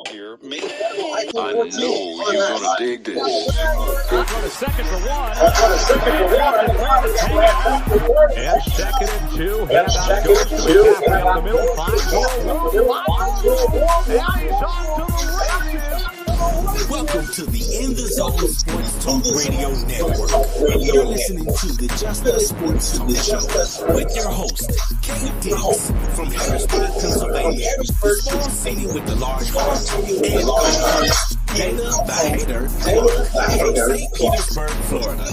Here, me. I know you're gonna dig this. Going to second for one. And second and two. Handout goes to McCaffrey up the middle. Finds more room. Now he's off to the races. Welcome to the In the Zone Sports Talk Radio Network. You're listening to the Jusat Sports Talk Show with your host, Kate Diggs from Harrisburg, Pennsylvania, the small city with the large heart, and co-host Dana the Hater from St. Petersburg, Florida.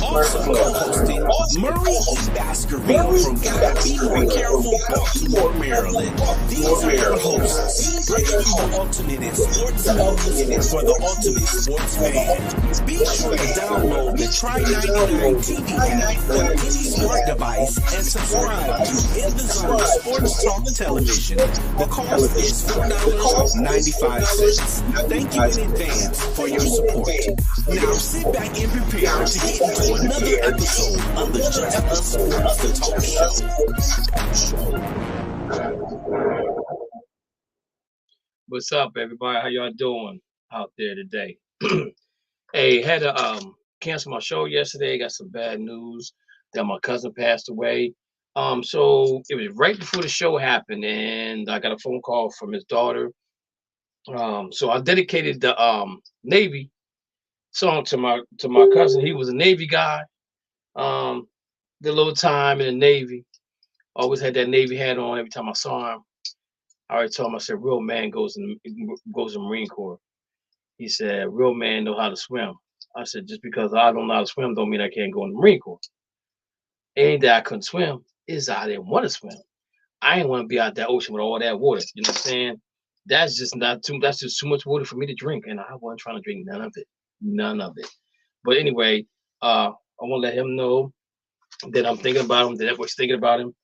Also co-hosting Murray E. Baskerville from Gotta Be More Careful, Baltimore, Maryland. These are your hosts, bringing you the ultimate in sports news for the ultimate sports fan. Be sure to download the Try 99 TV app on any smart device and subscribe to In the Zone Sports Talk Television. The cost is $4.95. Thank you in advance for your support. Now sit back and prepare to get into another episode of the Just Us Sports Talk Show. What's up, everybody? How y'all doing out there today? Hey, had to cancel my show yesterday. Got some bad news that my cousin passed away. So it was right before the show happened, and I got a phone call from his daughter. So I dedicated the Navy song to my cousin. He was a Navy guy. Did a little time in the Navy. Always had that Navy hat on every time I saw him. I already told him, I said, real man goes in Marine Corps. He said, real man know how to swim. I said, just because I don't know how to swim don't mean I can't go in the Marine Corps. It ain't that I couldn't swim, it's I didn't want to swim. I ain't want to be out that ocean with all that water. You know what I'm saying? That's just too much water for me to drink. And I wasn't trying to drink none of it. None of it. But anyway, I want to let him know that I'm thinking about him, that everybody's thinking about him.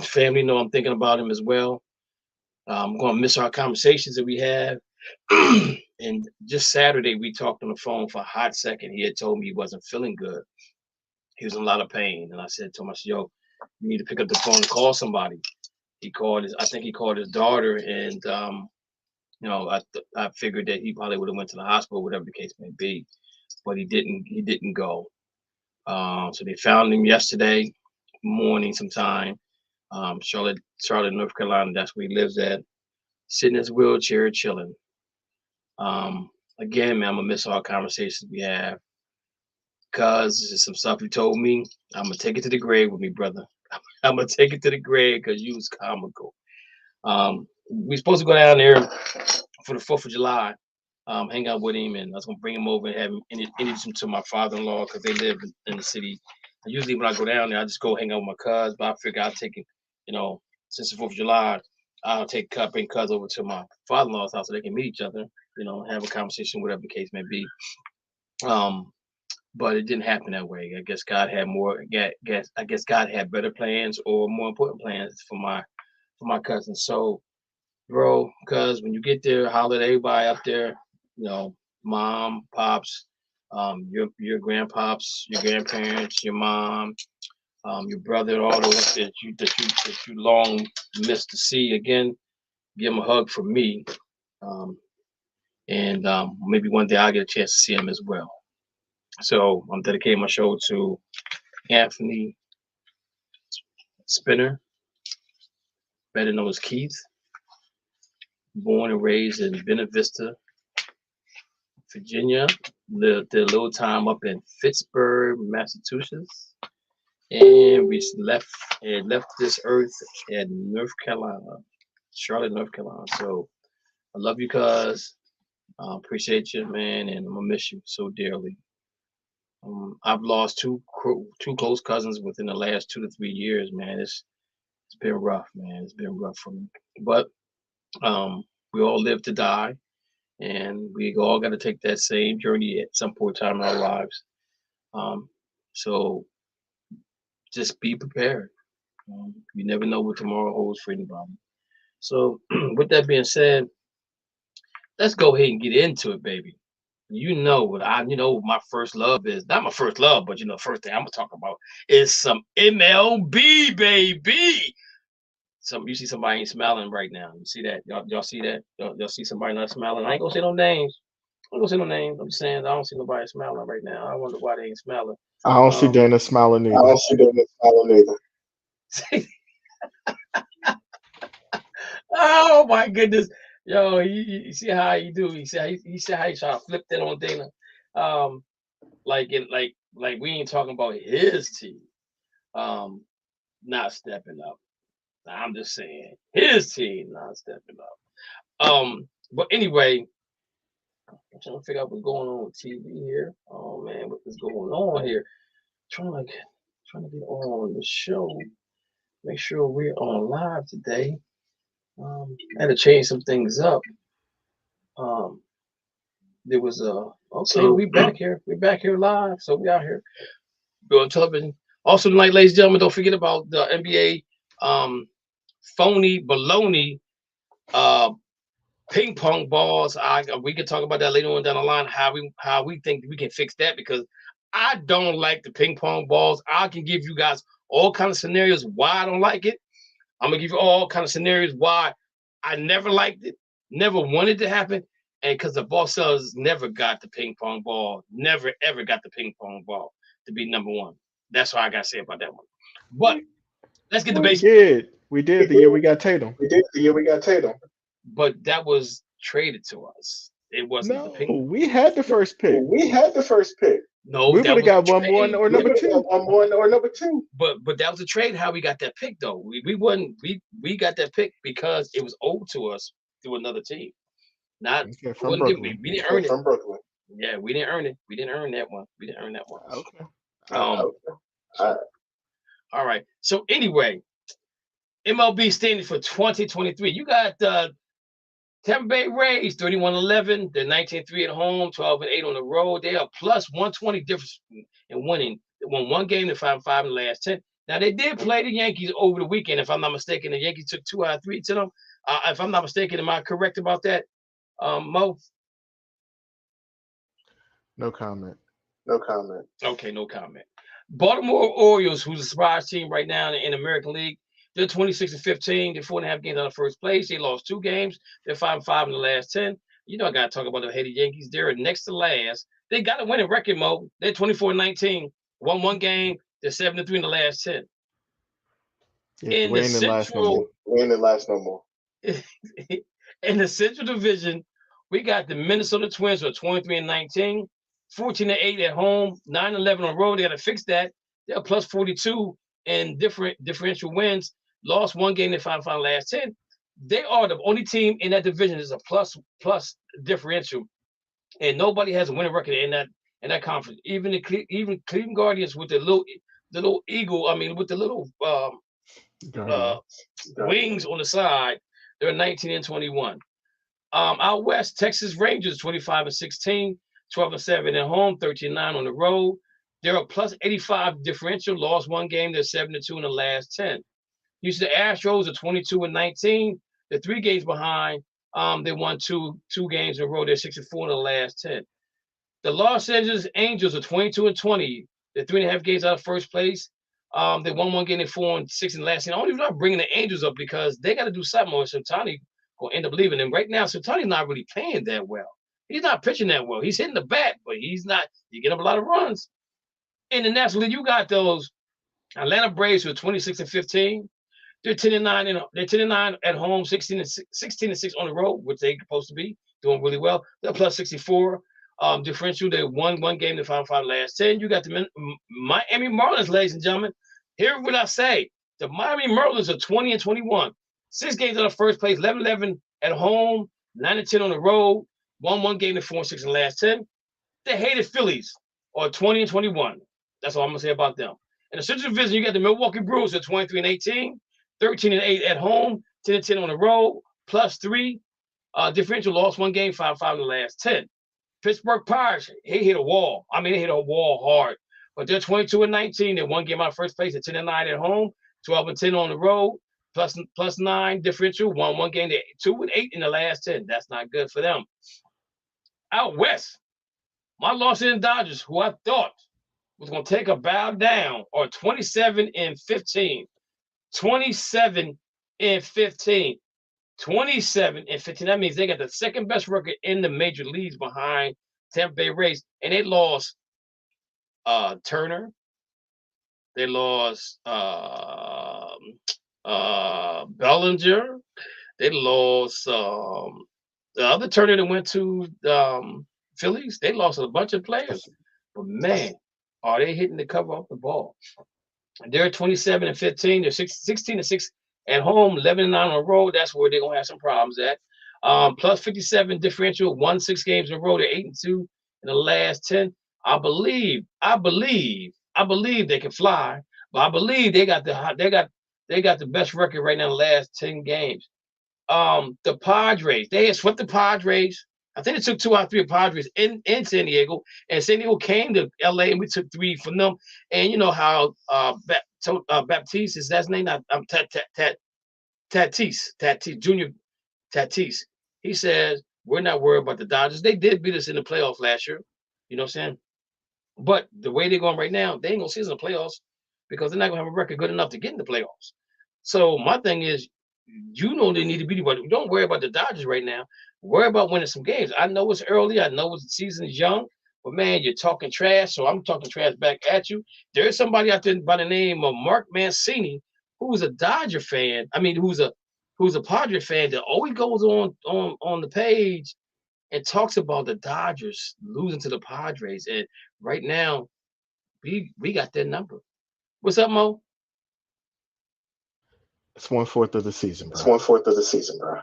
Family know I'm thinking about him as well. I'm going to miss our conversations that we have. And just Saturday, we talked on the phone for a hot second. He had told me he wasn't feeling good. He was in a lot of pain. And I said to him, I said, yo, you need to pick up the phone and call somebody. I think he called his daughter. And, I figured that he probably would have went to the hospital, whatever the case may be. But he didn't go. So they found him yesterday morning sometime. Charlotte, North Carolina, that's where he lives at. Sitting in his wheelchair, chilling. Again, man, I'm gonna miss all conversations we have. Cause this is some stuff you told me. I'm gonna take it to the grave with me, brother. I'm gonna take it to the grave because you was comical. We supposed to go down there for the 4th of July, hang out with him, and I was gonna bring him over and have him introduce him to my father-in-law because they live in the city. And usually when I go down there, I just go hang out with my cuz, but I figure I'll take him, since the 4th of July, I'll bring cuz over to my father-in-law's house so they can meet each other, have a conversation, whatever the case may be. But it didn't happen that way. I guess God had God had better plans or more important plans for my cousin. So, bro, cuz when you get there, holler at everybody up there, mom, pops, your grandpops, your grandparents, your mom, your brother, all those that you long missed to see again. give him a hug from me. And maybe one day I'll get a chance to see him as well. So I'm dedicating my show to Anthony Spinner, better known as Keith, born and raised in Buena Vista, Virginia. Lived a little time up in Pittsburgh, Massachusetts, and we left this earth in North Carolina, Charlotte, North Carolina. So I love you, cuz. Appreciate you, man, and I'm gonna miss you so dearly. I've lost two close cousins within the last 2 to 3 years, man. It's been rough, man. It's been rough for me, but we all live to die, and we all got to take that same journey at some point in time in our lives. So just be prepared. You never know what tomorrow holds for anybody. So with that being said, let's go ahead and get into it, baby. You know what my first love is. Not my first love, but first thing I'm gonna talk about is some MLB, baby. You see somebody ain't smiling right now. You see that? Y'all see that? Y'all see somebody not smiling? I ain't gonna say no names. I ain't gonna say no names. I'm just saying I don't see nobody smiling right now. I wonder why they ain't smiling. I don't see Dana smiling either. Oh my goodness. Yo, you see how he do? You see how he try to flip that on Dana? Like we ain't talking about his team. Not stepping up. I'm just saying his team not stepping up. But anyway, I'm trying to figure out what's going on with TV here. Oh man, what is going on here? Trying to get on the show. Make sure we're on live today. I had to change some things up. There was we back here. We're back here live. So we out here. We're on television. Also tonight, ladies and gentlemen, don't forget about the NBA phony baloney ping pong balls. We can talk about that later on down the line. How we think we can fix that, because I don't like the ping pong balls. I can give you guys all kinds of scenarios why I don't like it. I'm gonna give you all kinds of scenarios why I never liked it, never wanted to happen, and because the ball sellers never got the ping pong ball, never ever got the ping pong ball to be number one. That's what I gotta say about that one. But let's get the basics. We did the year we got Tatum. But that was traded to us. It wasn't the ping. We had the first pick. No, we would have got one more or number two. But that was a trade. How we got that pick though? We got that pick because it was owed to us through another team. Not from Brooklyn. We didn't earn it. From Brooklyn. Yeah, we didn't earn it. We didn't earn that one. Okay. All right. So anyway, MLB standing for 2023. You got Tampa Bay Rays 31-11. They're 19-3 at home, 12-8 on the road. They are plus 120 difference in winning. They won one game to 5-5 in the last 10. Now they did play the Yankees over the weekend, if I'm not mistaken. The Yankees took 2 out of 3 to them. If I'm not mistaken, am I correct about that, Mo? No comment. Okay, no comment. Baltimore Orioles, who's a surprise team right now in the American League, they're 26-15. They're 4.5 games out of first place. They lost 2 games. They're 5-5 in the last 10. You know, I got to talk about the Haiti Yankees. They're next to last. They got a winning record, Mo. They're 24-19. Won 1 game. They're 7-3 in the last 10. Yeah, we ain't last no more. In the Central Division, we got the Minnesota Twins who are 23-19. 14-8 at home, 9-11 on the road. They got to fix that. They're plus 42 in differential wins. Lost 1 game in 5-5 last 10. They are the only team in that division is a plus differential, and nobody has a winning record in that conference. Even Cleveland Guardians with the little eagle. I mean, with the little wings on the side, they're 19-21. Out west, Texas Rangers 25-16. 12-7 at home, 13-9 on the road. They're a plus 85 differential. Lost 1 game. They're 7-2 in the last 10. Houston Astros are 22-19. They're 3 games behind. They won two games in a row. They're 6-4 in the last 10. The Los Angeles Angels are 22-20. They're 3.5 games out of first place. They won 1 game. They're 4-6 in the last 10. I don't even know bringing the Angels up because they got to do something. Or Santani going to end up leaving. And right now, Santoni's not really playing that well. He's not pitching that well. He's hitting the bat, but he's not. You get up a lot of runs. In the National League, you got those Atlanta Braves who are 26-15. They're 10-9. They're 10-9 at home, 16-6 on the road, which they're supposed to be doing really well. They're plus 64 differential. They won one game in the final five last 10. You got the Miami Marlins, ladies and gentlemen. Hear what I say. The Miami Marlins are 20-21. 6 games out of first place, 11-11 at home, 9-10 on the road, won one game in 4-6 in the last 10. The hated Phillies are 20-21. That's all I'm gonna say about them. In the Central Division, you got the Milwaukee Brewers at 23-18, 13-8 at home, 10-10 on the road, plus 3 differential. Lost one game, 5-5 in the last 10. Pittsburgh Pirates, they hit a wall. I mean, they hit a wall hard. But they're 22-19. They're one game out of first place at 10-9 at home, 12-10 on the road, plus 9 differential. Won one game. They're 2-8 in the last 10. That's not good for them. Out west, my Los Angeles Dodgers, who I thought was going to take a bow down, are 27-15. 27-15. 27-15. That means they got the second best record in the major leagues behind Tampa Bay Rays. And they lost Turner. They lost Bellinger. They lost the other Turner that went to Phillies. They lost a bunch of players. But man, are they hitting the cover off the ball? They're 27-15. They're 16-6 at home, 11-9 on the road. That's where they're gonna have some problems at. Plus 57 differential, won 6 games in a row. They're 8-2 in the last 10. I believe they can fly, but I believe they got the best record right now in the last 10 games. The Padres, they had swept the Padres. I think it took 2 out of 3 Padres in San Diego, and San Diego came to LA, and we took 3 from them. And you know how Baptiste is that his name? Tatis Junior Tatis. He says we're not worried about the Dodgers. They did beat us in the playoffs last year. You know what I'm saying? But the way they're going right now, they ain't gonna see us in the playoffs because they're not gonna have a record good enough to get in the playoffs. So my thing is, you know they need to beat, but don't worry about the Dodgers right now. Worry about winning some games. I know it's early. I know the season is young, but man, you're talking trash. So I'm talking trash back at you. There is somebody out there by the name of Mark Mancini, who's a Dodger fan. I mean, who's a Padre fan that always goes on the page and talks about the Dodgers losing to the Padres. And right now, we got their number. What's up, Mo? It's 1/4 of the season, bro. It's 1/4 of the season, bro.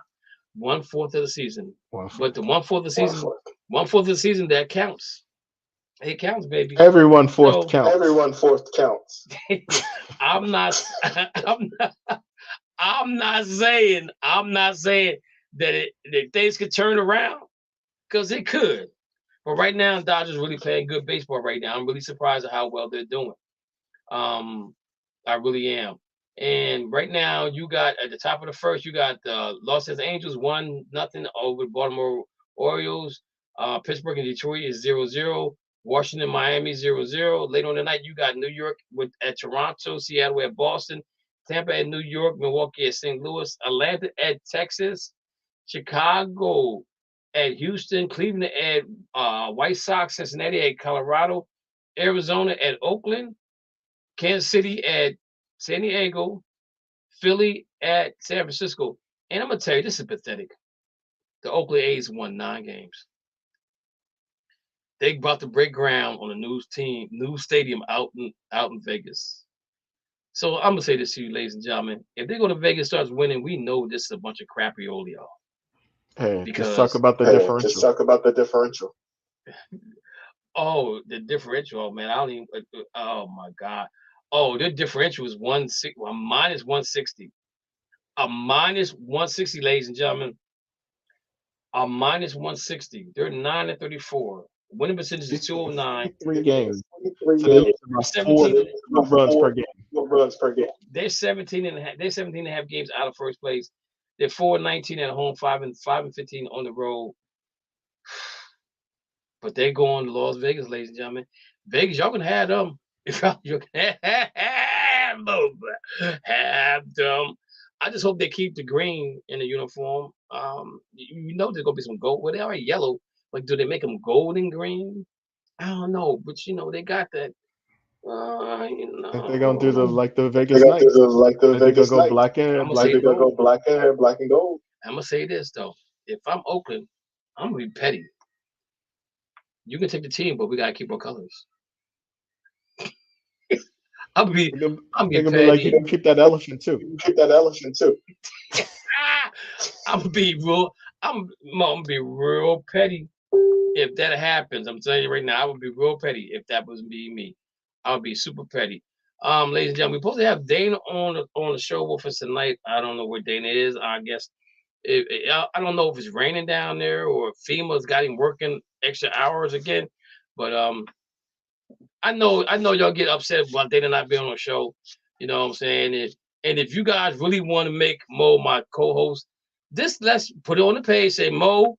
1/4 of the season. But the 1/4 of the season, 1/4 of the season, that counts. It counts, baby. Every 1/4 counts. Every 1/4 counts. I'm not saying that things could turn around, because it could. But right now, Dodgers really playing good baseball right now. I'm really surprised at how well they're doing. I really am. And right now, you got at the top of the first, you got the Los Angeles Angels 1-0 over Baltimore Orioles. Pittsburgh and Detroit is 0-0. Washington, Miami 0-0. Later on the night, you got New York at Toronto, Seattle at Boston, Tampa at New York, Milwaukee at St. Louis, Atlanta at Texas, Chicago at Houston, Cleveland at White Sox, Cincinnati at Colorado, Arizona at Oakland, Kansas City at San Diego, Philly at San Francisco. And I'm going to tell you, this is pathetic. The Oakland A's won 9 games. They about to break ground on a new stadium out in Vegas. So I'm going to say this to you, ladies and gentlemen. If they go to Vegas starts winning, we know this is a bunch of crappy-old y'all. Hey, just talk about the differential. Just talk about the differential. Oh, the differential, oh, man. I don't even, oh, my God. Oh, their differential is minus 160. A minus 160, ladies and gentlemen. A minus 160. They're 9-34. Winning percentage is 209. 3 games. 17 runs per game. They're 17.5 games out of first place. They're 4-19 at home, 5-15 on the road. But they're going to Las Vegas, ladies and gentlemen. Vegas, y'all can have them. You can have them. I just hope they keep the green in the uniform. There's gonna be some gold. Well, they already yellow. Like, do they make them gold and green? I don't know, but they got that. I think they're gonna do the They're Vegas gonna do Knights. the I think they're Vegas gonna go Knights. black and I'm gonna black say and They're gonna gold. go black and gold. I'm gonna say this though. If I'm Oakland, I'm gonna be petty. You can take the team, but we gotta keep our colors. I'll be They're gonna, I'm they're be gonna be like, you petty. can keep that elephant too. Keep that elephant too. I'm gonna be real. I'm gonna be real petty if that happens. I'm telling you right now, I would be real petty if that was me. I would be super petty. Ladies and gentlemen, we're supposed to have Dana on the show with us tonight. I don't know where Dana is. I guess I don't know if it's raining down there or if FEMA's got him working extra hours again. But I know y'all get upset about Dana not being on the show. You know what I'm saying? And if you guys really want to make Mo my co-host, let's put it on the page. Say Mo,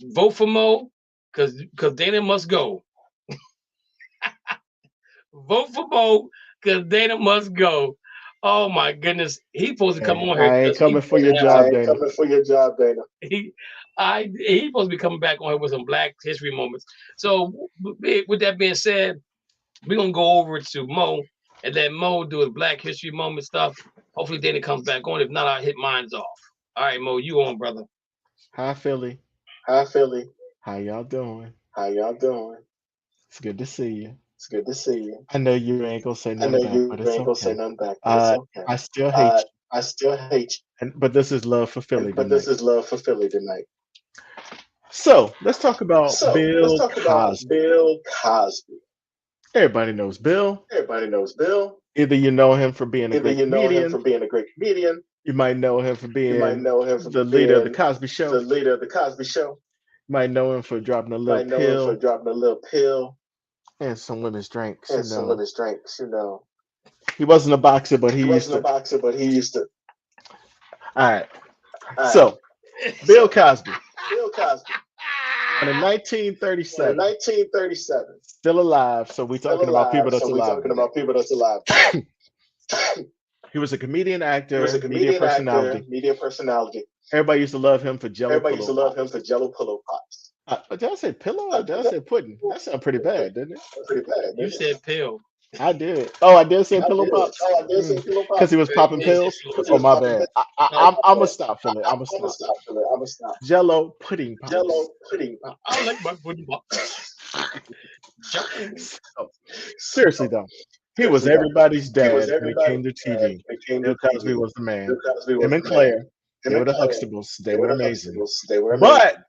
vote for Mo, because Dana must go. Vote for Mo, because Dana must go. Oh my goodness, he's supposed to come Hey, on here I ain't because coming for your I job, ain't Dana. coming for your job, Dana. He's supposed to be coming back on here with some Black History moments. So with that being said, we're gonna go over to Mo and let Mo do his Black History moment stuff. Hopefully Dana comes back on. If not, I'll hit mine's off. All right, Mo, you on, brother. Hi, Philly. Hi, Philly. How y'all doing? How y'all doing? It's good to see you. It's good to see you. I know you ain't gonna say I nothing know back, you but ain't it's gonna say okay. nothing back, but it's okay. I still hate you. I still hate you. But this is love for Philly But tonight. this is love for Philly tonight. So let's talk about So let's Bill talk about Cosby. Bill Cosby. Everybody knows Bill. Everybody knows Bill. Either you know him for being a Either great you know him comedian, for being a great comedian, you might know him for you being might know him for the leader of the being Cosby Show. the leader of the Cosby Show, You might know him for dropping a you little might know him for pill dropping a little pill and some women's drinks. and some women's drinks. He wasn't a boxer, but he He used wasn't a to. boxer, but he used to. All right. All right. So Bill Cosby, Bill Cosby, born in born in 1937, 1937, still alive. So we're still talking about people alive. that's So we're alive talking today. about people that's alive. He was a comedian, He actor, was a media comedian, actor, personality. media personality. Everybody used to love him for Jello Everybody used pillow to love him pops. for Jello pillow pops. Did I say pillow or did I say pudding? That sounded pretty bad, didn't it? Pretty bad. You said pill. I did. Oh, I did say pillow Did. pops Oh, I did say pillow because pops. he was popping He said pills. pillow Because he Oh, was my pops. popping bad. pills. I'm gonna stop, Philly. I'm gonna I'm gonna stop. stop for that. I'm gonna stop. Jello pudding pops. Jello pudding pops. I like my pudding pops. So, seriously though, he was Seriously though, everybody's he was dad when it everybody's came to dad TV. when it came Bill to Cosby TV. was the man. Bill Cosby Him was and the man. Claire, Him they were and the Claire, Huxtables. They they were were the amazing. Huxtables. They were amazing. But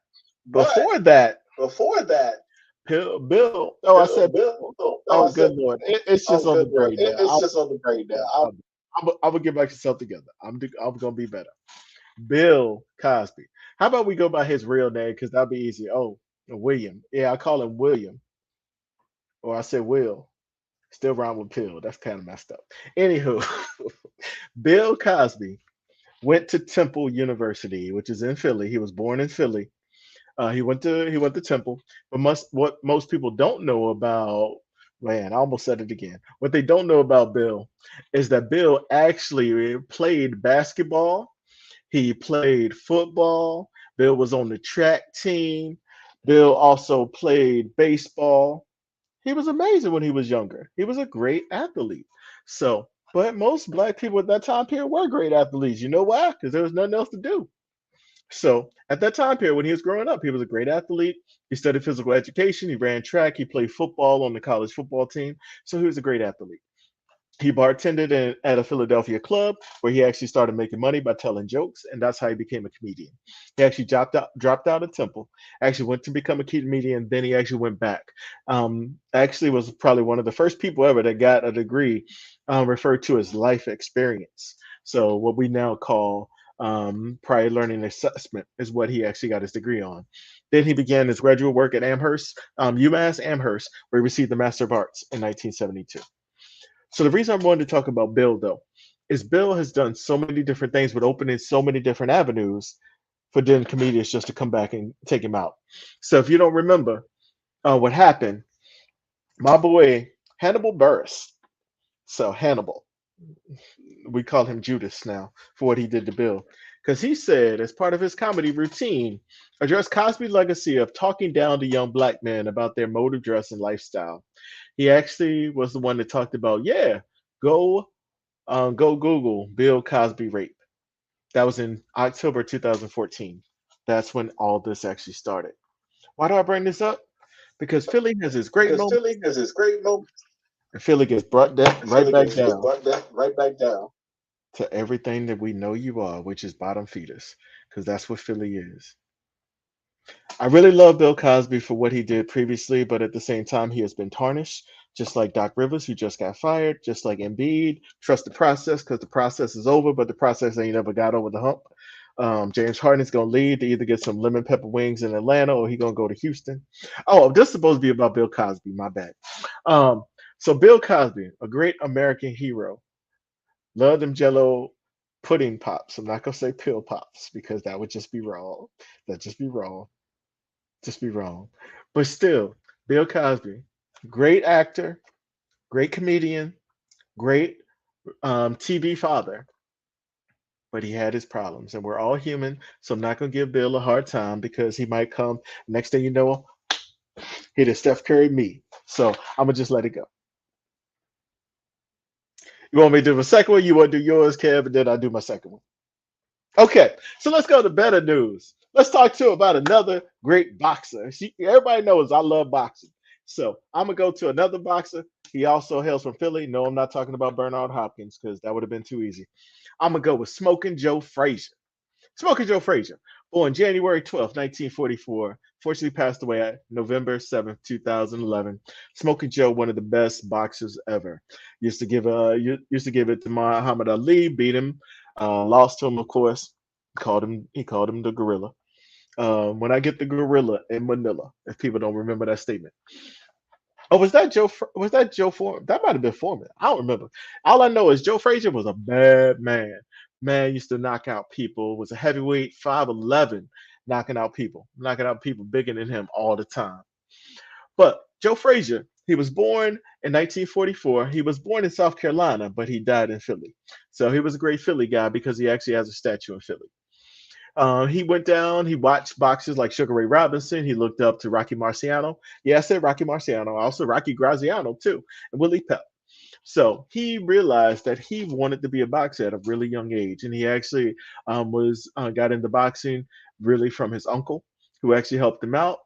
before that, before that, Bill. Oh, I said. Oh, good Lord! It's just on the good Lord, brain now. it's just on the brain now. I'm gonna get myself together. I'm gonna be better. Bill Cosby. How about we go by his real name because that'll be easy. Oh, William. Yeah, I call him William, or I said Will. Still rhyme with pill. That's kind of messed up. Anywho, Bill Cosby went to Temple University, which is in Philly. He was born in Philly. He went to Temple, but what most people don't know about, man, I almost said it again. What they don't know about Bill is that Bill actually played basketball. He played football. Bill was on the track team. Bill also played baseball. He was amazing when he was younger. He was a great athlete. So, but most black people at that time period were great athletes. You know why? Because there was nothing else to do. So at that time period, when he was growing up, he was a great athlete. He studied physical education. He ran track. He played football on the college football team. So he was a great athlete. He bartended at a Philadelphia club where he actually started making money by telling jokes, and that's how he became a comedian. He actually dropped out of Temple, actually went to become a comedian, then he actually went back. Actually was probably one of the first people ever that got a degree referred to as life experience. So what we now call prior learning assessment is what he actually got his degree on. Then he began his graduate work at Amherst, UMass Amherst, where he received the Master of Arts in 1972. So the reason I wanted to talk about Bill, though, is Bill has done so many different things with opening so many different avenues for then comedians just to come back and take him out. So if you don't remember what happened, my boy Hannibal Buress. So Hannibal, we call him Judas now for what he did to Bill. Because he said, as part of his comedy routine, addressed Cosby's legacy of talking down to young black men about their mode of dress and lifestyle. He actually was the one that talked about, yeah, go go Google Bill Cosby rape. That was in October 2014. That's when all this actually started. Why do I bring this up? Because Philly has his great Because moments, Philly has its great moments, and Philly gets brought that and right Philly back gets down brought that right back down. to everything that we know you are, which is bottom feeders, because that's what Philly is. I really love Bill Cosby for what he did previously, but at the same time, he has been tarnished, just like Doc Rivers, who just got fired, just like Embiid. Trust the process because the process is over, but the process ain't never got over the hump. James Harden's gonna leave to either get some lemon pepper wings in Atlanta or he gonna go to Houston. Oh, this is supposed to be about Bill Cosby. My bad. Um, so Bill Cosby, a great American hero, love them Jello pudding pops. I'm not gonna say pill pops because that would just be wrong. That'd just be wrong. Just be wrong. But still, Bill Cosby, great actor, great comedian, great TV father, but he had his problems, and we're all human. So I'm not gonna give Bill a hard time because he might come next thing you know, hit a Steph Curry me. So I'm gonna just let it go. You want me to do my second one? You want to do yours, Kev, and then I'll do my second one. Okay, so let's go to better news. Let's talk to about another great boxer. Everybody knows I love boxing. So I'm gonna go to another boxer. He also hails from Philly. No, I'm not talking about Bernard Hopkins because that would have been too easy. I'm gonna go with Smoking Joe Frazier. Smoking Joe Frazier, born January 12th, 1944, fortunately passed away at November 7th, 2011. Smoking Joe, one of the best boxers ever. Used to give it to Muhammad Ali, beat him, lost to him, of course. He called him the gorilla. When I get the gorilla in Manila, if people don't remember that statement. Oh, was that Joe Foreman? That might have been Foreman. I don't remember. All I know is Joe Frazier was a bad man. Man used to knock out people. Was a heavyweight, 5'11", knocking out people bigger than him all the time. But Joe Frazier, he was born in 1944. He was born in South Carolina, but he died in Philly. So he was a great Philly guy because he actually has a statue in Philly. He went down, he watched boxers like Sugar Ray Robinson. He looked up to Rocky Marciano. Yeah, I said Rocky Marciano, also Rocky Graziano, too, and Willie Pep. So he realized that he wanted to be a boxer at a really young age. And he actually was got into boxing really from his uncle, who actually helped him out.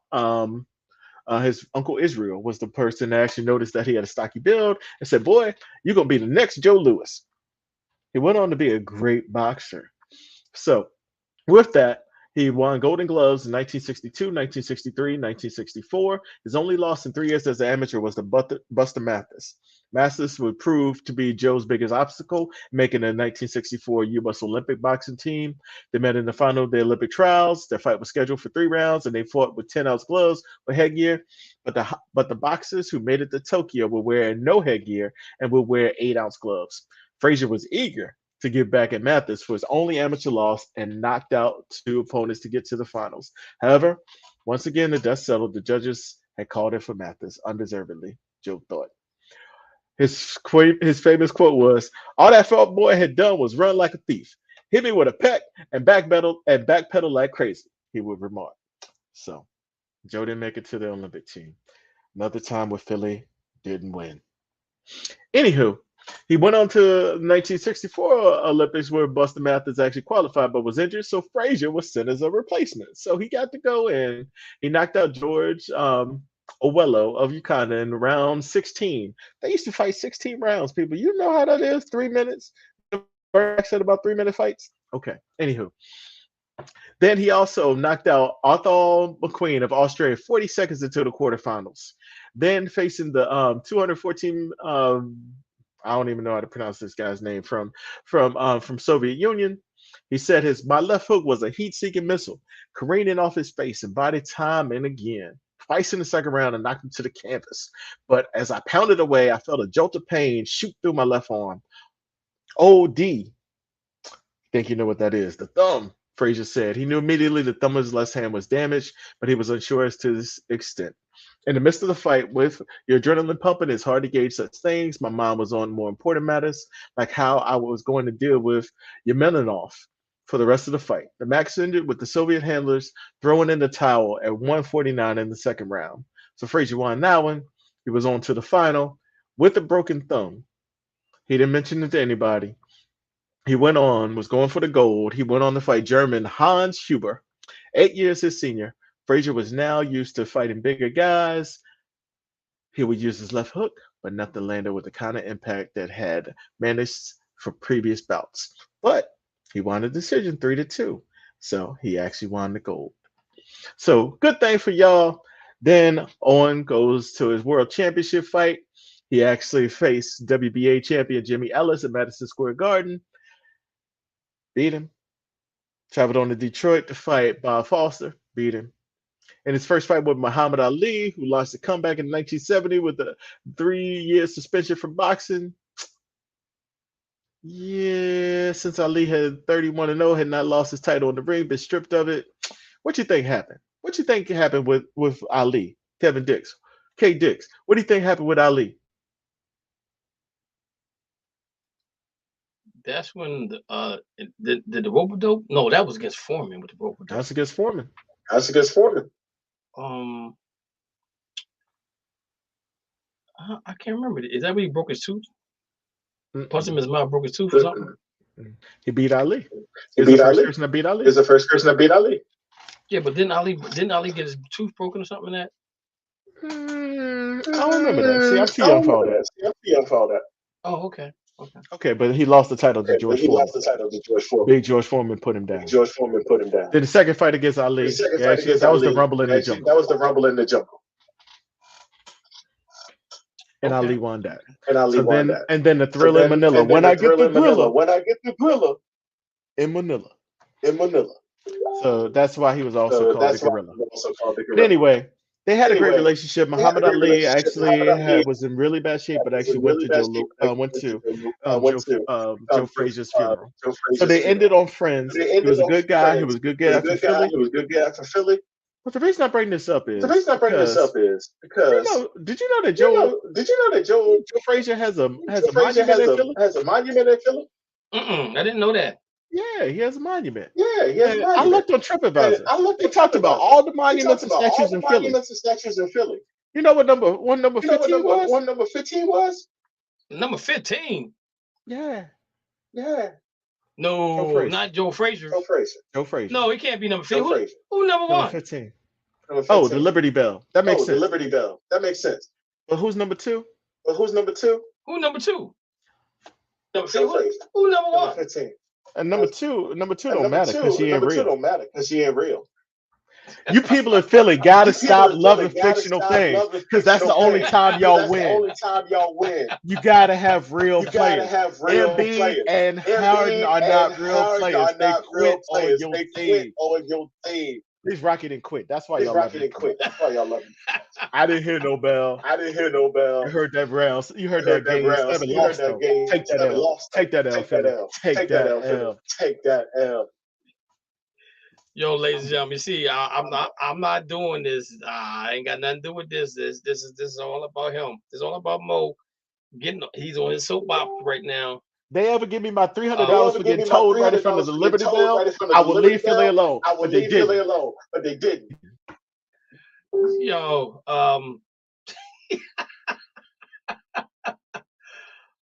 His uncle Israel was the person that actually noticed that he had a stocky build and said, "Boy, you're going to be the next Joe Louis." He went on to be a great boxer. So with that, he won Golden Gloves in 1962, 1963, 1964. His only loss in 3 years as an amateur was to Buster Mathis. Mathis would prove to be Joe's biggest obstacle, making the 1964 U.S. Olympic boxing team. They met in the final of the Olympic trials. Their fight was scheduled for 3 rounds, and they fought with 10-ounce gloves with headgear. But the boxers who made it to Tokyo would wear no headgear and would wear 8-ounce gloves. Frazier was eager to get back at Mathis for his only amateur loss and knocked out 2 opponents to get to the finals. However, once again, the dust settled. The judges had called it for Mathis, undeservedly, Joe thought. His famous quote was, "All that fat boy had done was run like a thief. Hit me with a peck and backpedal like crazy," he would remark. So Joe didn't make it to the Olympic team. Another time with Philly, didn't win. Anywho, he went on to 1964 Olympics where Buster Mathis actually qualified but was injured, so Frazier was sent as a replacement. So he got to go in. He knocked out George Owello of Uganda in round 16. They used to fight 16 rounds, people. You know how that is? 3 minutes? Berg said about 3-minute fights? Okay, anywho. Then he also knocked out Arthur McQueen of Australia 40 seconds into the quarterfinals. Then facing the 214 I don't even know how to pronounce this guy's name from Soviet Union. He said my left hook was a heat-seeking missile, careening off his face and body time and again. Twice in the second round and knocked him to the canvas. But as I pounded away, I felt a jolt of pain shoot through my left arm. OD. Think you know what that is? The thumb, Frazier said. He knew immediately the thumb of his left hand was damaged, but he was unsure as to this extent. In the midst of the fight, with your adrenaline pumping, it's hard to gauge such things. My mind was on more important matters, like how I was going to deal with Yemenov for the rest of the fight. The match ended with the Soviet handlers throwing in the towel at 149 in the second round. So Frazier won that one. He was on to the final with a broken thumb. He didn't mention it to anybody. He went on, was going for the gold. He went on to fight German Hans Huber, 8 years his senior. Frazier was now used to fighting bigger guys. He would use his left hook, but nothing landed with the kind of impact that had managed for previous bouts. But he won the decision 3-2. So he actually won the gold. So good thing for y'all. Then Owen goes to his world championship fight. He actually faced WBA champion Jimmy Ellis at Madison Square Garden. Beat him. Traveled on to Detroit to fight Bob Foster. Beat him. In his first fight with Muhammad Ali, who launched a comeback in 1970 with a 3-year suspension from boxing. Yeah, since Ali had 31-0, had not lost his title in the ring, been stripped of it. What you think happened? What you think happened with Ali, Kevin Dix, K. Dix? What do you think happened with Ali? That's when the rope dope. No, that was against Foreman with the rope dope. That's against Foreman. That's against Foreman. I can't remember. Is that when he broke his tooth? Punched him in his mouth, broke his tooth or something? He beat Ali. He He's the first person that beat Ali. He's the first person that beat Ali. Yeah, but didn't Ali get his tooth broken or something like that? I don't remember that. See, I'm too young for all that. Oh, okay. Okay, but he lost the title to George Foreman. Big George Foreman put him down. Then the second fight against Ali, that was the Rumble in the Jungle. And Ali won that. And then the Thriller in Manila. When I get the Thriller in Manila. So that's why he was also called the Gorilla. But anyway, they had a great relationship. Muhammad Ali actually was in really bad shape, but actually went to Joe Frazier's funeral. So they ended on friends. He was a good guy. He was a good guy for Philly. But the reason I bring this up is because did you know that Joe Frazier has a monument in Philly? I didn't know that. Yeah, he has a monument. I looked on TripAdvisor. They talked about all the monuments and statues in Philly. You know what number 15 was? Number 15? Yeah. No, not Joe Frazier. Joe Frazier. No, it can't be number 15. Who number one? 15. Oh, the Liberty Bell. That makes sense. But who's number 2? Who number 2? Number 15. Who number 1? 15. And number two don't matter because she ain't real. You people in Philly gotta stop loving fictional things because that's the only time y'all win. You gotta have real players. Embiid and Harden are not real players. They quit on your team. This Rocky didn't quit. That's why y'all love it. I didn't hear no bell. You heard that round. You heard that game. Take that L. Take that L, Philly. Take that L. Yo, ladies and gentlemen, you see, I'm not doing this. I ain't got nothing to do with this. This is all about him. It's all about Mo. He's on his soapbox right now. They ever give me my $300 for getting told right in front of the Liberty Bell, I will leave Philly alone. But they didn't. Yo,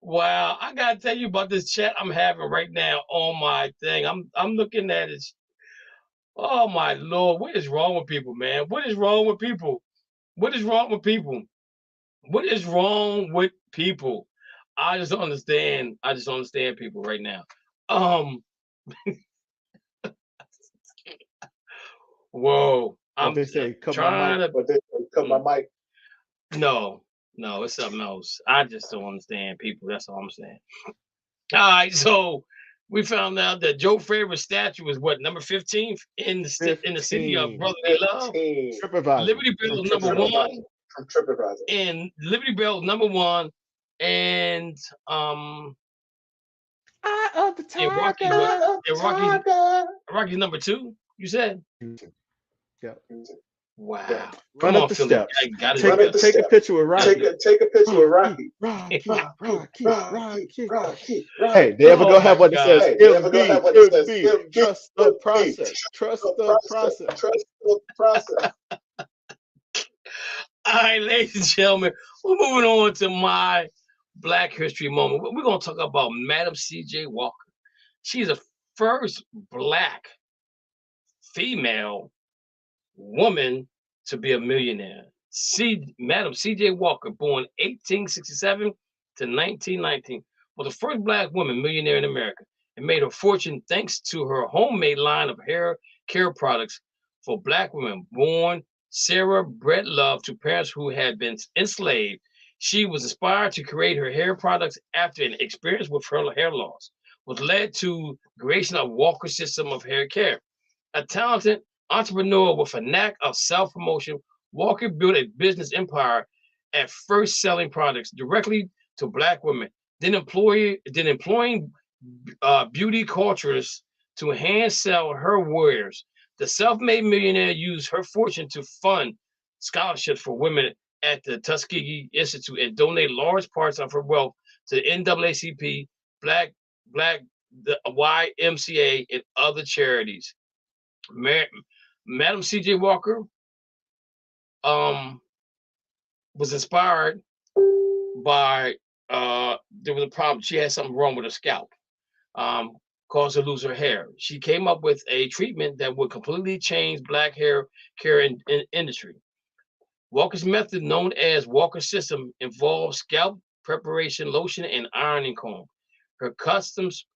wow, I gotta tell you about this chat I'm having right now on my thing. I'm looking at it. Oh my Lord, what is wrong with people, man? What is wrong with people? What is wrong with people? I just don't understand. I just don't understand people right now. Whoa. I'm trying to cut my mic. No, it's something else. I just don't understand people. That's all I'm saying. All right, so we found out that Joe Frazier's statue is what, number 15 in the city of Brotherly Love. Liberty Bell number 1 from TripAdvisor. And Liberty Bell number 1, and Rocky's number 2. You said. Yeah. Wow. Run Come up on, the Philly. steps. I gotta Take do a better. take a picture with Rocky. Take a picture with Rocky, Rocky. Rocky, Rocky, Rocky. Rocky. Hey, they ever Oh go have my one that God. says Hey, they ever go have one that says MB, MB, trust the MB, process, trust the the process, process. trust the process. All right, ladies and gentlemen, we're moving on to my Black History moment. We're going to talk about Madam C.J. Walker. She's the first Black female woman to be a millionaire. Madam C.J. Walker, born 1867 to 1919, was the first Black woman millionaire in America and made her fortune thanks to her homemade line of hair care products for Black women. Born Sarah bred love to parents who had been enslaved. She was inspired to create her hair products after an experience with her hair loss, which led to creation of Walker's system of hair care. A talented entrepreneur with a knack of self-promotion, Walker built a business empire at first selling products directly to Black women, then employing beauty culturists to hand sell her wares. The self-made millionaire used her fortune to fund scholarships for women at the Tuskegee Institute and donate large parts of her wealth to the NAACP, Black, the YMCA, and other charities. Madam C.J. Walker um, was inspired by there was a problem. She had something wrong with her scalp, um, caused her to lose her hair. She came up with a treatment that would completely change Black hair care in industry. Walker's method, known as Walker System, involves scalp preparation, lotion, and ironing comb. Her customs,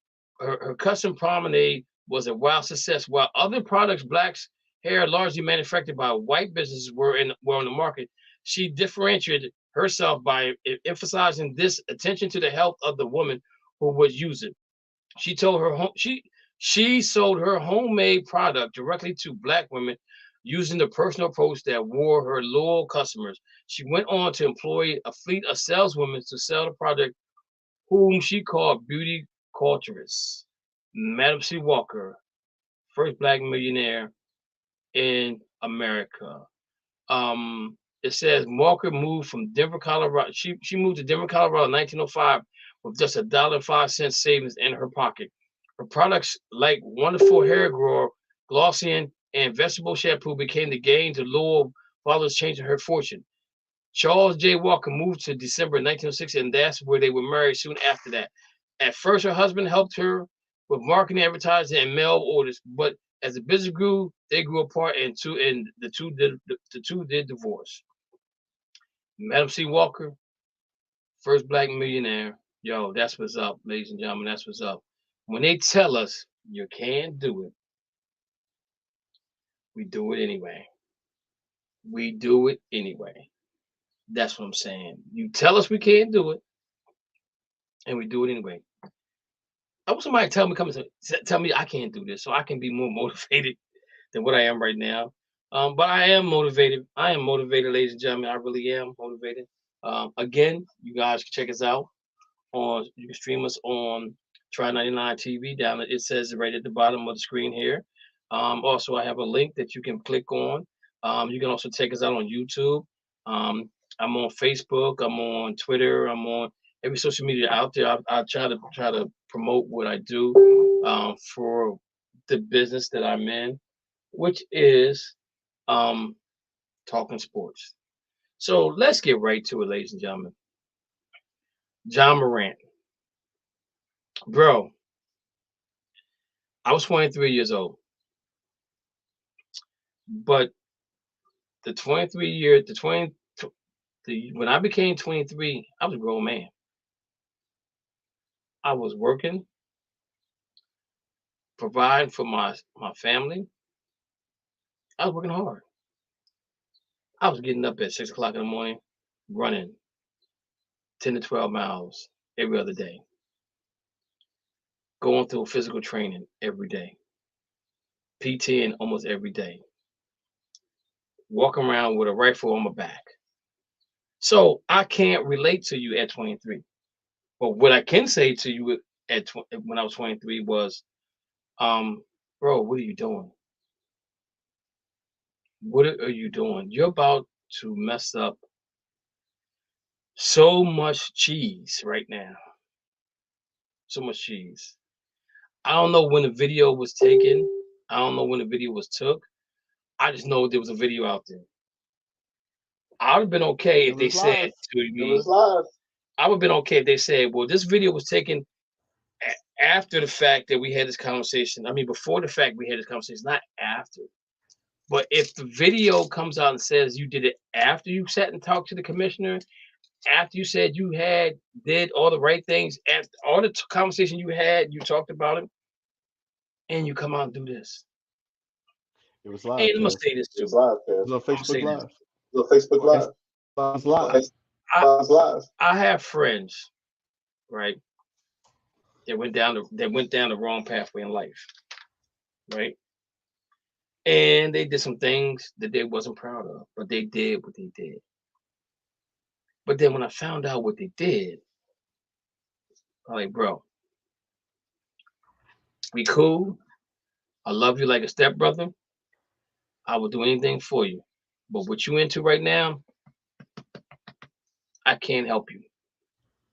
her custom promenade was a wild success. While other products, Black's hair largely manufactured by white businesses were on the market, she differentiated herself by emphasizing this attention to the health of the woman who would use it. She told her home she sold her homemade product directly to Black women using the personal approach that wore her loyal customers. She went on to employ a fleet of saleswomen to sell the product, whom she called beauty culturists. Madam C. Walker, first Black millionaire in America. It says Walker moved from Denver, Colorado. She moved to Denver, Colorado in 1905 with just $1.05 savings in her pocket. Her products like wonderful hair grower, Glossian, and vegetable shampoo became the gain to Lowell father's changing her fortune. Charles J. Walker moved to December 1906, and that's where they were married soon after that. At first, her husband helped her with marketing, advertising, and mail orders, but as the business grew, they grew apart, and the two did divorce. Madam C. Walker, first Black millionaire. Yo, that's what's up, ladies and gentlemen. That's what's up. When they tell us you can't do it, we do it anyway. We do it anyway. That's what I'm saying. You tell us we can't do it, and we do it anyway. I want somebody to tell me I can't do this, so I can be more motivated than what I am right now. But I am motivated. I am motivated, ladies and gentlemen. I really am motivated. Again, you guys can check us out on. You can stream us on Try 99 TV. Down it says right at the bottom of the screen here. Also, I have a link that you can click on. You can also check us out on YouTube. Um, I'm on Facebook. I'm on Twitter. I'm on every social media out there. I try to promote what I do for the business that I'm in, which is um, talking sports. So let's get right to it, ladies and gentlemen. John Morant, bro. I was 23 years old, but the 23 year, the 20, when I became 23, I was a grown man. I was working, providing for my family. I was working hard. I was getting up at 6 o'clock in the morning, running 10 to 12 miles every other day, going through physical training every day, PTing almost every day, walking around with a rifle on my back. So I can't relate to you at 23. But what I can say to you when I was 23 was, bro, what are you doing? What are you doing? You're about to mess up so much cheese right now. So much cheese. I don't know when the video was taken. I don't know when the video was took. I just know there was a video out there. I would have been okay It if they was said live. to me, I would have been okay if they said, well, this video was taken after the fact that we had this conversation. I mean, before the fact we had this conversation, not after. But if the video comes out and says you did it after you sat and talked to the commissioner, after you said you did all the right things, after all the conversation you had, you talked about it, and you come out and do this. It was And live, I'm gonna Kaz. say this too. It was on I'm gonna Facebook say this. Live. Facebook It Live. was live. Was live. I have friends, right? That went down the wrong pathway in life, right? And they did some things that they wasn't proud of, but they did what they did. But then when I found out what they did, I'm like, bro, we cool. I love you like a stepbrother. I will do anything for you. But what you into right now, I can't help you.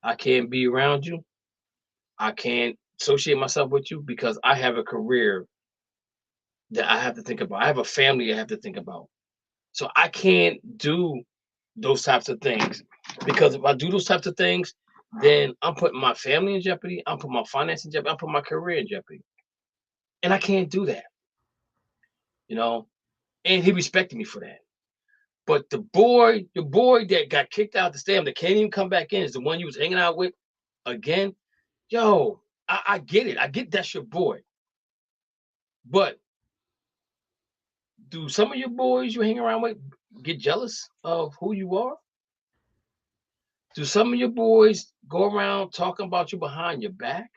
I can't be around you. I can't associate myself with you because I have a career that I have to think about. I have a family I have to think about. So I can't do those types of things because if I do those types of things, then I'm putting my family in jeopardy. I'm putting my finance in jeopardy. I'm putting my career in jeopardy. And I can't do that, you know? And he respected me for that. But the boy that got kicked out the stadium that can't even come back in is the one you was hanging out with again. Yo, I get it. I get that's your boy. But do some of your boys you hang around with get jealous of who you are? Do some of your boys go around talking about you behind your back?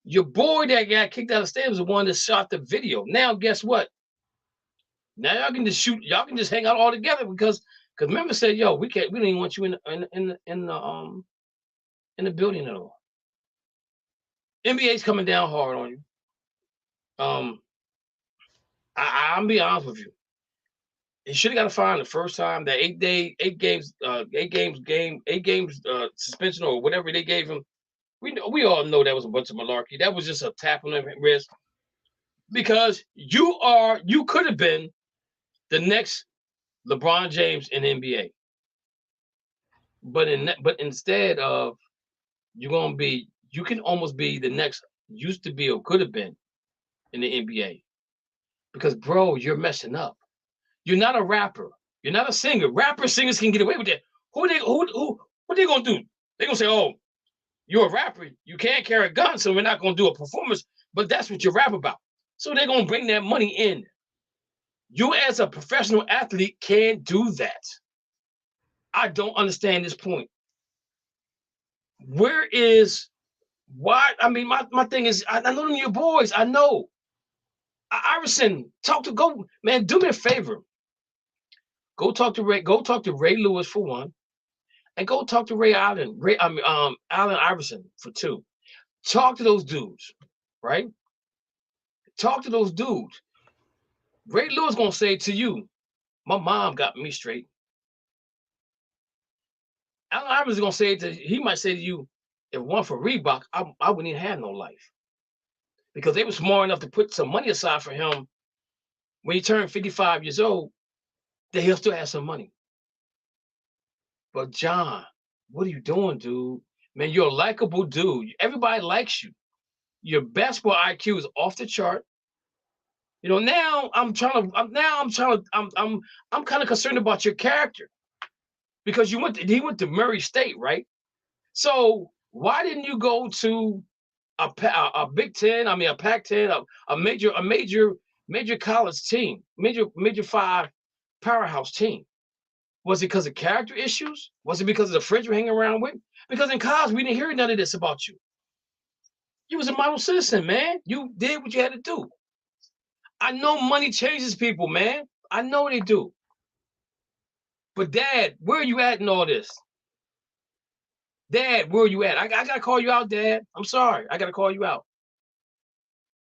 Your boy that got kicked out of the stadium is the one that shot the video. Now, guess what? Now y'all can just shoot. Y'all can just hang out all together because member said, "Yo, we can't. We don't even want you in the building at all." NBA's coming down hard on you. I'm be honest with you. He should have got a fine the first time. That 8 games suspension or whatever they gave him. We all know that was a bunch of malarkey. That was just a tap on the wrist because you could have been the next LeBron James in the NBA, but instead of you can almost be the next used to be or could have been in the NBA because bro, you're messing up. You're not a rapper. You're not a singer. Rappers, singers can get away with that. What they gonna do? They gonna say, "Oh, you're a rapper. You can't carry a gun, so we're not gonna do a performance." But that's what you rap about. So they're gonna bring that money in. You as a professional athlete can't do that. I don't understand this point. Where is why? I mean, my thing is, I know them your boys. I know. Iverson, go, man. Do me a favor. Go talk to Ray. Go talk to Ray Lewis for one. And go talk to Allen Iverson for two. Talk to those dudes, right? Talk to those dudes. Ray Lewis gonna say to you, "My mom got me straight." Allen Iverson gonna say he might say to you, "If it weren't for Reebok, I wouldn't even have no life," because they were smart enough to put some money aside for him when he turned 55 years old, that he'll still have some money. But John, what are you doing, dude? Man, you're a likable dude. Everybody likes you. Your basketball IQ is off the chart. You know, now I'm kind of concerned about your character because he went to Murray State, right? So why didn't you go to a Big Ten? I mean, a Pac-10, a major college team, major five powerhouse team? Was it because of character issues? Was it because of the friends you're hanging around with? Because in college we didn't hear none of this about you. You was a model citizen, man. You did what you had to do. I know money changes people, man. I know they do. But Dad, where are you at in all this? Dad, where are you at? I gotta call you out, Dad. I'm sorry. I gotta call you out.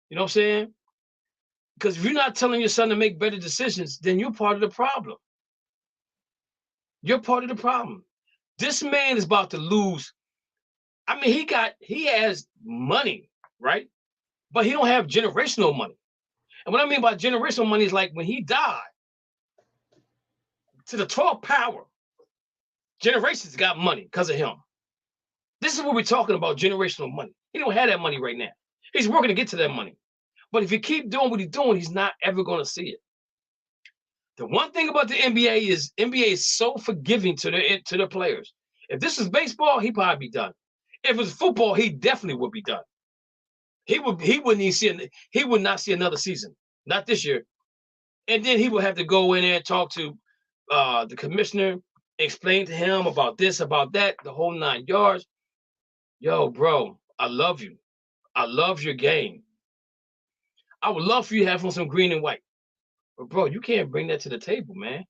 You know what I'm saying? Because if you're not telling your son to make better decisions, then you're part of the problem. You're part of the problem. This man is about to lose. I mean, he has money, right? But he don't have generational money. And what I mean by generational money is like when he died, to the 12th power, generations got money because of him. This is what we're talking about, generational money. He don't have that money right now. He's working to get to that money. But if you keep doing what he's doing, he's not ever going to see it. The one thing about the NBA is so forgiving to the players. If this is baseball, he'd probably be done. If it's football, he definitely would be done. He wouldn't even see he would not see another season, not this year. And then he would have to go in there and talk to the commissioner, explain to him about this, about that, the whole 9 yards. Yo, bro, I love you. I love your game. I would love for you to have on some green and white. But bro, you can't bring that to the table, man.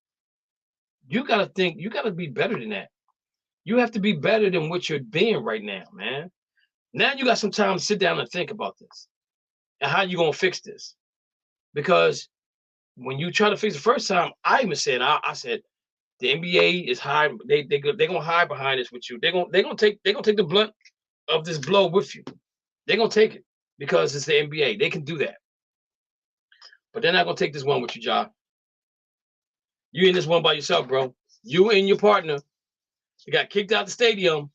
You gotta think, you gotta be better than that. You have to be better than what you're being right now, man. Now you got some time to sit down and think about this. And how you gonna fix this? Because when you try to fix the first time, I even said, I said, the NBA is hiding, they're gonna hide behind this with you. They're gonna take the blunt of this blow with you. They're gonna take it because it's the NBA. They can do that. But they're not gonna take this one with you, Ja. You in this one by yourself, bro. You and your partner. You got kicked out the stadium,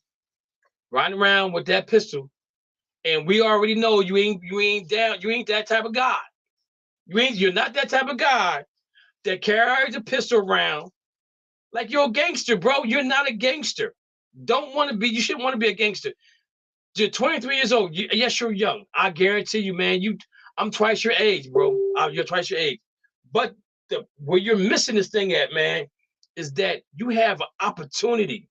riding around with that pistol. And we already know you ain't that type of guy. You're not that type of guy that carries a pistol around like you're a gangster, bro. You're not a gangster. You shouldn't want to be a gangster. You're 23 years old. Yes, you're young. I guarantee you, man. I'm twice your age, bro. You're twice your age. But where you're missing this thing at, man, is that you have an opportunity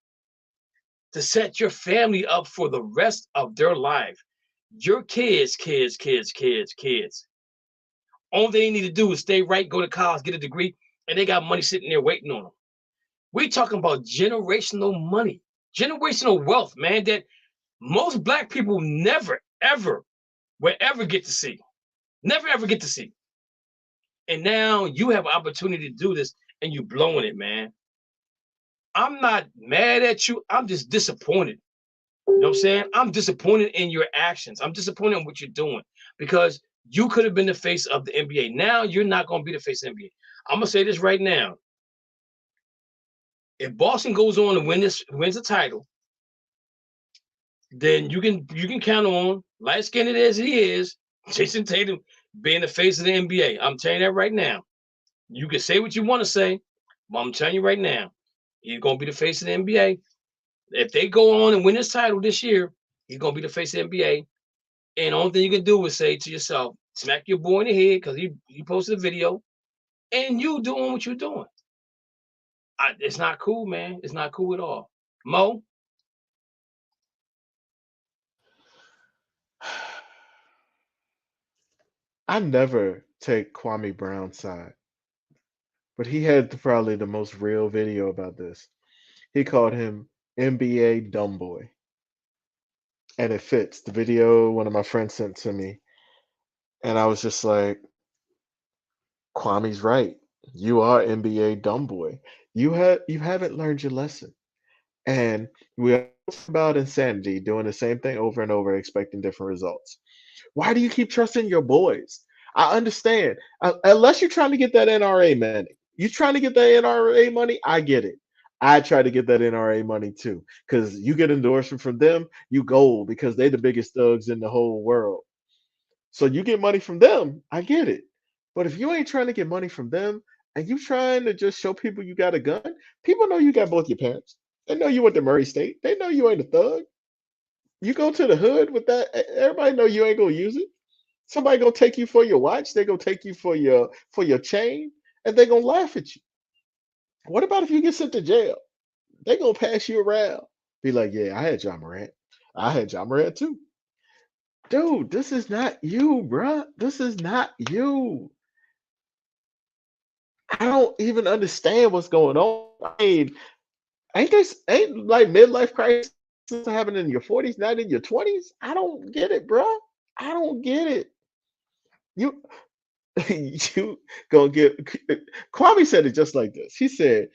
to set your family up for the rest of their life. Your kids. All they need to do is stay right, go to college, get a degree, and they got money sitting there waiting on them. We're talking about generational money, generational wealth, man, that most Black people never, ever will ever get to see. Never, ever get to see. And now you have an opportunity to do this, and you're blowing it, man. I'm not mad at you. I'm just disappointed. You know what I'm saying? I'm disappointed in your actions. I'm disappointed in what you're doing because you could have been the face of the NBA. Now you're not going to be the face of the NBA. I'm going to say this right now. If Boston goes on and wins the title, then you can count on, light-skinned as he is, Jason Tatum being the face of the NBA. I'm telling you that right now. You can say what you want to say, but I'm telling you right now, he's going to be the face of the NBA. If they go on and win this title this year, he's going to be the face of the NBA. And the only thing you can do is say to yourself, smack your boy in the head because he posted a video, and you doing what you're doing. It's not cool, man. It's not cool at all. Mo? I never take Kwame Brown's side, but he had probably the most real video about this. He called him NBA dumb boy, and it fits. The video one of my friends sent to me, and I was just like, Kwame's right. You are NBA dumb boy. You haven't learned your lesson. And we are about insanity, doing the same thing over and over, expecting different results. Why do you keep trusting your boys? I understand. Unless you're trying to get that NRA money. You trying to get that NRA money? I get it. I try to get that NRA money too. Because you get endorsement from them, you gold because they're the biggest thugs in the whole world. So you get money from them, I get it. But if you ain't trying to get money from them and you trying to just show people you got a gun, people know you got both your parents. They know you went to Murray State. They know you ain't a thug. You go to the hood with that, everybody know you ain't gonna use it. Somebody gonna take you for your watch, they gonna take you for your chain, and they gonna laugh at you. What about if you get sent to jail? They gonna pass you around. Be like, yeah, I had John Morant. I had John Morant too. Dude, this is not you, bruh. This is not you. I don't even understand what's going on. I mean, ain't like midlife crisis happening in your 40s, not in your 20s? I don't get it, bruh. I don't get it. You you gonna get Kwame said it just like this. He said,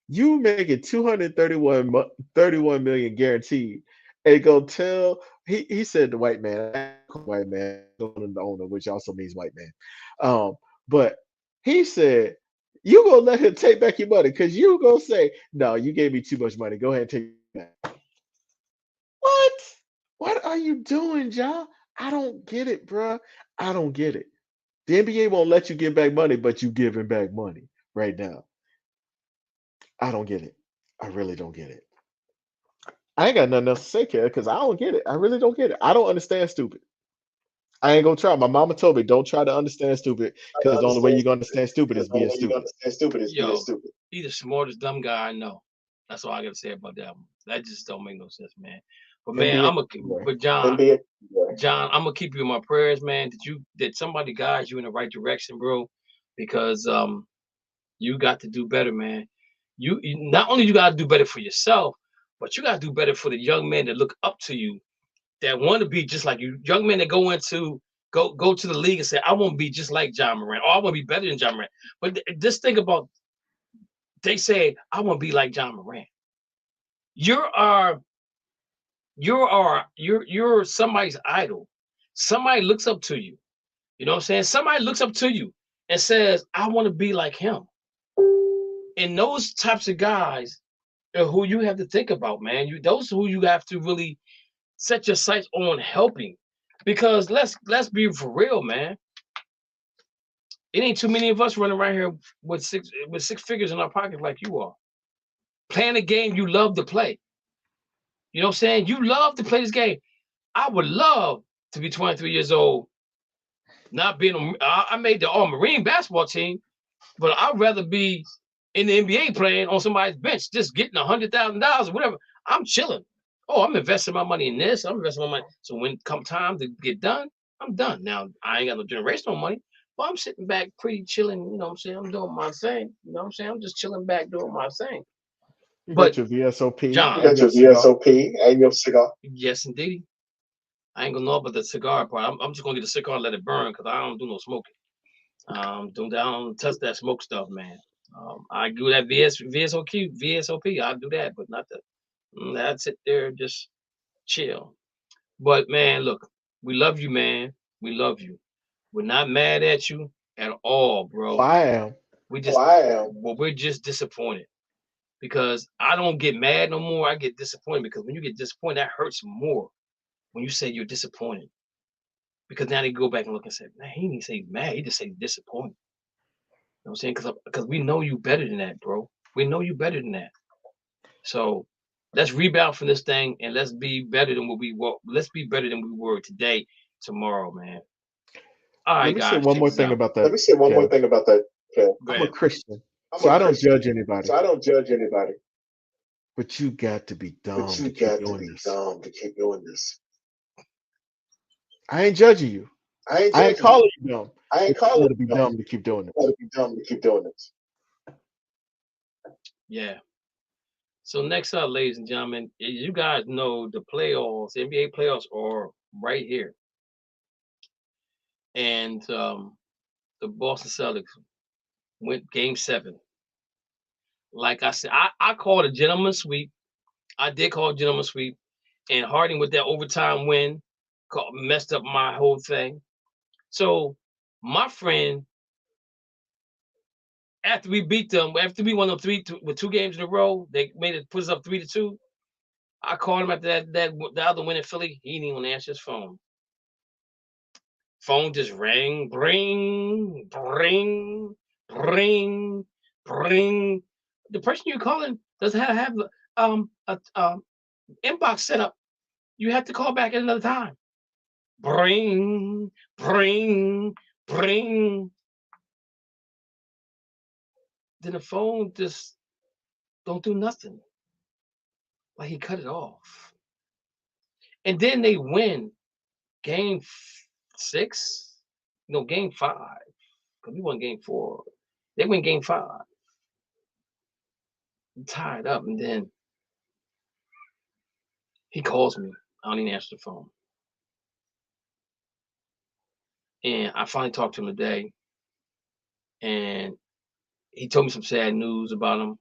you making 31 million guaranteed, and go tell he said the white man, white man, the owner, which also means white man. But he said, you gonna let him take back your money because you gonna say, no, you gave me too much money. Go ahead and take it back. What? What are you doing, Ja? I don't get it, bruh. I don't get it. The NBA won't let you give back money, but you giving back money right now. I don't get it. I really don't get it. I ain't got nothing else to say, Kev, because I don't get it. I really don't get it. I don't understand stupid. I ain't gonna try. My mama told me don't try to understand stupid because the only way you're gonna understand stupid is being stupid. Yo, he's the smartest dumb guy I know. That's all I gotta say about that one. That just don't make no sense, man. But man, NBA, but John, I'm gonna keep you in my prayers, man. Did somebody guide you in the right direction, bro? Because you got to do better, man. You not only you gotta do better for yourself, but you gotta do better for the young men that look up to you, that want to be just like you. Young men that go to the league and say, I want to be just like John Morant, or I want to be better than John Morant. But just think about, they say, I want to be like John Morant. You're you're somebody's idol. Somebody looks up to you. You know what I'm saying? Somebody looks up to you and says, I want to be like him. And those types of guys are who you have to think about, man. Those who you have to really set your sights on helping. Because let's be for real, man. It ain't too many of us running around here with six figures in our pocket like you are. Playing a game you love to play. You know what I'm saying? You love to play this game. I would love to be 23 years old, not being I made the All Marine basketball team, but I'd rather be in the NBA playing on somebody's bench, just getting $100,000 or whatever. I'm chilling. Oh, I'm investing my money in this. I'm investing my money. So when come time to get done, I'm done. Now I ain't got no generational money, but I'm sitting back pretty chilling. You know what I'm saying? I'm doing my thing. You know what I'm saying? I'm just chilling back doing my thing. you But got your VSOP John, and your cigar. and your cigar. yes, indeed. I ain't gonna know about the cigar part. I'm just gonna get the cigar and let it burn because I don't do no smoking. I don't touch that smoke stuff, man. I do that VSOP. I do that, but not the. I'd sit there and just chill. But man, look, we love you, man. We love you. We're not mad at you at all, Oh, bro. I am. We just, well, we're just disappointed because I don't get mad no more. I get disappointed because when you get disappointed, that hurts more. When you say you're disappointed, because now they go back and look and say, man, he didn't say mad. He just say disappointed. You know what I'm saying? Because we know you better than that, bro. We know you better than that. So let's rebound from this thing and let's be better than what we were. Let's be better than we were today, tomorrow, man. All Let right, me say guys, one check more this thing out. about Let that, me say one more Kev. thing about that, Kev. Go I'm a ahead. Christian, I'm so a I don't Christian, judge anybody. so I don't judge anybody. But you got to be But dumb you to keep got to doing be this. dumb to keep doing this. I ain't judging you. I ain't I ain't judging you. calling you dumb. I ain't But you calling got to be you dumb. dumb to keep doing You this. got to be dumb to keep doing this. Yeah. So next up, ladies and gentlemen, you guys know the playoffs, NBA playoffs are right here, and the Boston Celtics went Game 7. Like I said, I called a gentleman's sweep. I did call a gentleman's sweep, and Harden with that overtime win messed up my whole thing. So my friend, after we beat them, after we won them with 2 games in a row, they made it put us up 3-2. I called him after that the other win in Philly. He didn't even answer his phone. Phone just rang, bring, bring, bring, bring. The person you're calling doesn't have a inbox set up. You have to call back at another time. Bring, bring, bring. Then the phone just don't do nothing. Like he cut it off. And then they win game 6. No, game 5. Because we won game 4. They win game 5. I'm tied up, and then he calls me. I don't even answer the phone. And I finally talked to him today. and he told me some sad news about him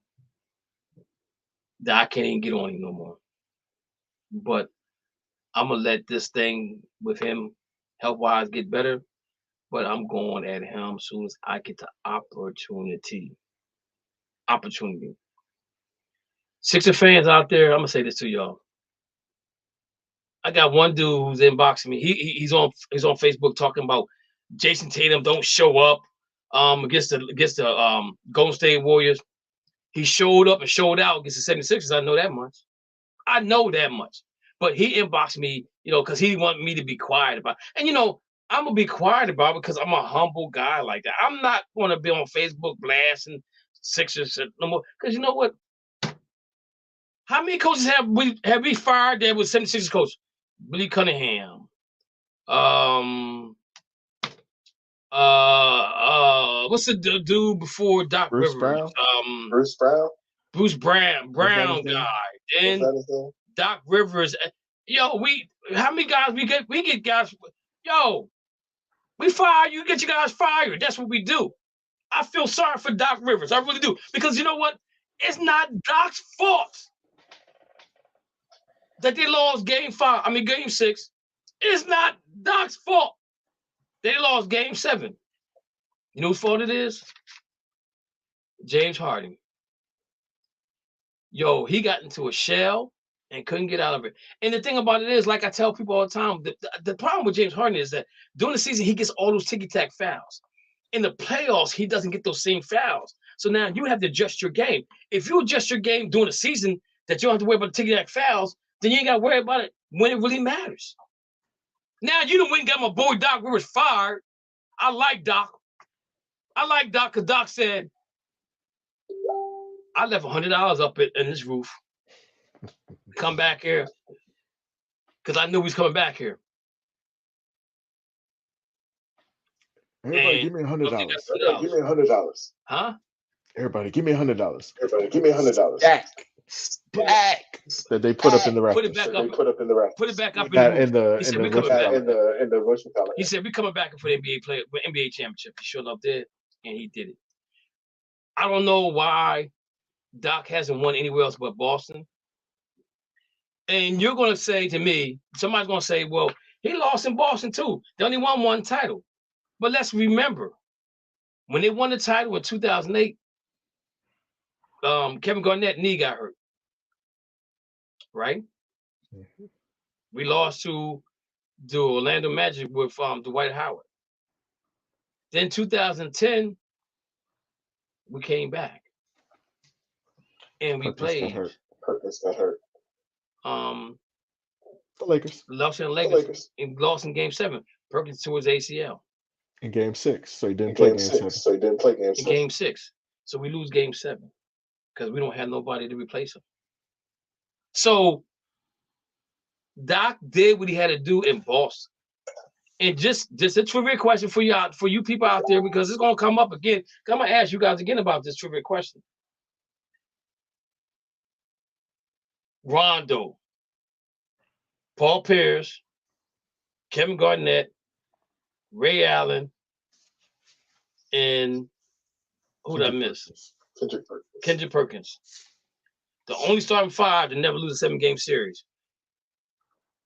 that I can't even get on him no more. But I'm gonna let this thing with him health wise get better. But I'm going at him as soon as I get the opportunity. Opportunity. Sixer fans out there, I'm gonna say this to y'all. I got one dude who's inboxing me. He's on Facebook talking about Jason Tatum don't show up against the Golden State Warriors. He showed up and showed out against the 76ers. I know that much. I know that much. But he inboxed me, because he wanted me to be quiet about it. And I'm gonna be quiet about it because I'm a humble guy like that. I'm not gonna be on Facebook blasting Sixers no more. Because you know what? How many coaches have we fired that was 76ers coach? Billy Cunningham. What's the dude before Doc Bruce Rivers? Brown? Bruce Brown? Bruce Brown Was that his name? guy. Then Was that his name? Doc Rivers. Yo, how many guys we get? We get guys. Yo, we fire you, get you guys fired. That's what we do. I feel sorry for Doc Rivers. I really do. Because you know what? It's not Doc's fault that they lost game 6. It's not Doc's fault. They lost game 7. You know whose fault it is? James Harden. Yo, he got into a shell and couldn't get out of it. And the thing about it is, like I tell people all the time, the problem with James Harden is that during the season, he gets all those ticky-tack fouls. In the playoffs, he doesn't get those same fouls. So now you have to adjust your game. If you adjust your game during the season that you don't have to worry about the ticky-tack fouls, then you ain't got to worry about it when it really matters. Now you done went and got my boy Doc Rivers fired. I like Doc. I like Doc because Doc said, I left $100 up in this roof. Come back here. Because I knew he was coming back here. Everybody, And give me $100. Give me $100. Huh? Everybody, give me $100. Everybody, give me $100. Stack that they put up in the rafters. Put it back up. They put up in the rafters. Put it back up in the He said, in we the coming back. in the what you call it. He said, we coming back for the NBA championship. He showed up there and he did it. I don't know why Doc hasn't won anywhere else but Boston. And you're going to say to me, somebody's going to say, well, he lost in Boston too. They only won one title. But let's remember, when they won the title in 2008, Kevin Garnett's knee got hurt. Right? Mm-hmm. We lost to the Orlando Magic with Dwight Howard. Then 2010, we came back. And we played. Perkins got hurt. The Lakers. Lost in Lakers. And lost in game 7. Perkins tore his ACL. In game 6. So he didn't play game 6. So he didn't play game 6. In game 6. So we lose game 7. Because we don't have nobody to replace him. So Doc did what he had to do in Boston. And just a trivia question for you people out there, because it's gonna come up again. I'm gonna ask you guys again about this trivia question. Rondo, Paul Pierce, Kevin Garnett, Ray Allen, and who did I miss? Kendrick Perkins. The only starting 5 to never lose a 7-game series.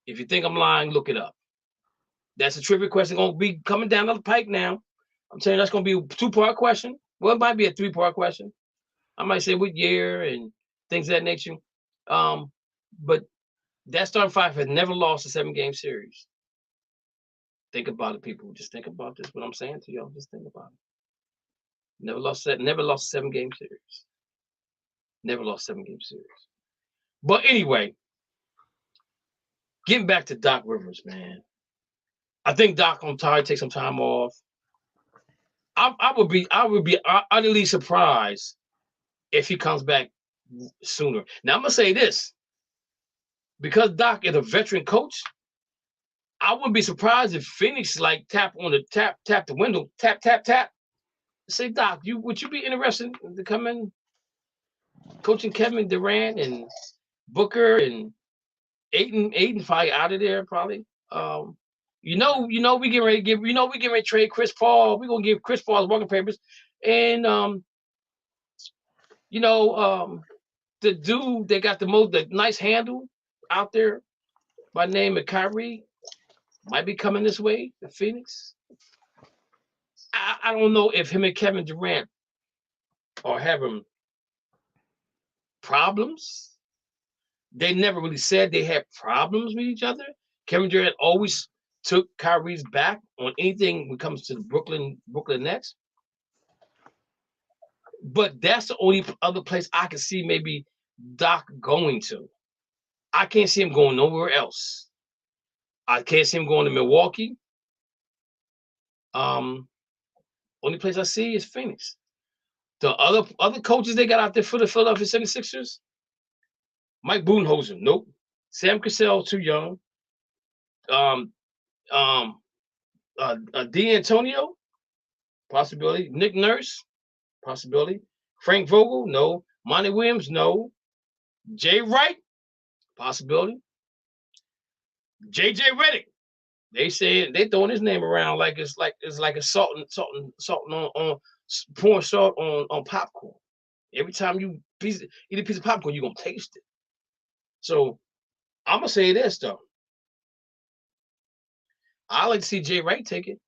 If you think I'm lying, look it up. That's a trivia question going to be coming down the pike now. I'm telling you, that's going to be a 2-part question. Well, it might be a 3-part question. I might say what year and things of that nature. But that starting 5 has never lost a 7-game series. Think about it, people. Just think about this. What I'm saying to y'all, just think about it. Never lost a 7-game series. Never lost a 7-game series. But anyway, getting back to Doc Rivers, man. I think Doc on time take some time off. I would be utterly surprised if he comes back sooner. Now I'm gonna say this, because Doc is a veteran coach. I wouldn't be surprised if Phoenix tap the window, tap. Say, Doc, would you be interested to come in coaching Kevin Durant and Booker and Aiden probably out of there probably. we get ready to give, we get ready to trade Chris Paul. We're gonna give Chris Paul his walking papers, and the dude that got the nice handle out there by name of Kyrie might be coming this way to Phoenix. I don't know if him and Kevin Durant are having problems. They never really said they had problems with each other. Kevin Durant always took Kyrie's back on anything when it comes to the Brooklyn Nets. But that's the only other place I can see maybe Doc going to. I can't see him going nowhere else. I can't see him going to Milwaukee. Only place I see is Phoenix. The other coaches they got out there for the Philadelphia 76ers, Mike Budenholzer, nope. Sam Cassell, too young. D'Antonio, possibility. Nick Nurse, possibility. Frank Vogel, no. Monty Williams, no. Jay Wright, possibility. JJ Redick, they saying they throwing his name around like it's a salt on pouring salt on popcorn. Every time you eat a piece of popcorn, you're gonna taste it. So I'm gonna say this though. I like to see Jay Wright take it.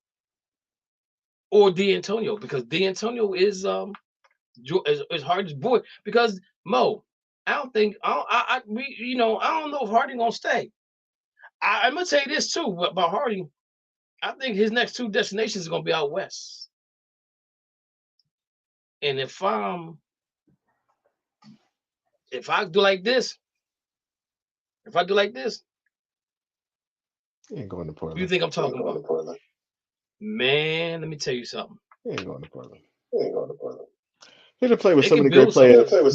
Or D'Antonio, because D'Antonio is Harden's boy. Because Mo, I don't know if Harden gonna stay. I'm gonna say this too about Harden. I think his next two destinations are gonna be out west. And if I do like this, He ain't going to Portland. what do you think I'm talking about? Man, let me tell you something. He ain't going to Portland. He didn't play with so many great build players. something.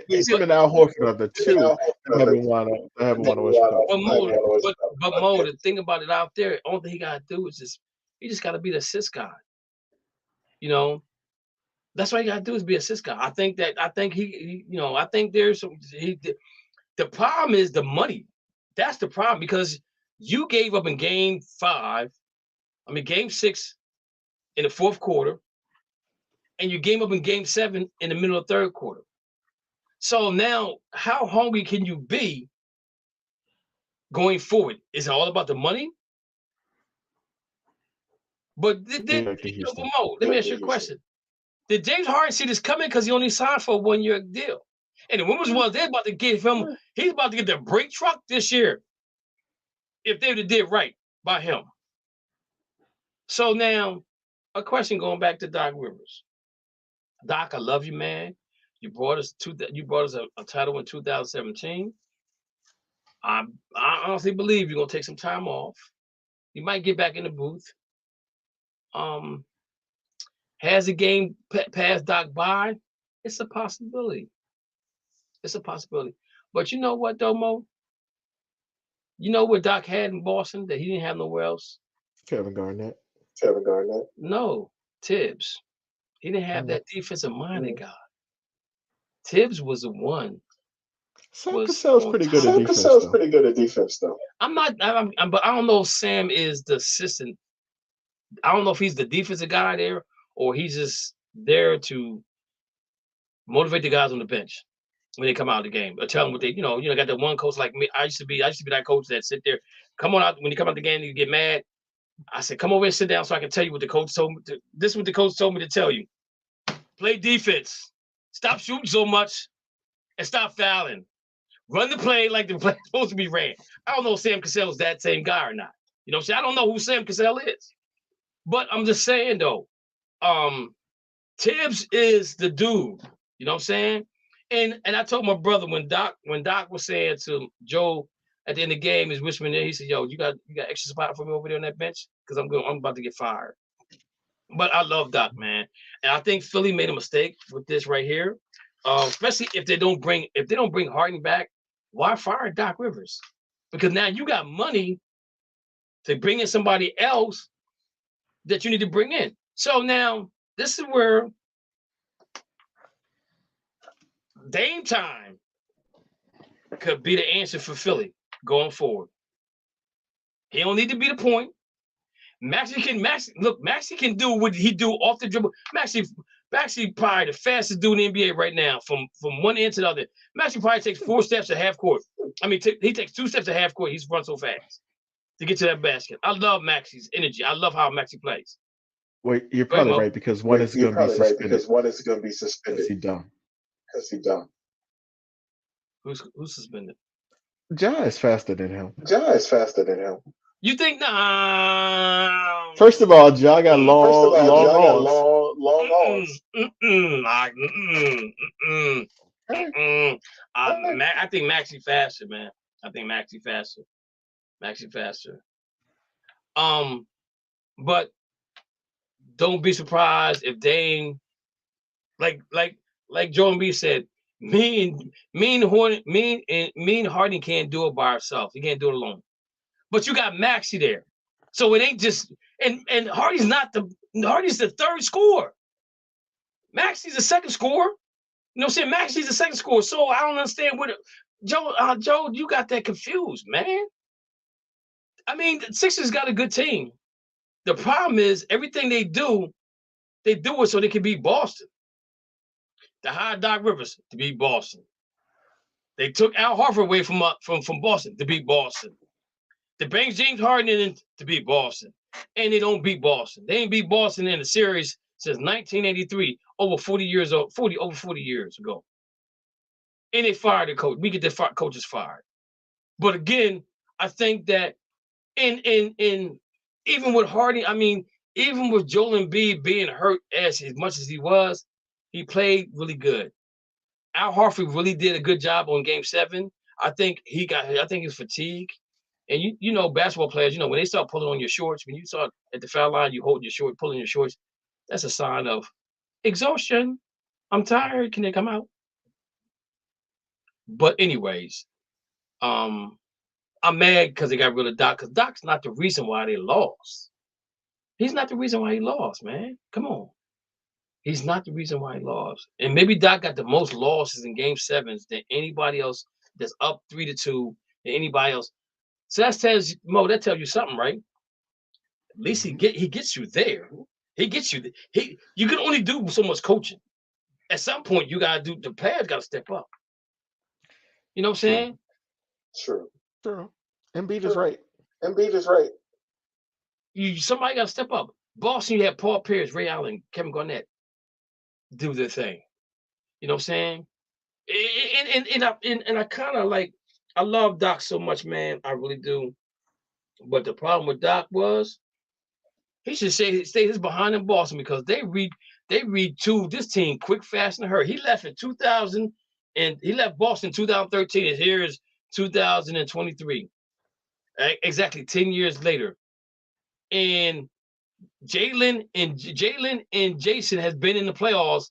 He's him and Al Horford are the two that haven't won a Western Conference. But Mo, the thing about it out there, only thing he gotta do is he just gotta be the assist guy. That's what he gotta do is be assist guy. I think he there's some the problem is the money. That's the problem, because you gave up in game 6 in the fourth quarter, and you gave up in game 7 in the middle of the third quarter. So now, how hungry can you be going forward? Is it all about the money? But Mo, let me ask you a question. Did James Harden see this coming? Because he only signed for a 1-year deal. And the rumors was they're about to give him, he's about to get the brake truck this year if they would have did right by him. So now, a question going back to Doc Rivers. Doc, I love you, man. You brought us a title in 2017. I honestly believe you're gonna take some time off. You might get back in the booth. Has the game passed Doc by? It's a possibility. But you know what, though, Mo? You know what Doc had in Boston that he didn't have nowhere else? Kevin Garnett. No, Tibbs. He didn't have that defensive-minded guy. Tibbs was the one. Sam Cassell's pretty good at defense, though. But I don't know if Sam is the assistant. I don't know if he's the defensive guy there, or he's just there to motivate the guys on the bench when they come out of the game, or tell them what they, got that one coach like me. I used to be that coach that sit there, come on out when you come out the game, you get mad. I said, come over and sit down so I can tell you what the coach told me. This is what the coach told me to tell you. Play defense. Stop shooting so much and stop fouling. Run the play like the play supposed to be ran. I don't know if Sam Cassell is that same guy or not. You know what I'm saying? I don't know who Sam Cassell is. But I'm just saying, though, Tibbs is the dude. You know what I'm saying? And I told my brother when Doc was saying to Joe at the end of the game, he's whispering there, he said, yo, you got extra spot for me over there on that bench? Because I'm about to get fired. But I love Doc, man. And I think Philly made a mistake with this right here. Especially if they don't bring Harden back, why fire Doc Rivers? Because now you got money to bring in somebody else that you need to bring in. So now this is where Dame time could be the answer for Philly going forward. He don't need to be the point. Maxey can do what he do off the dribble. Maxey probably the fastest dude in the NBA right now from one end to the other. Maxey probably takes 4 steps at half court. I mean, he takes 2 steps at half court. He's run so fast to get to that basket. I love Maxey's energy. I love how Maxey plays. Wait, you're probably right because one is going to be suspended. Because he dumb. Who's suspended? Ja is faster than him. You think? Nah. First of all, Ja got long arms. I think Maxey faster, man. I think Maxey faster. But don't be surprised if Dame, like Joe B said, me and Harden can't do it by herself. He can't do it alone. But you got Maxey there, so it ain't just and Hardy's the third scorer. Maxey's the second scorer. You know what I'm saying? Maxey's the second scorer. So I don't understand what Joe, you got that confused, man. I mean, the Sixers got a good team. The problem is everything they do it so they can beat Boston. They hired Doc Rivers to beat Boston. They took Al Horford away from Boston to beat Boston. They bring James Harden in to beat Boston, and they don't beat Boston. They ain't beat Boston in a series since 1983, over 40 years ago. And they fired the coach. We get the coaches fired. But again, I think that in even with Harden, I mean, even with Joel Embiid being hurt as much as he was, he played really good. Al Horford really did a good job on Game 7. I think he's fatigued. And you know, basketball players, you know, when they start pulling on your shorts, when you start at the foul line, you hold your short, pulling your shorts, that's a sign of exhaustion. I'm tired. Can they come out? But anyways, I'm mad because they got rid of Doc, because Doc's not the reason why they lost. He's not the reason why he lost, man. Come on. He's not the reason why he lost. And maybe Doc got the most losses in Game 7s than anybody else that's up 3-2 than anybody else. So that tells you something, right? At least he gets you there. He gets you. You can only do so much coaching. At some point, the players got to step up. You know what I'm saying? True. Embiid is right. Somebody got to step up. Boston, you had Paul Pierce, Ray Allen, Kevin Garnett do their thing. You know what I'm saying? And I kind of like. I love Doc so much, man. I really do. But the problem with Doc was he should stay his behind in Boston because they retooled this team quick, fast, and hurt. He left in 2000 and he left Boston in 2013. And here is 2023. Exactly 10 years later. And Jalen and Jason has been in the playoffs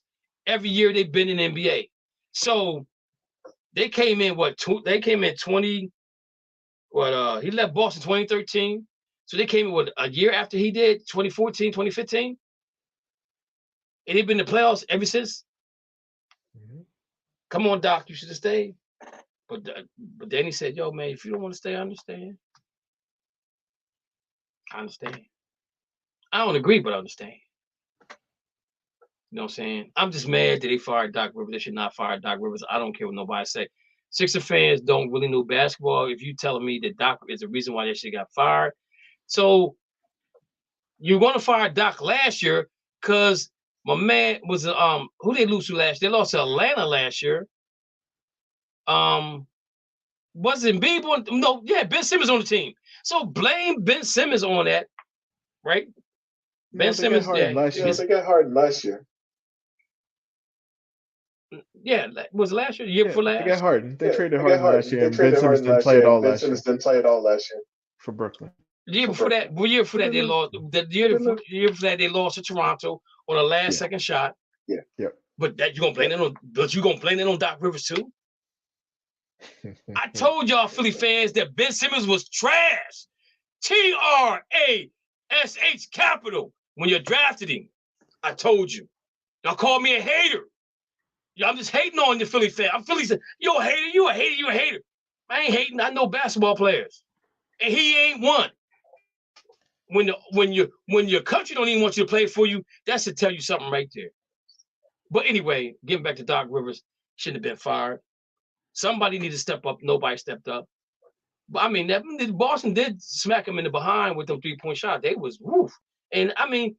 every year they've been in the NBA. So they came in 20. He left Boston 2013. So they came in a year after he did, 2014, 2015. And they've been in the playoffs ever since. Mm-hmm. Come on, Doc, you should have stayed. But then he said, yo, man, if you don't want to stay, I understand. I understand. I don't agree, but I understand. You know what I'm saying? I'm just mad that they fired Doc Rivers. They should not fire Doc Rivers. I don't care what nobody say. Sixer fans don't really know basketball. If you telling me that Doc is the reason why that shit got fired. So you're going to fire Doc last year because my man was, who they lose to last year? They lost to Atlanta last year. Wasn't Embiid on? No, yeah, Ben Simmons on the team. So blame Ben Simmons on that, right? Ben Simmons, they got Harden last year. Yeah, was it last year? The year before last? They got Harden. They traded Harden last year. And Ben Simmons didn't play it all last year. For Brooklyn. The year before that, they lost. The year before that, they lost to Toronto on the last second shot. Yeah. But you gonna blame it on Doc Rivers too? I told y'all Philly fans that Ben Simmons was trash. TRASH capital when you drafted him. I told you. Y'all called me a hater. I'm just hating on the Philly fan. I'm Philly saying, you a hater. I ain't hating. I know basketball players. And he ain't one. when your country don't even want you to play for you, that should tell you something right there. But anyway, getting back to Doc Rivers, shouldn't have been fired. Somebody needed to step up. Nobody stepped up. But I mean, Boston did smack him in the behind with them 3-point shots. They was woof. And I mean,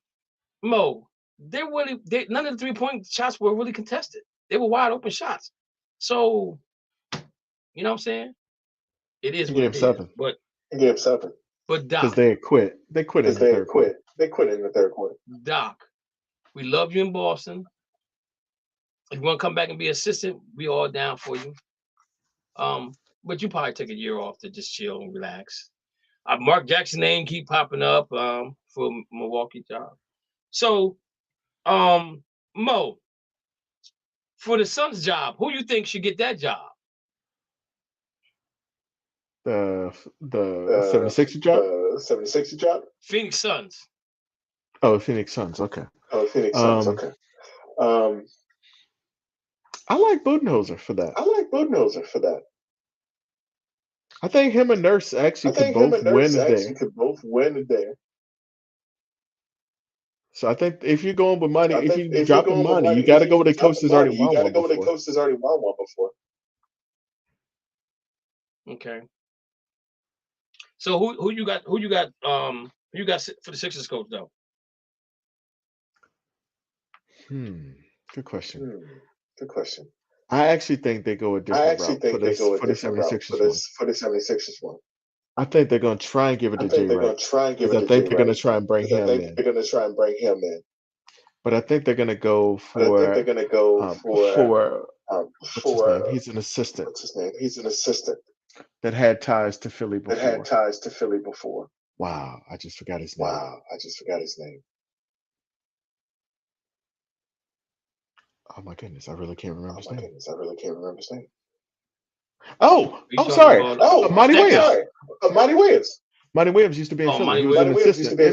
Mo, none of the 3-point shots were really contested. They were wide open shots. So, you know what I'm saying? It is what it is. But he gave 7. But Doc, because they quit. They quit in the third quarter. They quit in the third quarter. Doc, we love you in Boston. If you want to come back and be assistant, we all down for you. But you probably take a year off to just chill and relax. Mark Jackson's name keep popping up for Milwaukee job. So, Mo, for the Suns job, who you think should get that job? The 76er job? The 76er job? Phoenix Suns. Oh, Phoenix Suns. Okay. Okay. I like Budenholzer for that. I think him and Nurse actually could both win there. So I think if you're going with money, if you're dropping money, you got to go with a coach that's already won one before. Okay. So who you got for the Sixers coach though? Good question. I actually think they go a different route for the 76ers one. I think they're going to try and give it to J. Wright. I think they're going to try and bring him in. But I think they're going to go for what's his name? He's an assistant. That had ties to Philly before. Wow, I just forgot his name. Oh my goodness, I really can't remember his name. Oh, sorry. Monty Williams. Monty Williams used to be in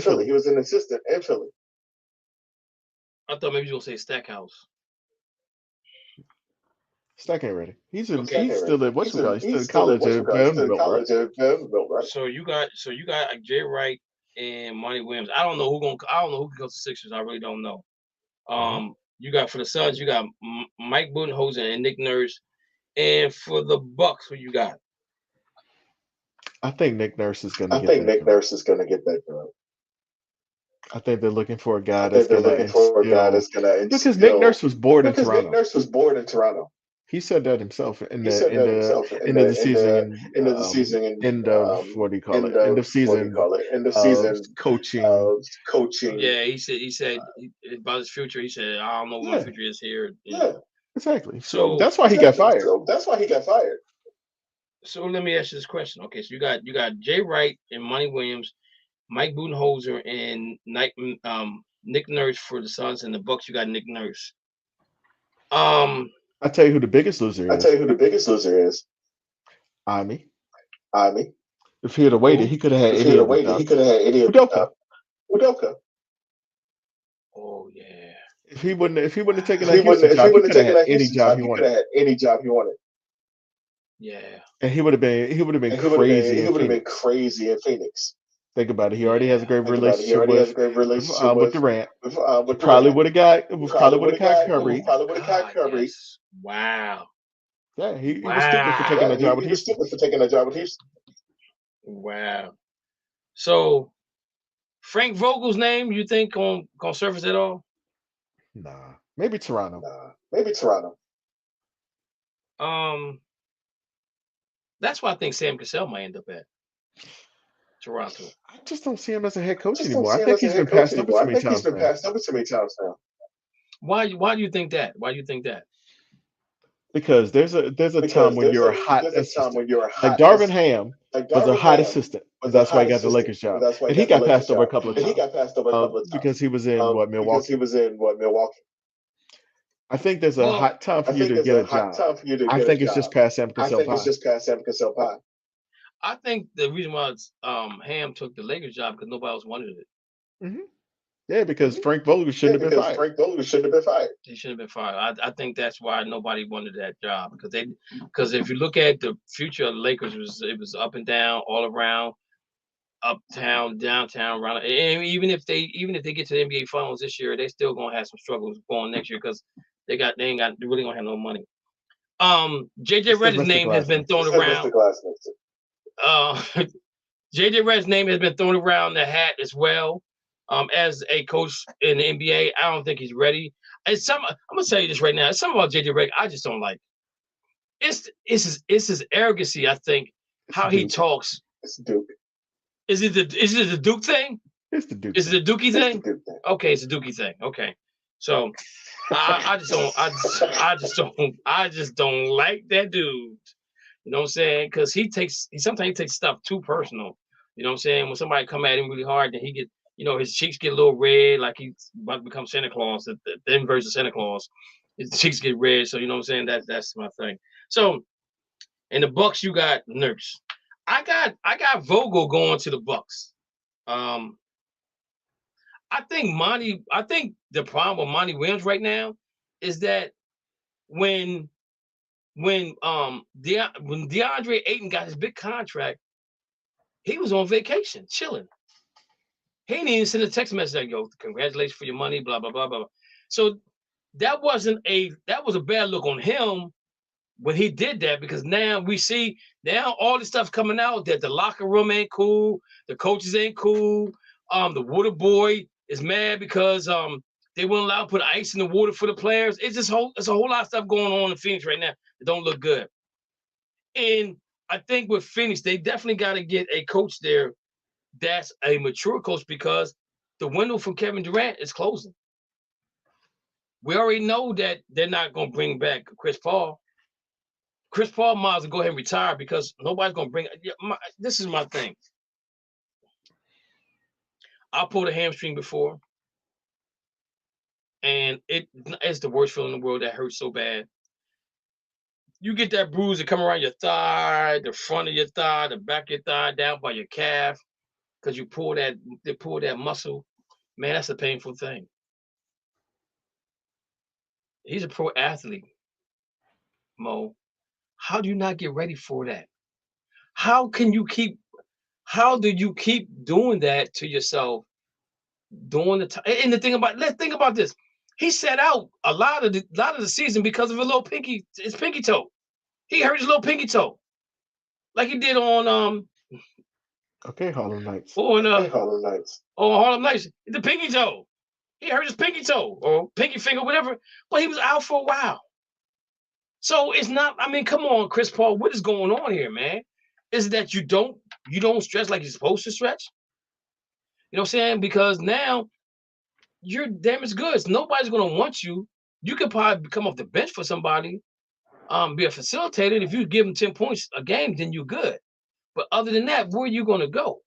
Philly. He was an assistant in Philly. I thought maybe you were going to say Stackhouse. Stack ain't ready. He's still at what's it called? He's still in college at Vanderbilt, right? So you got Jay Wright and Monty Williams. I don't know who can go to the Sixers. I really don't know. You got for the Suns, you got Mike Budenholzer and Nick Nurse. And for the Bucks, who you got? I think Nick Nurse is going to get that job. I think they're looking for a guy that's going to instill. Because Nick Nurse was bored in Toronto. He said that himself in the season. End of season coaching. Yeah, he said about his future. He said, I don't know what my future is here. Yeah, exactly. So that's why he got fired. So let me ask you this question. Okay, so you got Jay Wright and Monty Williams, Mike Budenholzer and Nick Nurse for the Suns, and the Bucks. You got Nick Nurse. I tell you who the biggest loser is. Ime. If he had waited, he could have had Eddie Udoka. Oh yeah. If he wouldn't have taken that Houston job, he could have had any job he wanted. Yeah. And he would have been crazy in Phoenix. Think about it. He already has a great relationship with Durant. Probably would have got Curry. Yes. Wow. Yeah, he was stupid for taking that job with Houston. Wow. So Frank Vogel's name, you think gonna surface at all? Nah. Maybe Toronto. That's why I think Sam Cassell might end up at Toronto. I just don't see him as a head coach anymore. I think he's been passed over too many times now. Why do you think that? Because there's a time when you're a hot assistant. Like Darvin Ham was a hot assistant. That's why he got the Lakers job. And he got passed over a couple of times. Because he was in Milwaukee. I think there's a hot time for you to get a job. I think it's just past Sam Cassell Pie. I think the reason why Ham took the Lakers job because nobody else wanted it. Mm-hmm. Yeah, because Frank Vogel shouldn't have been fired. He shouldn't have been fired. I think that's why nobody wanted that job because if you look at the future of the Lakers, it was up and down all around. uptown, downtown, around. And even if they get to the NBA finals this year, they still gonna have some struggles going next year because they really gonna have no money. JJ Redick's name has been thrown around. JJ Redick's name has been thrown around the hat as well. As a coach in the NBA, I don't think he's ready. I'm gonna tell you this right now. It's something about JJ Redick I just don't like. It's his arrogancy. I think how he talks. It's Duke. Is it the Duke thing? It's the Duke. Is it the Dookie thing? Duke thing. Okay, it's the Dookie thing. Okay, so I just don't like that dude. You know what I'm saying? Because sometimes he takes stuff too personal. You know what I'm saying? When somebody come at him really hard, then he get, his cheeks get a little red, like he's about to become Santa Claus, the inverse of Santa Claus. His cheeks get red, so you know what I'm saying? That's my thing. So in the Bucks, you got Nurse. I got Vogel going to the Bucks. I think the problem with Monty Williams right now is that when DeAndre Ayton got his big contract, he was on vacation, chilling. He didn't even send a text message like, "Yo, congratulations for your money," blah blah blah blah. So that was a bad look on him when he did that, because now we see all this stuff coming out that the locker room ain't cool, the coaches ain't cool. The water boy is mad because they wouldn't allow to put ice in the water for the players. It's a whole lot of stuff going on in Phoenix right now that don't look good. And I think with Phoenix, they definitely got to get a coach there that's a mature coach, because the window for Kevin Durant is closing. We already know that they're not going to bring back Chris Paul. Chris Paul might as well go ahead and retire, because nobody's going to bring. This is my thing. I pulled a hamstring before, and it's the worst feeling in the world. That hurts so bad. You get that bruise that come around your thigh, the front of your thigh, the back of your thigh, down by your calf, because they pull that muscle. Man, that's a painful thing. He's a pro athlete, Mo. How do you not get ready for that? How do you keep doing that to yourself during the time? And let's think about this. He set out a lot of the season because of his pinky toe. He hurt his little pinky toe, like he did on Harlem Nights. Harlem Nights. Oh, Harlem Nights. The pinky toe. He hurt his pinky toe or pinky finger, whatever. But he was out for a while. So it's not. I mean, come on, Chris Paul. What is going on here, man? Is it that you don't stretch like you're supposed to stretch? You know what I'm saying? Because now you're damaged goods. Nobody's gonna want you. You could probably come off the bench for somebody, be a facilitator. If you give them 10 points a game, then you're good. But other than that, where are you gonna go?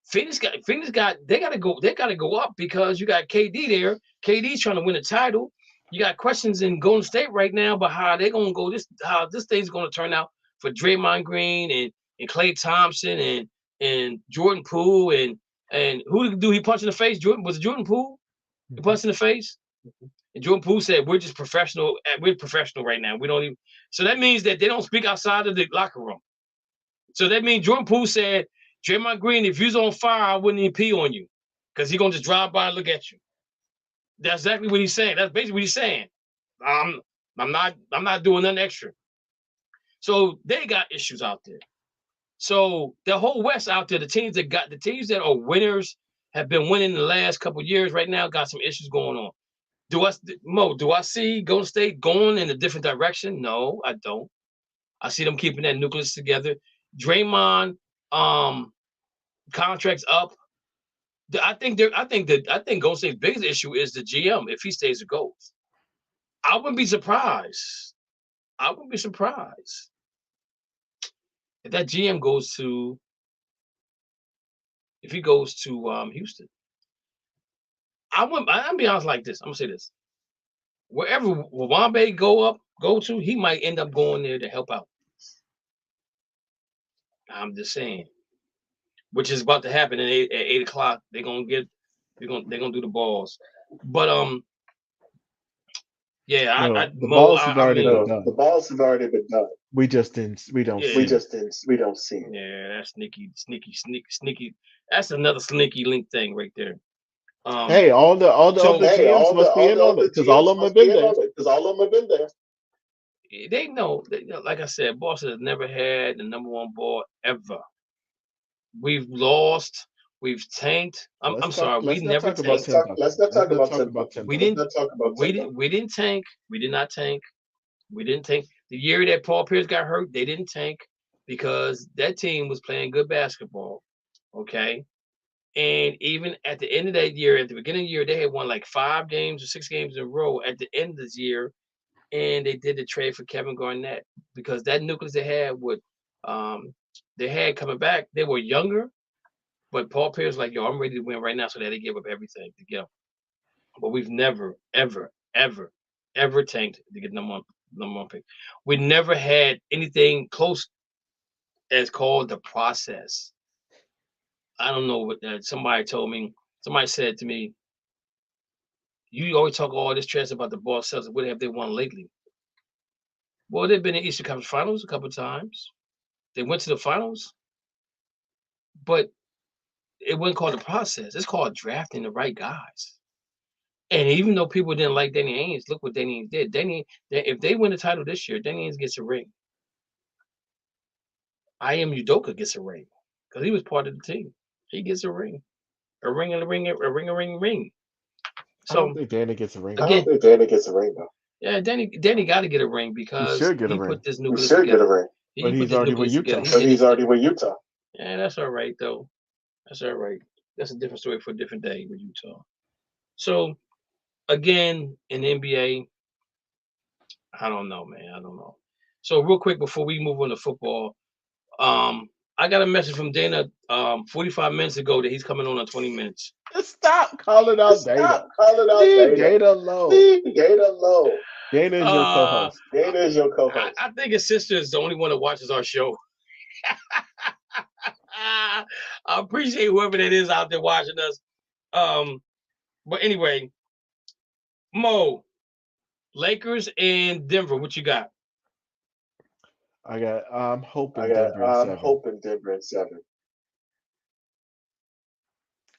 Phoenix got they gotta go up, because you got KD there. KD's trying to win a title. You got questions in Golden State right now about how they're gonna go, how this thing's gonna turn out for Draymond Green and Klay Thompson and Jordan Poole and who do he punch in the face? Was it Jordan Poole? He punched in the face? And Jordan Poole said, "We're just professional. We're professional right now. We don't even." So that means that they don't speak outside of the locker room. So that means Jordan Poole said, "Draymond Green, if you're on fire, I wouldn't even pee on you, because he's gonna just drive by and look at you." That's exactly what he's saying. That's basically what he's saying. I'm not doing nothing extra. So they got issues out there. So the whole West out there, the teams that are winners, have been winning the last couple of years right now, got some issues going on. Do I see Golden State going in a different direction? No, I don't. I see them keeping that nucleus together. Draymond, contracts up. I think Golden State's biggest issue is the GM. If he stays or goes, I wouldn't be surprised. If that GM goes to Houston. I'll be honest like this. I'm gonna say this. Wherever Wemby go to, he might end up going there to help out. I'm just saying. Which is about to happen at 8 o'clock. They're gonna do the balls. But Yeah, No, the Mo, balls have already been done. The balls have already been done. We just didn't. We don't Yeah. see. We don't see it. Yeah, that's sneaky. That's another sneaky link thing right there. Hey, all the So- other GMs must be in on it because all of them have been there. Because all of them have been there. They know, like I said, Boston has never had the #1 ball ever. We've lost. We've tanked. I'm sorry. We never talk about tanked. Let's not talk about Tim. We Let's didn't. not talk about We didn't tank. We did not tank. We didn't tank. The year that Paul Pierce got hurt, they didn't tank because that team was playing good basketball. Okay. And even at the end of that year, at the beginning of the year, they had won like 5 games or 6 games in a row at the end of this year. And they did the trade for Kevin Garnett because that nucleus they had coming back, they were younger, but Paul Pierce was like, yo, I'm ready to win right now. So they gave up everything to get him. But we've never, ever, ever, ever tanked to get number one pick. We never had anything close as called the process. I don't know what somebody said to me, you always talk all this trash about the Boston Celtics. What have they won lately? Well, they've been in Eastern Conference Finals a couple of times. They went to the finals, but it wasn't called the process. It's called drafting the right guys. And even though people didn't like Danny Ainge, look what Danny Ainge did. If they win the title this year, Danny Ainge gets a ring. I am Udoka gets a ring because he was part of the team. He gets a ring, a ring, and a ring, a ring, a ring, ring. So I don't think Danny gets a ring. I don't think Danny gets a ring though. Yeah, Danny got to get a ring because he should get a ring. Put this nucleus He should together. get a ring. But he's already with Utah. But he's already with Utah. Yeah, that's all right though. That's all right. That's a different story for a different day with Utah. So again, in the NBA, I don't know, man. I don't know. So real quick before we move on to football, I got a message from Dana 45 minutes ago that he's coming on in 20 minutes. Stop calling out Dana. Stop calling out Leave Dana. Dana alone. Leave Dana alone. Dana is your co-host. Dana is your co-host. I think his sister is the only one that watches our show. I appreciate whoever that is out there watching us. But anyway, Mo, Lakers and Denver, what you got? I'm hoping Denver in 7.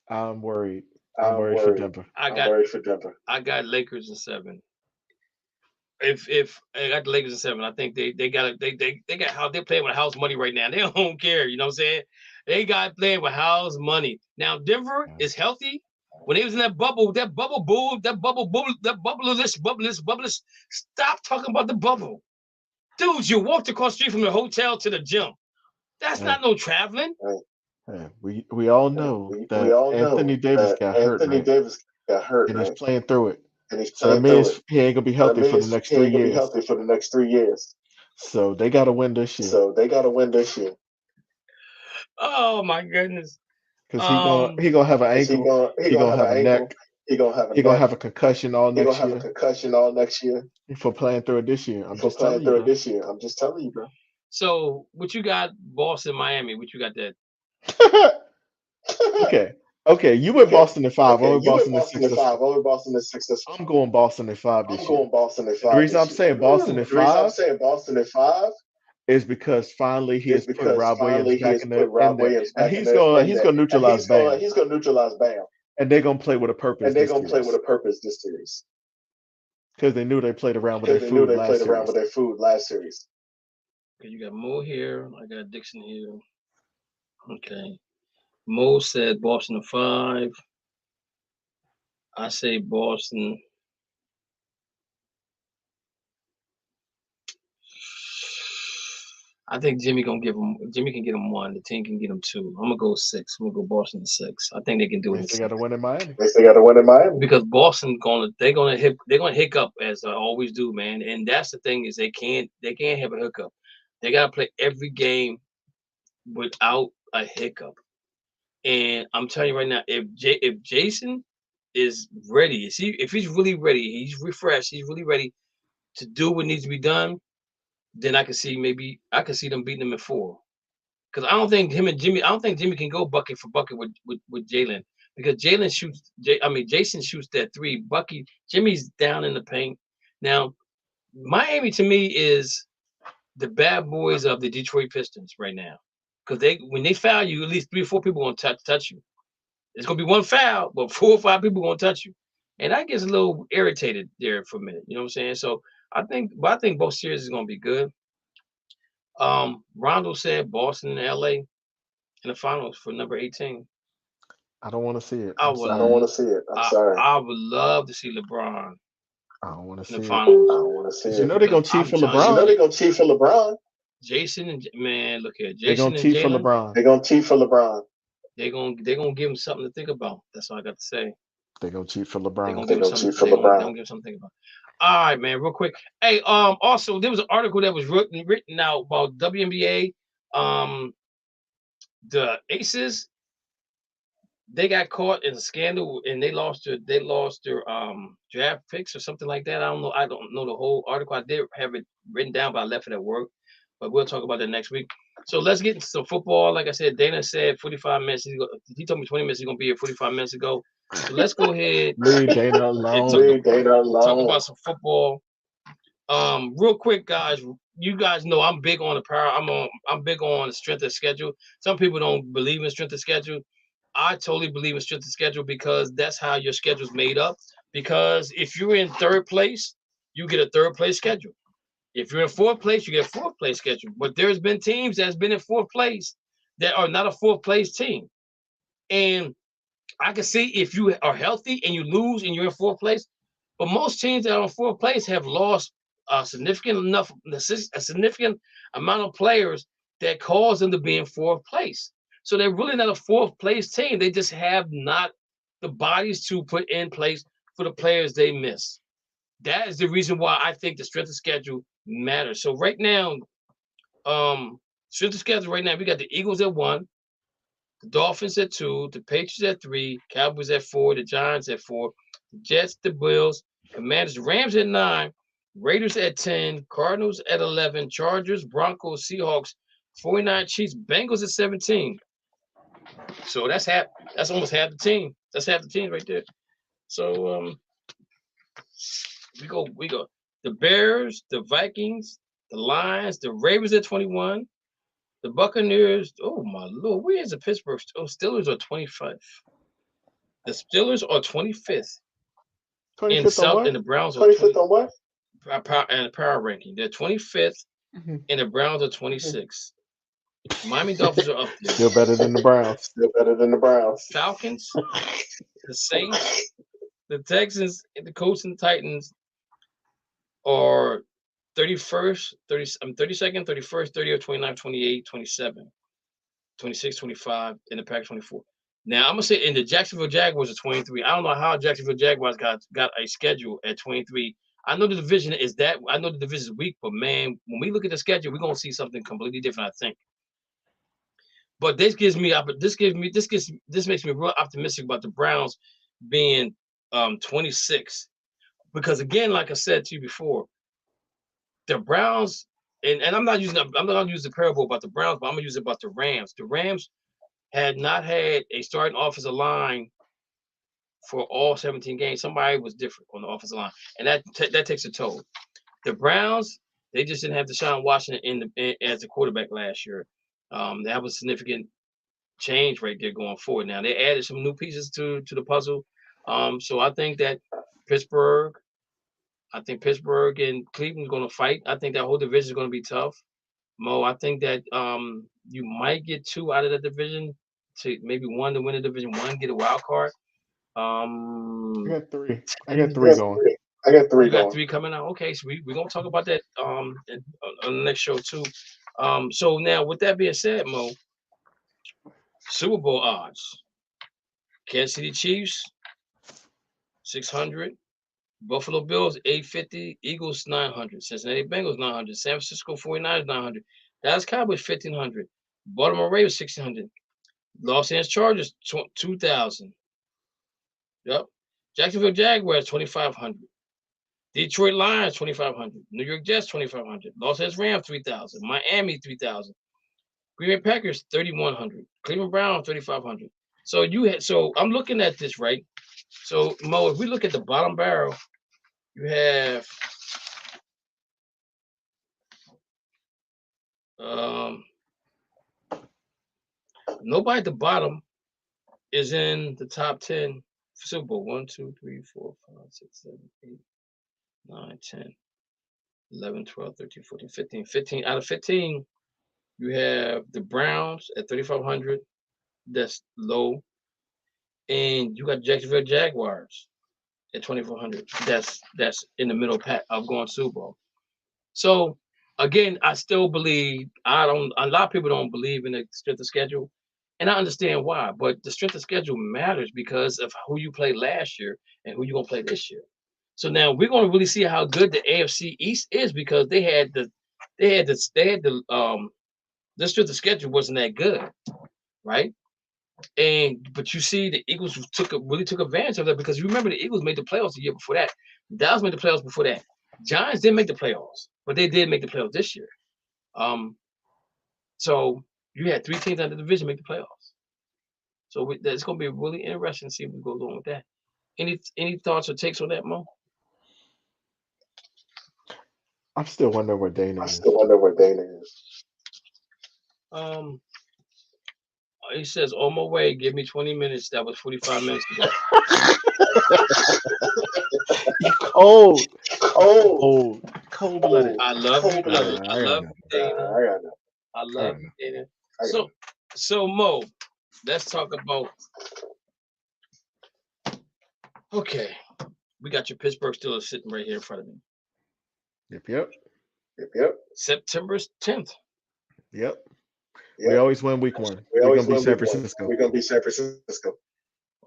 I'm worried. I'm worried for Denver. I'm worried for Denver. I got Lakers in 7. If I got the Lakers in 7, I think they got how they're playing with house money right now. They don't care, you know what I'm saying? They got playing with house money. Now Denver is healthy. When they was in that bubble boom, that bubbleless. Stop talking about the bubble. Dudes, you walked across the street from the hotel to the gym. That's not no traveling. We all know that Anthony Davis got hurt. And he's playing through it. So that means he ain't gonna be healthy for the next 3 years. So they gotta win this year. Oh my goodness. Because he gonna have an ankle. He gonna have a neck. He gonna have a concussion all next year. For playing through it this year. I'm just telling you, bro. So what you got, Boston, Miami? What you got that? Okay. You went Boston in 5. I went Boston in 6. I'm going Boston in 5 this year. The reason I'm saying Boston in 5 is because finally he has put Rob Williams back in there. And he's gonna neutralize Bam. And they're gonna play with a purpose this series. Because they knew they played around with their food last series. Okay, you got Mo here. I got Dixon here. Okay. Mo said Boston in 5. I say Boston. I think Jimmy can get him 1. The team can get him 2. I'm gonna go 6. I'm gonna go Boston in 6. I think they can do it. They got to win in Miami. Because Boston they're gonna hiccup as they always do, man. And that's the thing is they can't have a hiccup. They gotta play every game without a hiccup. And I'm telling you right now, if Jason is ready, if he's really ready, he's refreshed, he's really ready to do what needs to be done, then I can see them beating him in 4. Because I don't think Jimmy can go bucket for bucket with Jalen. Because Jason shoots that 3. Jimmy's down in the paint. Now, Miami to me is the bad boys of the Detroit Pistons right now, because when they foul you, at least 3 or 4 people gonna touch you. It's gonna be one foul, but 4 or 5 people gonna touch you, and I gets a little irritated there for a minute. You know what I'm saying? So I think both series is gonna be good. Rondo said Boston and LA in the finals for number 18. I don't want to see it. I I'm would. I don't sorry. want to see it. I'm sorry. I would love to see LeBron I don't want to in the see it. I finals. don't want to see Because you it. know they're gonna Because cheat I'm for telling You know LeBron. they're gonna cheat for LeBron. Jason and man, look here, They're Jason gonna and cheat for Jalen, LeBron. They're gonna cheat for LeBron. they're gonna give him something to think about. That's all I got to say. They're gonna cheat for They're LeBron. gonna They're give him gonna something. cheat for They're LeBron. gonna give him something to think about. All right, man, real quick. Hey, also there was an article that was written out about WNBA. The Aces, they got caught in a scandal and they lost their draft picks or something like that. I don't know the whole article. I did have it written down, but I left it at work. But we'll talk about that next week. So let's get into some football. Like I said, Dana said 45 minutes. He told me 20 minutes. He's gonna be here 45 minutes ago. So let's go ahead Leave Dana and alone. Leave Dana talk alone. about some football. Real quick, guys. You guys know I'm big on the power. I'm big on the strength of schedule. Some people don't believe in strength of schedule. I totally believe in strength of schedule because that's how your schedule's made up. Because if you're in third place, you get a third place schedule. If you're in fourth place, you get a fourth place schedule. But there's been teams that's been in fourth place that are not a fourth place team. And I can see if you are healthy and you lose and you're in fourth place. But most teams that are in fourth place have lost a significant amount of players that cause them to be in fourth place. So they're really not a fourth place team. They just have not the bodies to put in place for the players they miss. That is the reason why I think the strength of schedule matters. So right now, strength of schedule right now, we got the Eagles at 1, the Dolphins at 2, the Patriots at 3, Cowboys at 4, the Giants at 4, the Jets, the Bills, Commanders, Rams at 9, Raiders at 10, Cardinals at 11, Chargers, Broncos, Seahawks, 49 Chiefs, Bengals at 17. So that's almost half the team. That's half the team right there. So we go. The Bears, the Vikings, the Lions, the Ravens at 21, the Buccaneers. Oh my Lord, where is the Pittsburgh? Oh, Steelers are 25. The Steelers are 25th in 25th on South, and what? the Browns are 25th on what? and power ranking. They're 25th, and the Browns are 26th. Miami Dolphins are up there. Still better than the Browns. Still better than the Browns. Falcons, the Saints, the Texans, and the Colts and Titans are 31st, 32nd, 31st, 30th, 29th, 28th, 27th, 26th, 25, and the Pack 24. Now I'm gonna say in the Jacksonville Jaguars are 23. I don't know how Jacksonville Jaguars got a schedule at 23. I know the division is weak, but man, when we look at the schedule, we're gonna see something completely different, I think. But this makes me real optimistic about the Browns being 26. Because again, like I said to you before, the Browns, and I'm not gonna use the parable about the Browns, but I'm gonna use it about the Rams. The Rams had not had a starting offensive line for all 17 games. Somebody was different on the offensive line, and that takes a toll. The Browns, they just didn't have Deshaun Washington as the quarterback last year. That was significant change right there going forward. Now they added some new pieces to the puzzle. So I think that Pittsburgh and Cleveland's going to fight. I think that whole division is going to be tough. Mo, I think that you might get 2 out of that division, to maybe 1 to win the division, 1 get a wild card. I got 3. I got 3 going. I got 3 You got going. 3 coming out. Okay, so we're gonna talk about that on the next show too. So now with that being said, Mo, Super Bowl odds: Kansas City Chiefs 600, Buffalo Bills 850, Eagles 900, Cincinnati Bengals 900, San Francisco 49ers 900, Dallas Cowboys 1500, Baltimore Ravens 1600, Los Angeles Chargers 2000. Yep. Jacksonville Jaguars 2500. Detroit Lions 2500. New York Jets 2500. Los Angeles Rams 3000. Miami 3000. Green Bay Packers 3100. Cleveland Browns 3500. So I'm looking at this, right? So Mo, if we look at the bottom barrel, you have nobody at the bottom is in the top 10 for Super Bowl. 1, 2, 3, 4, 5, 6, 7, 8, 9, 10, 11, 12, 13, 14, 15. 15 out of 15, you have the Browns at 3,500. That's low. And you got Jacksonville Jaguars at 2,400. That's in the middle pack of going Super Bowl. So again, I still believe a lot of people don't believe in the strength of schedule. And I understand why, but the strength of schedule matters because of who you played last year and who you're gonna play this year. So now we're gonna really see how good the AFC East is because the strength of schedule wasn't that good, right? But you see the Eagles really took advantage of that because you remember the Eagles made the playoffs the year before that. Dallas made the playoffs before that. Giants didn't make the playoffs, but they did make the playoffs this year. So you had 3 teams out of the division make the playoffs. So it's going to be really interesting to see what goes on with that. Any thoughts or takes on that, Mo? I'm still wondering where Dana I is. still wonder where Dana is. He says, on my way, give me 20 minutes. That was 45 minutes ago. Cold blooded. Cold. I love you, Cold-blooded. I love you, Dana. I got that. I love you, Dana. I got So Mo, let's talk about. Okay, we got your Pittsburgh Steelers sitting right here in front of me. Yep. September 10th. Yep. We always win week 1. We're gonna be San Francisco. We're gonna be San Francisco.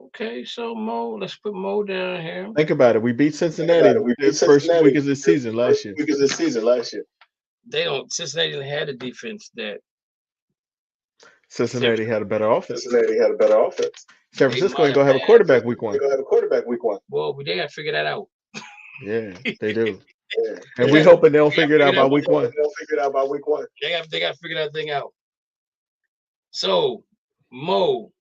Okay, so Mo, let's put Mo down here. Think about it. We beat Cincinnati. First week of the season last year. Cincinnati didn't have the defense that Cincinnati had a better offense. San They Francisco might ain't gonna have have a quarterback week 1. Well, they gotta figure that out. Yeah, they do. And we hoping they'll figure it out by week 1. They gotta figure that thing out. So, Mo,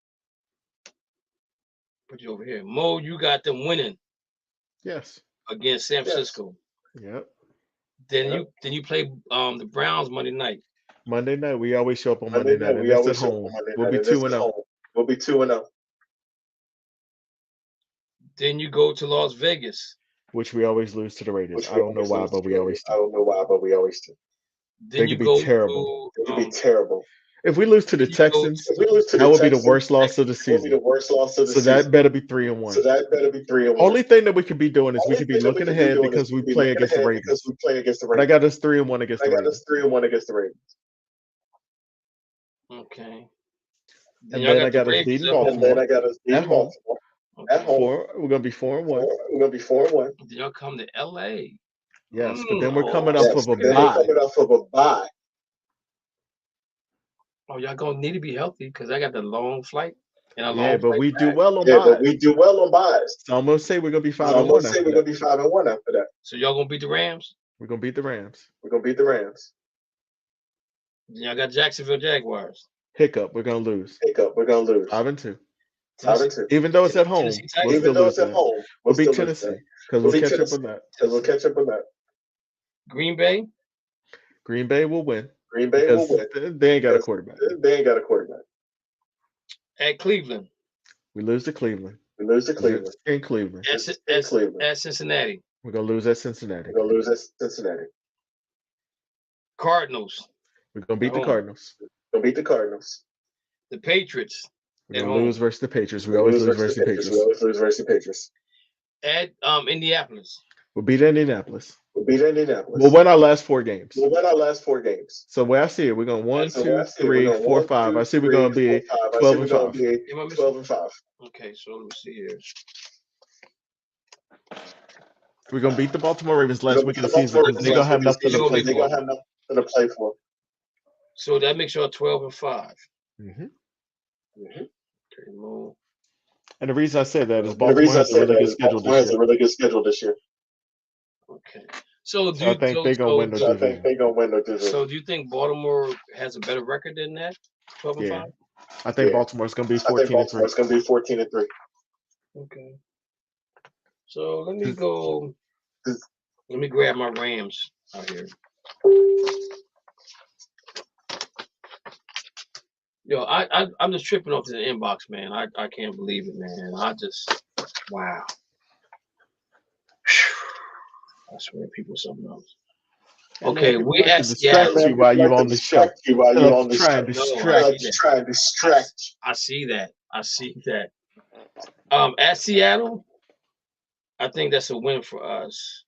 put you over here. Mo, you got them winning Yes. against San Francisco. Yep. Then you play the Browns Monday night. Monday night, we always show up on Monday night, and it's at home. We'll be 2-0. We'll be 2-0. Then you go to Las Vegas, which we always lose to the Raiders. I don't know why, but we always do. Then They you could be go terrible. terrible. If we lose to the Texans, that would be the worst loss of the season. So that better be 3-1. Only thing that we could be doing is we could be looking ahead because we play against the Raiders. But I got us 3-1 against the Raiders. Okay. And then I got us beating Baltimore at home. We're gonna be 4-1. Then y'all come to LA. Yes, but then we're coming off of a bye. Oh, y'all gonna need to be healthy because I got the long flight. Yeah, but we do well on buys. So I'm gonna say we're gonna be 5-1 after that. So y'all gonna beat the Rams? We're gonna beat the Rams. Then y'all got Jacksonville Jaguars. Hiccup, we're gonna lose. 5-2. Even though it's at home, we'll still lose that. We'll beat Tennessee because we'll catch up on that. Green Bay will win. They ain't got a quarterback. At Cleveland. We lose to Cleveland. In Cleveland. At Cincinnati. We're gonna lose at Cincinnati. Cardinals. We're gonna beat the Cardinals. The Patriots. We're gonna lose versus the Patriots. We always lose versus the Patriots. At Indianapolis. We'll beat Indianapolis. We'll win our last 4 games. So where I see it, we're going 1, 2, 3, 4, 5. I see we're going to be 12-5. Okay, so let me see here. We're going to beat the Baltimore Ravens last week of the season because they're going to have nothing to play for. So that makes y'all 12-5. Mm-hmm. Okay, well. And the reason I said that is Baltimore has a really good schedule this year. Okay. So I think they're going to win the division. So do you think Baltimore has a better record than that? 12-5? Yeah. I think Baltimore's going to be 14-3. Okay. So let me go. Let me grab my Rams out here. Yo, I'm just tripping off to the inbox, man. I can't believe it, man. Wow. I swear, people something else. And Okay, people we like to at Seattle. distract you while you on the show. They love to try and No, distract you. I see that. I see that. At Seattle, I think that's a win for us.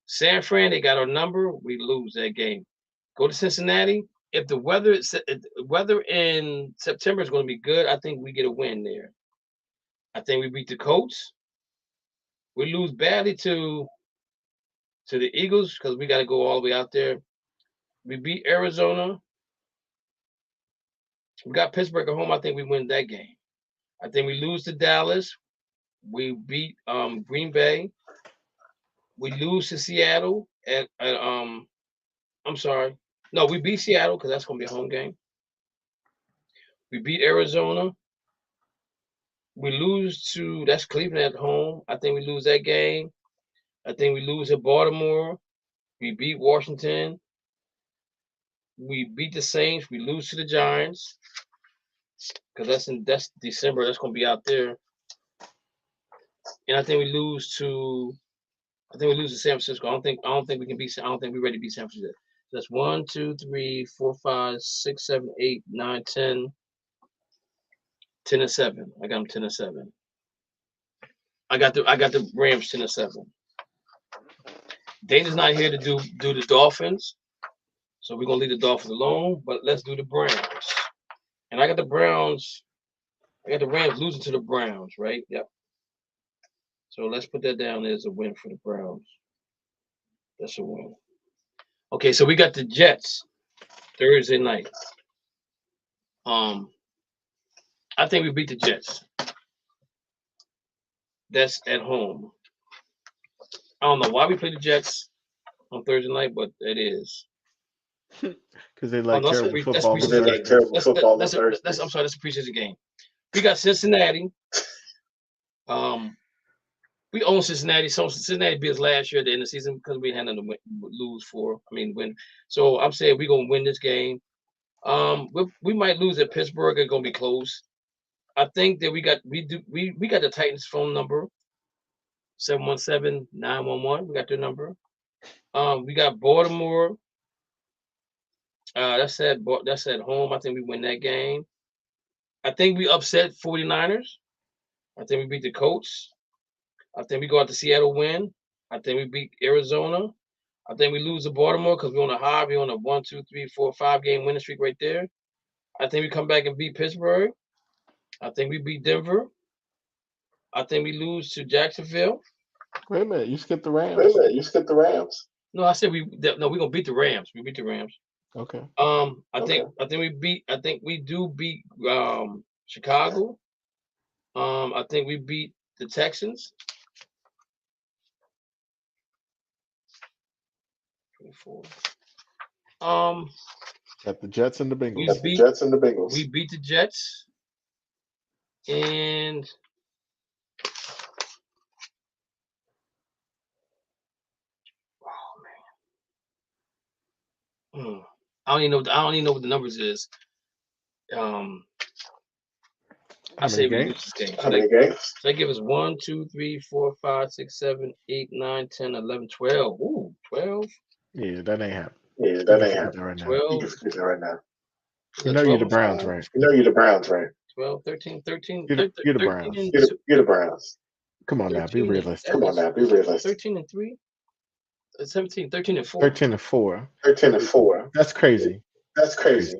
San Fran, they got our number. We lose that game. Go to Cincinnati. If the weather in September is going to be good, I think we get a win there. I think we beat the Colts. We lose badly to the Eagles because we got to go all the way out there. We beat Arizona. We got Pittsburgh at home. I think we win that game. I think we lose to Dallas. We beat Green Bay. We lose to Seattle at I'm sorry. No, we beat Seattle because that's gonna be a home game. We beat Arizona. We lose to that's Cleveland at home. I think we lose that game. I think we lose at Baltimore. We beat Washington. We beat the Saints. We lose to the Giants because that's December. That's gonna be out there. And I think we lose to San Francisco. I don't think we can beat. I don't think we're ready to beat San Francisco. So that's 1, 2, 3, 4, 5, 6, 7, 8, 9, 10. 10-7. I got them 10-7. I got the Rams 10-7. Dana's not here to do the Dolphins, so we're gonna leave the Dolphins alone. But let's do the Browns. And I got the Browns. I got the Rams losing to the Browns, right? Yep. So let's put that down as a win for the Browns. That's a win. Okay, so we got the Jets Thursday night. I think we beat the Jets. That's at home. I don't know why we play the Jets on Thursday night, but it is. Because they like terrible That's football. That's I'm sorry, that's a preseason game. We got Cincinnati. We own Cincinnati. So Cincinnati beat us last year at the end of the season because we had nothing to win. So I'm saying we're gonna win this game. We might lose at Pittsburgh. It's gonna be close. I think that we got the Titans phone number 717-911. We got their number. We got Baltimore. That's at home. I think we win that game. I think we upset 49ers. I think we beat the Colts. I think we go out to Seattle win. I think we beat Arizona. I think we lose to Baltimore because we're on a high. We're on a 1, 2, 3, 4, 5 game winning streak right there. I think we come back and beat Pittsburgh. I think we beat Denver. I think we lose to Jacksonville. Wait a minute, you skipped the Rams. No, I said we're gonna beat the Rams. We beat the Rams. Okay. I think we do beat Chicago. I think we beat the Texans. 24. Got the Jets and the Bengals. We beat the Jets. And I don't even know what the numbers is. I say we lose this game. So they give us 1, 2, 3, 4, 5, 6, 7, 8, 9, 10, 11, 12. Ooh, 12. Yeah, that ain't happening. Right 12. You can forget that right now. You know you're the Browns, right? 12, 13. You're the Browns. You're the Browns. Come on now, be realistic. 13 and 3. 17, 13 and 4. 13 and 4. 13 and 4. That's crazy. Crazy.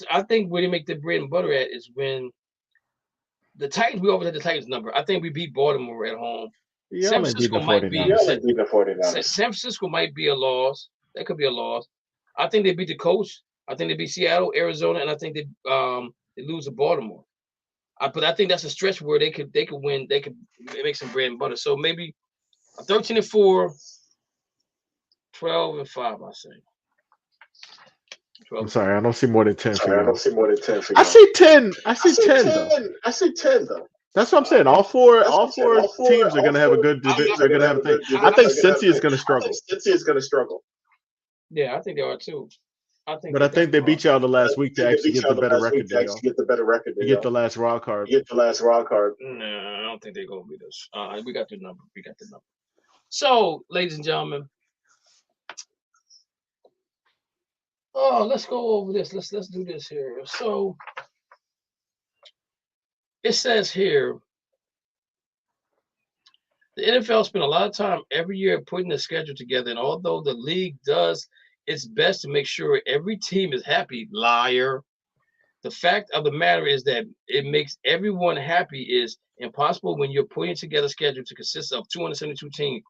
I think where they make the bread and butter at is when the Titans. We overhead the Titans number. I think we beat Baltimore at home. San Francisco might be. San Francisco might be a loss. That could be a loss. I think they beat the Colts. I think they beat Seattle, Arizona, and I think they lose to Baltimore. But I think that's a stretch where they could win. They could make some bread and butter. So maybe 13 and 4, 12 and 5. I say. I'm sorry, I don't see more than 10 for you. I see 10. I see 10 though. That's what I'm saying. All four teams are going to have a good division. They're going to have a thing. I think Cincy is going to struggle. Yeah, I think they are too. I think But they I think they definitely are. beat y'all the But I last week to think they actually beat get y'all the the better last week record to than y'all. actually get the better record To than get y'all. the last wild To card. get the last wild card. No, I don't think they're gonna beat us. We got the number. We got the number. So, ladies and gentlemen, let's go over this. Let's do this here. So it says here the NFL spent a lot of time every year putting the schedule together, and although the league does its best to make sure every team is happy, liar. The fact of the matter is that it makes everyone happy is impossible when you're putting together a schedule to consist of 272 teams.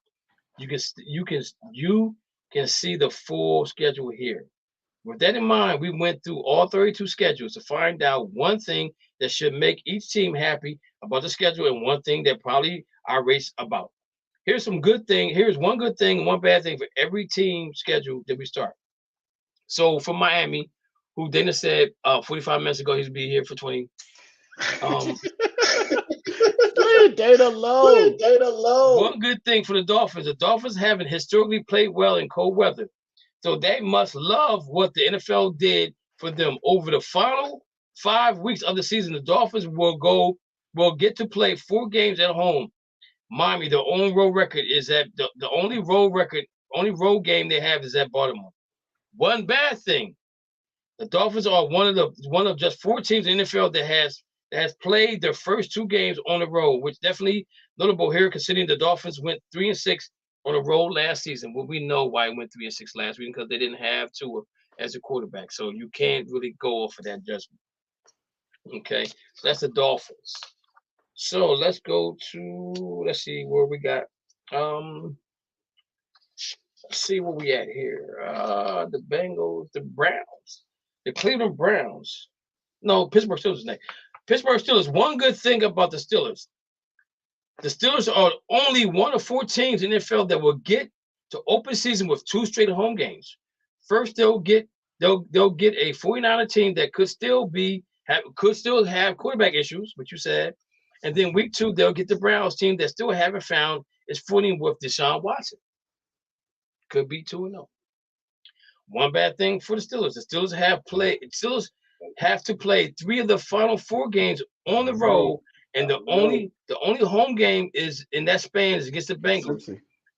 You can see the full schedule here. With that in mind, we went through all 32 schedules to find out one thing that should make each team happy about the schedule and one thing that probably irate about. Here's one good thing and one bad thing for every team schedule that we start. So for Miami, who Dana said 45 minutes ago he'd be here for 20. Leave Dana alone. Data low. One good thing for the Dolphins haven't historically played well in cold weather. So they must love what the NFL did for them. Over the final 5 weeks of the season, the Dolphins will get to play 4 games at home. Miami, their own road record is at the only road game they have is at Baltimore. One bad thing, the Dolphins are one of just 4 teams in the NFL that has played their first 2 games on the road, which definitely notable here considering the Dolphins went 3-6 on the road last season. Well, we know why it went 3-6 last week because they didn't have Tua as a quarterback. So you can't really go off of that judgment. Okay, so that's the Dolphins. So let's see where we got. Let's see where we at here. The Bengals, the Browns, the Cleveland Browns. No, Pittsburgh Steelers next. Pittsburgh Steelers. One good thing about the Steelers are only one of 4 teams in the NFL that will get to open season with 2 straight home games. First, they'll get a 49er team that could still have quarterback issues, which you said, and then week 2 they'll get the Browns team that still haven't found its footing with Deshaun Watson. Could be 2-0. One bad thing for the Steelers Steelers have to play 3 of the final 4 games on the road, and the only home game is in that span is against the Bengals.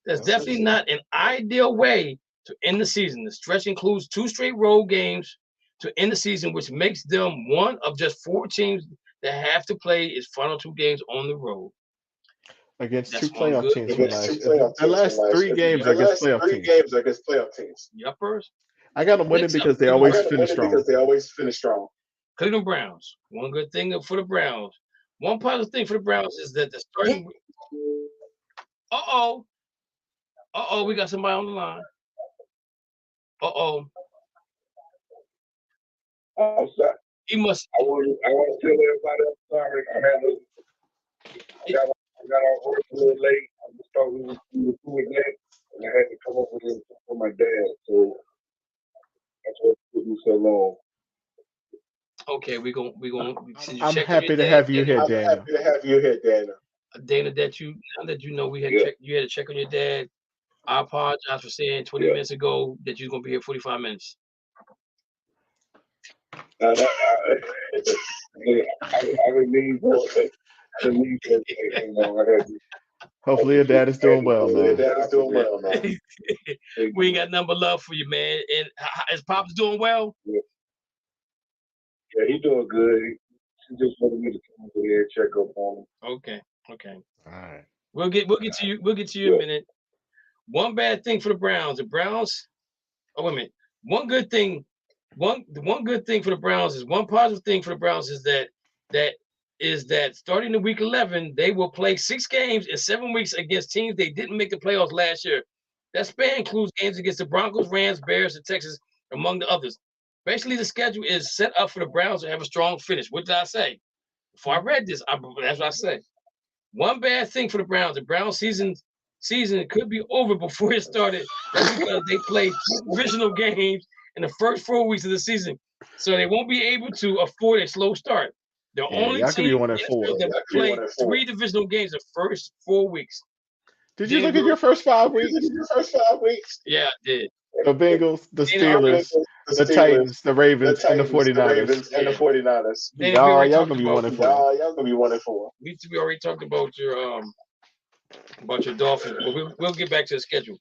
That's definitely not an ideal way to end the season. The stretch includes 2 straight road games to end the season, which makes them one of just 4 teams that have to play its final 2 games on the road. Against That's 2 one playoff good teams thing. from last year. The last 3 games are against playoff teams. Yuppers. I got them winning Next up, because they Cleveland always Browns. finish strong. Cleveland Browns. One good thing for the Browns. One positive thing for the Browns is that the starting. We got somebody on the line. I'm sorry. He must. I want to tell everybody I'm sorry. I got off work a little late. I just thought we were doing that, and I had to come up with it for my dad. So that's what took me so long. Okay, we going. I'm happy to have you here, Dana. Dana, now that you know we had you had to check on your dad. I apologize for saying 20 minutes ago that you're gonna be here 45 minutes. I didn't need that. I didn't need that. Hopefully your dad is doing well, man. We ain't got number love for you, man. And is Pop's doing well? Yeah, he's doing good. He just wanted me to come over here and check up on him. Okay. All right. We'll get to you. We'll get to you in a minute. One bad thing for the Browns. The Browns. Oh, wait a minute. One good thing for the Browns is one positive thing for the Browns is that starting in week 11 they will play 6 games in 7 weeks against teams they didn't make the playoffs last year. That span includes games against the Broncos, Rams, Bears, and Texas, among the others. Basically, the schedule is set up for the Browns to have a strong finish. What did I say? Before I read this, that's what I said. One bad thing for the Browns. The Browns season could be over before it started. That's because they played 2 divisional games in the first 4 weeks of the season. So they won't be able to afford a slow start. The only y'all could be team 1-4. that played 3 divisional games the first 4 weeks. Did you look at your first 5 weeks? Yeah, I did. The Bengals, the Dana, Steelers, the Titans, the Ravens, and the 49ers. and the 49ers. Dana, we already Y'all talked gonna be about 1-4. Y'all gonna be 1-4. we already talked about your Dolphins, but we'll get back to the schedule.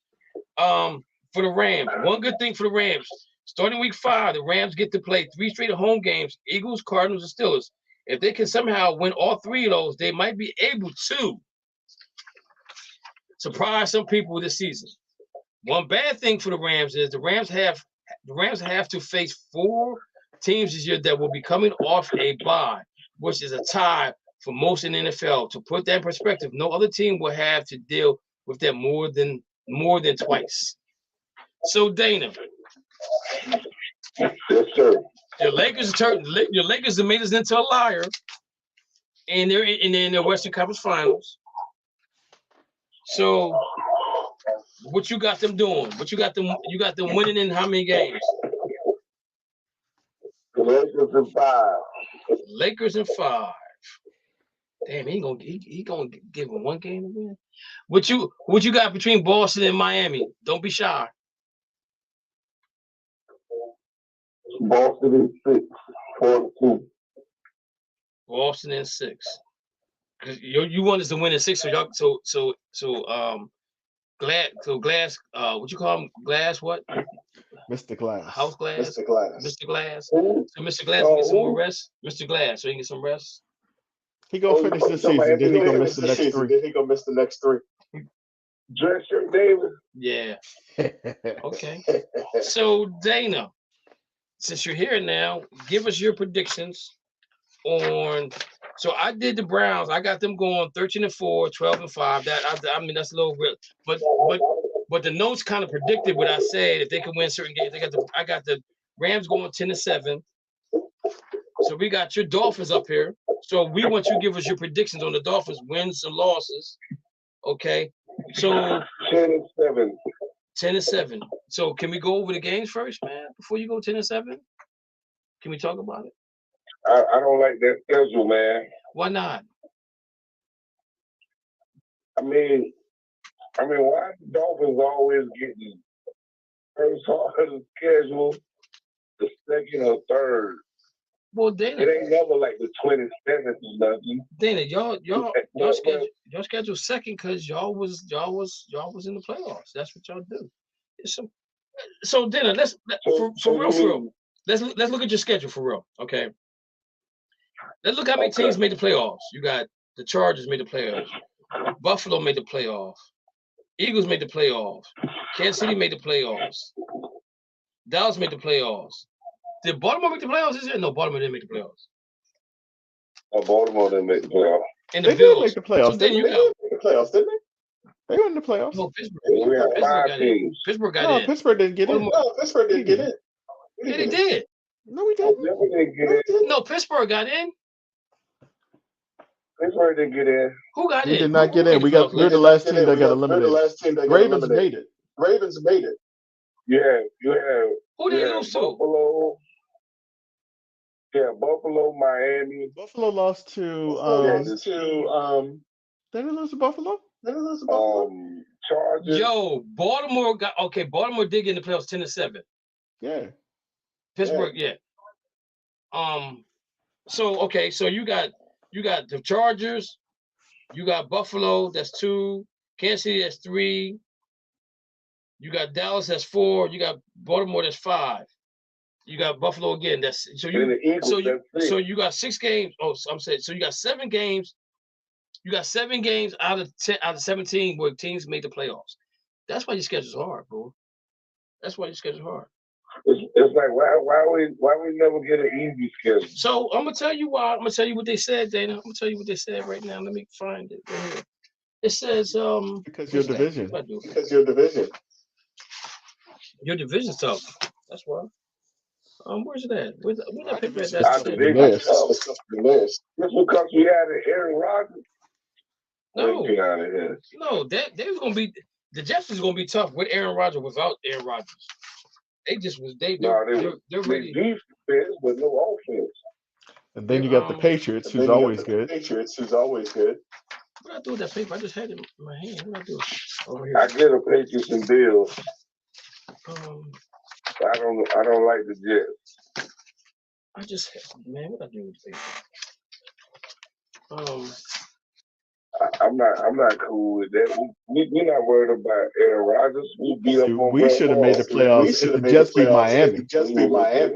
For the Rams, one good thing for the Rams, starting week 5, the Rams get to play 3 straight home games: Eagles, Cardinals, and Steelers. If they can somehow win all 3 of those, they might be able to surprise some people this season. One bad thing for the Rams is the Rams have to face 4 teams this year that will be coming off a bye, which is a tie for most in the NFL. To put that in perspective, no other team will have to deal with that more than twice. So Dana, Yes, sir. your Lakers have made us into a liar, and they're in the Western Conference Finals. So what you got them doing? What you got them winning in how many games? The Lakers in 5. Lakers in 5. Damn, he gonna give him 1 game to win. What you got between Boston and Miami? Don't be shy. Boston in 6. 4-2. Boston in 6. Cause you want us to win in 6, so y'all Glass, what you call him? Glass what? Mr. Glass. House Glass. Mr. Glass. Mr. Glass. Who? So Mr. Glass can get some more rest. Mr. Glass, so he can get some rest. He gonna finish this season. Then he gonna miss the next 3. Then he gonna miss the next 3. Dress shirt Davis. Yeah. Okay. So Dana, since you're here now, give us your predictions on. So I did the Browns. I got them going 13-4, 12-5. I mean that's a little real, but the notes kind of predicted what I said. If they could win certain games, I got the Rams going 10-7. So we got your Dolphins up here. So we want you to give us your predictions on the Dolphins wins and losses. Okay. So 10-7. 10-7. So can we go over the games first, man? Before you go 10-7, can we talk about it? I don't like that schedule, man. Why not? I mean, why the Dolphins always getting first part of the schedule, the second or third? Well, Dana, It ain't never like the 27th or nothing. Dana, y'all schedule second because y'all was in the playoffs. That's what y'all do. So Dana, for real. Let's look at your schedule for real. Okay. Let's look how many teams made the playoffs. You got the Chargers made the playoffs. Buffalo made the playoffs. Eagles made the playoffs. Kansas City made the playoffs. Dallas made the playoffs. Did Baltimore make the playoffs this year? No, Baltimore didn't make the playoffs. Oh, Baltimore didn't make the playoffs. And the They Bills did make the playoffs. So then you got The playoffs, didn't they? They were in the playoffs. no Pittsburgh. We have Pittsburgh 5 got in. teams. Pittsburgh got No, in. Pittsburgh didn't get in. Baltimore- No, Pittsburgh didn't get in. Yeah, they did. No, we Oh, didn't. Denver didn't get in. No, Pittsburgh got in. Pittsburgh didn't get in. Who got in? We did not get Who in. made the playoffs We're last the year? last team that got We're the eliminated. last team that got Ravens eliminated. made it. Ravens made it. You have Who did they lose to? Buffalo. Yeah, Buffalo, Miami. Buffalo lost to Did they lose to Buffalo? Chargers. Yo, Baltimore got okay. Baltimore did get in the playoffs 10-7. Yeah. Pittsburgh, yeah. So okay, so you got the Chargers, you got Buffalo, that's 2, Kansas City, that's 3, you got Dallas, that's 4, you got Baltimore, that's 5, you got Buffalo again, that's so And the you Eagles, that's 6. so you got 6 games. Oh, so I'm saying so you got 7 games. You got 7 games out of 17 where teams made the playoffs. That's why your schedule's hard, bro. That's why your schedule's hard. It's like why we never get an easy schedule? So I'm gonna tell you why. I'm gonna tell you what they said, Dana. I'm gonna tell you what they said right now. Let me find it right here. It says Because your division. Because your division. Your division's tough. That's why. Where's it at? Where's that paper at? Our That's division. Bears. Just because we had an Aaron Rodgers. No. Get out of here. No, they was gonna be the Jets was gonna be tough with Aaron Rodgers without Aaron Rodgers. They just was they're ready. Defense with no offense. And then you got the Patriots, who's always good. Patriots, who's always good. What did I do with that paper? I just had it in my hand. What did I do? Over here. I get a Patriots and Bills. I don't like the Jets. I just, man, what I do with I'm not cool with that. We're not worried about Aaron Rodgers. We beat See, up on we Brett should have made the Favre. We playoffs should if the have made the Jets beat playoffs if Miami, we just beat Miami,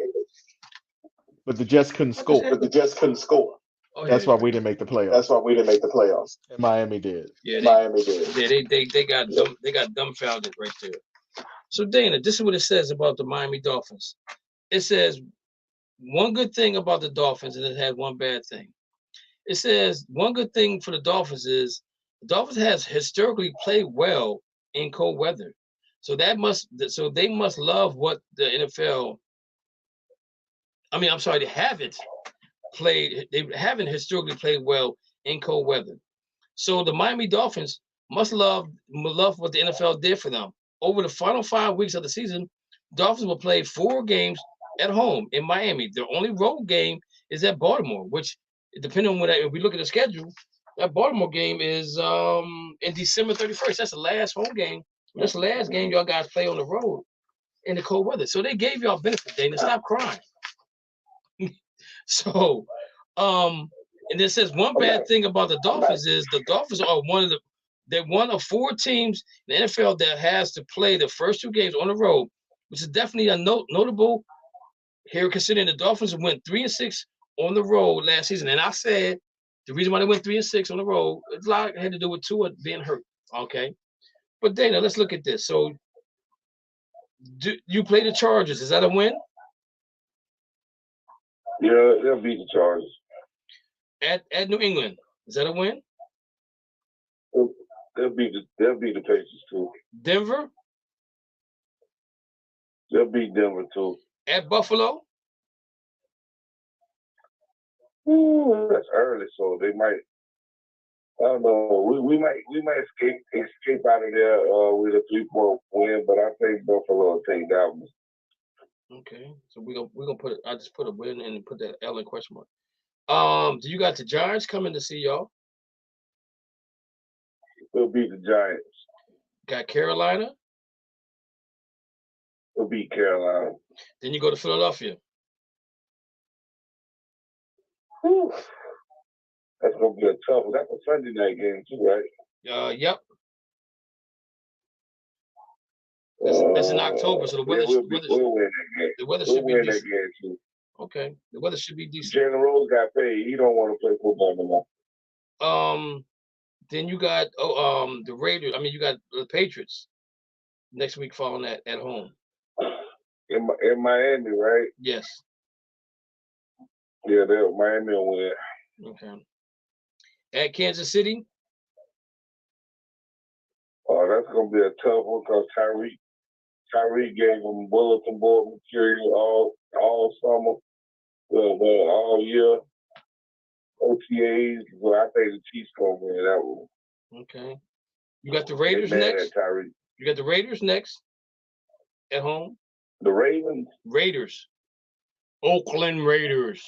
but the Jets couldn't score. but the Jets couldn't score. Oh, That's yeah, why we didn't make the That's playoffs. why we didn't make the playoffs. And Miami did. yeah, Miami did. they got they got dumbfounded right there. So Dana, this is what it says about the Miami Dolphins. It says one good thing about the Dolphins, and it had one bad thing. It says one good thing for the Dolphins is the Dolphins has historically played well in cold weather. So they must love what the NFL. I mean, I'm sorry, they haven't historically played well in cold weather. So the Miami Dolphins must love what the NFL did for them. Over the final 5 weeks of the season, Dolphins will play 4 games at home in Miami. Their only road game is at Baltimore, which, depending on if we look at the schedule, that Baltimore game is in December 31st. That's the last home game. That's the last game y'all guys play on the road in the cold weather. So they gave y'all benefit, Dana. Stop crying. So, and it says one bad thing about the Dolphins is the Dolphins are they're one of 4 teams in the NFL that has to play the first 2 games on the road, which is definitely a notable here, considering the Dolphins went 3-6 on the road last season. And I said the reason why they went 3-6 on the road, a lot had to do with Tua being hurt. Okay, but Dana, let's look at this. So, you play the Chargers? Is that a win? Yeah, they'll beat the Chargers. At New England, is that a win? They'll beat the Patriots too. Denver? They'll beat Denver too. At Buffalo? Ooh, that's early, so they might. I don't know. We might escape out of there with a 3-point win, but I think Buffalo will take that one. Okay, so we're gonna put it. I just put a win and put that L in question mark. Do you got the Giants coming to see y'all? They'll beat the Giants. Got Carolina. They'll beat Carolina. Then you go to Philadelphia. Whew. That's gonna be a tough one. That's a Sunday night game too, right? Yep. That's in October, so the weather we'll win that game. The weather We'll should be win that decent. game too. Okay, the weather should be decent. Jalen Rose got paid. He don't want to play football no more. Then you got the Raiders. I mean, you got the Patriots next week following that at home. In Miami, right? Yes. Yeah, Miami will win. Okay. At Kansas City. Oh, that's gonna be a tough one because Tyreek gave them bulletin board material all summer, all year. OTAs, well, I think the Chiefs gonna win that one. Okay. You got the Raiders next. You got the Raiders next at home. The Ravens. Raiders. Oakland Raiders.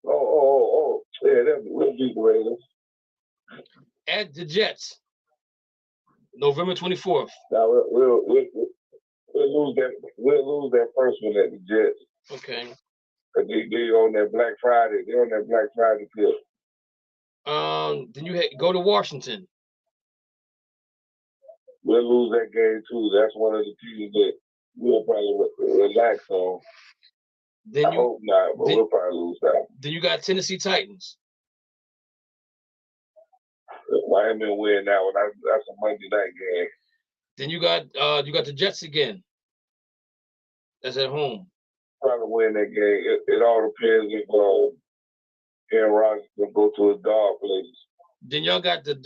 Oh. Yeah, we'll beat the Raiders. At the Jets. November 24th. Now we'll lose that. We'll lose that first one at the Jets. Okay. Cause they on that Black Friday. They're on that Black Friday tip. Then you go to Washington. We'll lose that game too. That's one of the teams that we'll probably relax on. I hope not, but we'll probably lose that. Then you got Tennessee Titans. Miami will win that one. That's a Monday night game. Then you got the Jets again. That's at home. Probably win that game. It all depends if Aaron Rodgers can go to a dog place. Then y'all got the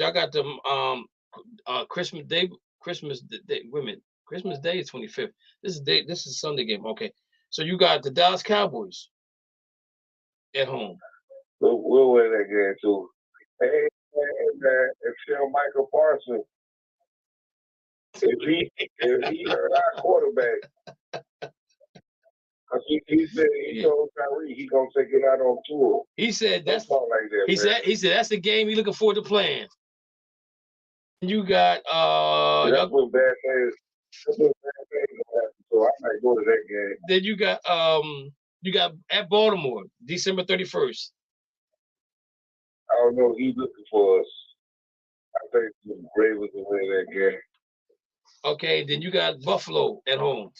Christmas Day. Christmas Day is 25th. This is Sunday game. Okay. So you got the Dallas Cowboys at home. We'll win that game too. Hey, man, if tell Michael Parsons, if he hurt our quarterback, he said he told Tyree he gonna take it out on tour. He said that's like that, he said that's the game he looking forward to playing. You got that's what bad things. That's what bad So I might go to that game. Then you got at Baltimore, December 31st. I don't know. He's looking for us. I think the Ravens will win that game. Okay, then you got Buffalo at home.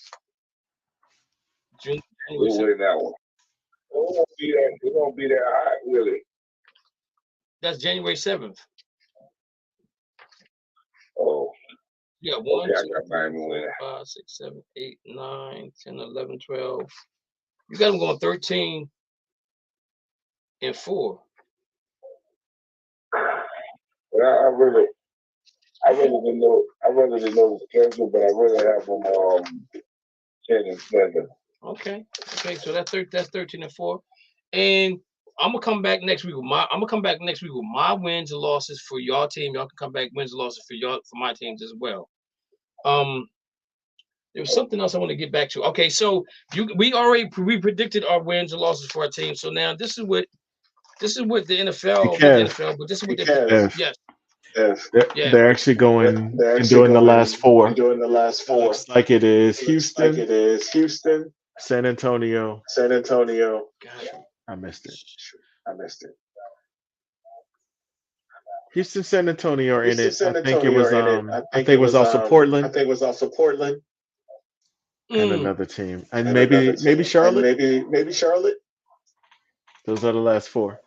January We'll 7th. win that one. It won't be that high, really. That's January 7th. Oh. Yeah, 1, Okay, 2, I got Miami winning. 5, 6, 7, 8, 9, 10, 11, 12. You got them going 13 and 4. But I really didn't know the schedule, but I really have them 10 and 7. Okay, so that's 13 and 4. And I'm gonna come back next week with my wins and losses for y'all team. Y'all can come back wins and losses for my teams as well. There was something else I want to get back to. Okay, so we predicted our wins and losses for our team. So now this is what the NFL, but this is what they're actually going and doing the last four. Looks like it is Houston, San Antonio. I missed it. Houston, San Antonio are in it. I think it was also Portland. And another team. And maybe Charlotte. Those are the last four.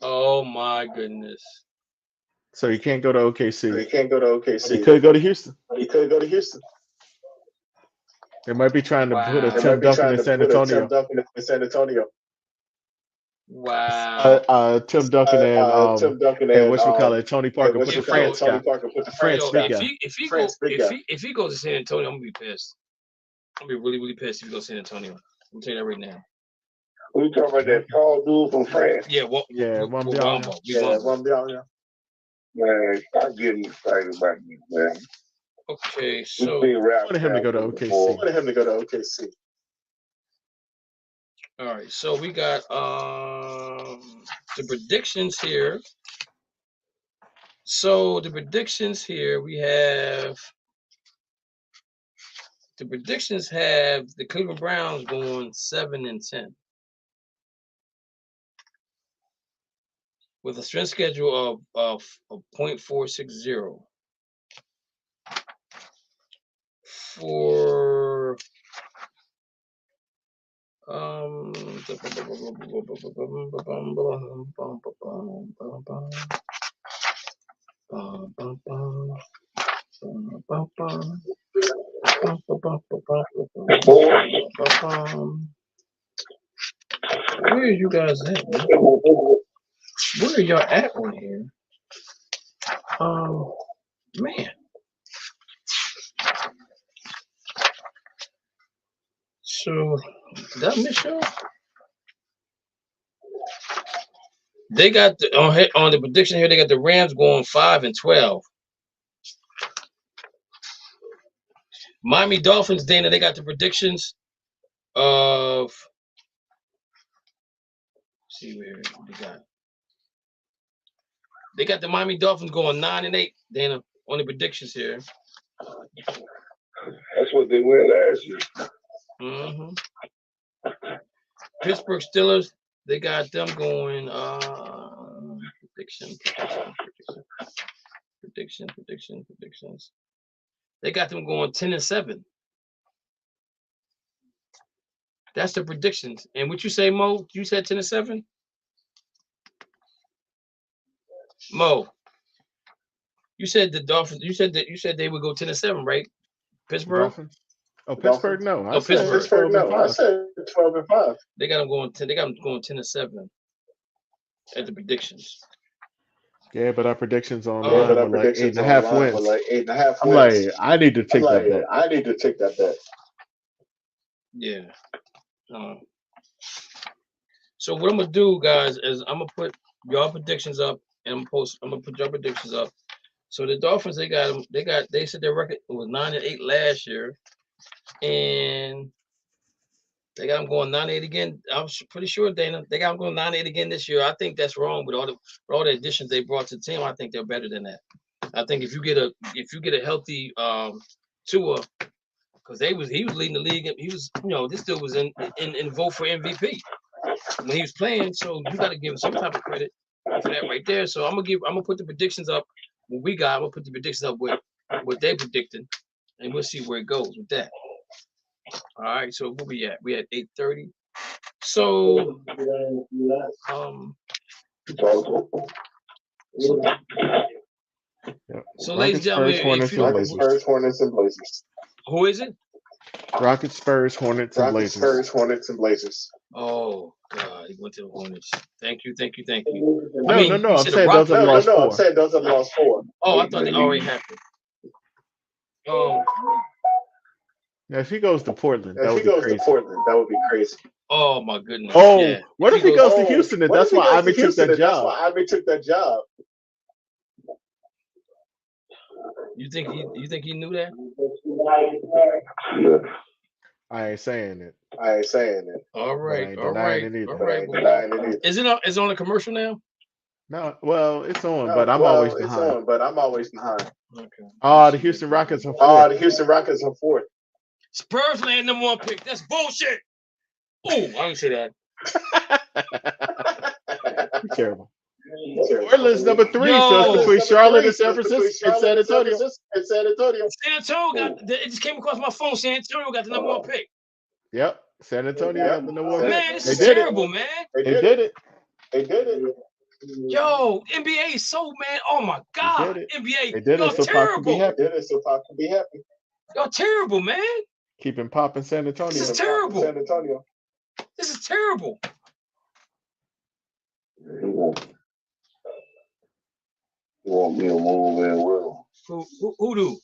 Oh my goodness. So you can't go to OKC. But you could go to Houston. They might be trying to put a Tim Duncan in San Antonio. Wow. Tim Duncan and whatchamacallit, Tony Parker put the France guy. If he goes to San Antonio, I'm gonna be pissed. I'm gonna be really, really pissed if he goes to San Antonio. I'm telling you that right now. Who you talking about, that tall dude from France? Yeah, Wambiana. Man, I'm getting excited about this, man. Okay, so I wanted him to go to OKC. All right, so we got the predictions here. So the predictions here, we have the predictions have the Cleveland Browns going 7-10 with a strength schedule of 0.460. For where are you guys at, man? Where are y'all at on here? Man. So, did I miss y'all? They got on the prediction here. They got the Rams going 5-12. Miami Dolphins, Dana. They got the predictions of. Let's see where they got. They got the Miami Dolphins going 9-8. Dana, on the predictions here. That's what they went last year. Mm-hmm. Pittsburgh Steelers. They got them going. Predictions. They got them going 10-7. That's the predictions. And what you say, Mo? You said 10-7? Mo, you said the Dolphins. You said they would go 10-7, right? Pittsburgh. Dolphins? Oh, Pittsburgh? No, I said Pittsburgh. No, I said 12-5. They got them going 10. They got them going 10-7 at the predictions. Yeah, but our predictions online were like 8.5 wins. I'm like, I need to take that bet. Yeah. So what I'm gonna do, guys, is I'm gonna put your predictions up, and I'm gonna put your predictions up. So the Dolphins, they said their record was 9-8 last year, and they got them going 9-8 again. I'm pretty sure, Dana, they got them going 9-8 again this year. I think that's wrong with all the additions they brought to the team. I think they're better than that. I think if you get a healthy Tua, because he was leading the league. He was, this dude was in vote for MVP when he was playing. So you got to give him some type of credit for that right there. So I'm gonna put the predictions up. What we got, I'm gonna put the predictions up with what they predicting, and we'll see where it goes with that. All right. So where we at? We at 8:30. So So ladies and gentlemen, if you Hornets and Blazers. Who is it? Rockets, Spurs, Hornets, and Blazers. Oh God, he went to the Hornets. Thank you. No, I'm saying those are the lost four. Oh, I thought they already happened. Now, if he goes to Portland, that would be crazy. Oh my goodness. Oh, yeah. What if he goes to Houston and that's why Ivy took that job? You think he knew that? I ain't saying it. All right. Either. Is it on a commercial now? No, well, it's on, but I'm always behind. Okay. The Houston Rockets are fourth. Spurs land number 1 pick. That's bullshit. Oh, I didn't say that. Terrible. Portland's number 3, so it's between Charlotte and San Francisco and San Antonio. San Antonio it just came across my phone. San Antonio got the number 1 pick. Yep. San Antonio got the number 1 pick. Man, this is terrible, man. They did it. Yo, NBA is so, man. Oh my God. NBA. They did it so Pop can be happy. Y'all terrible, man. Keeping Pop in San Antonio. This is terrible. This is terrible. You want me to move in with him? Who do?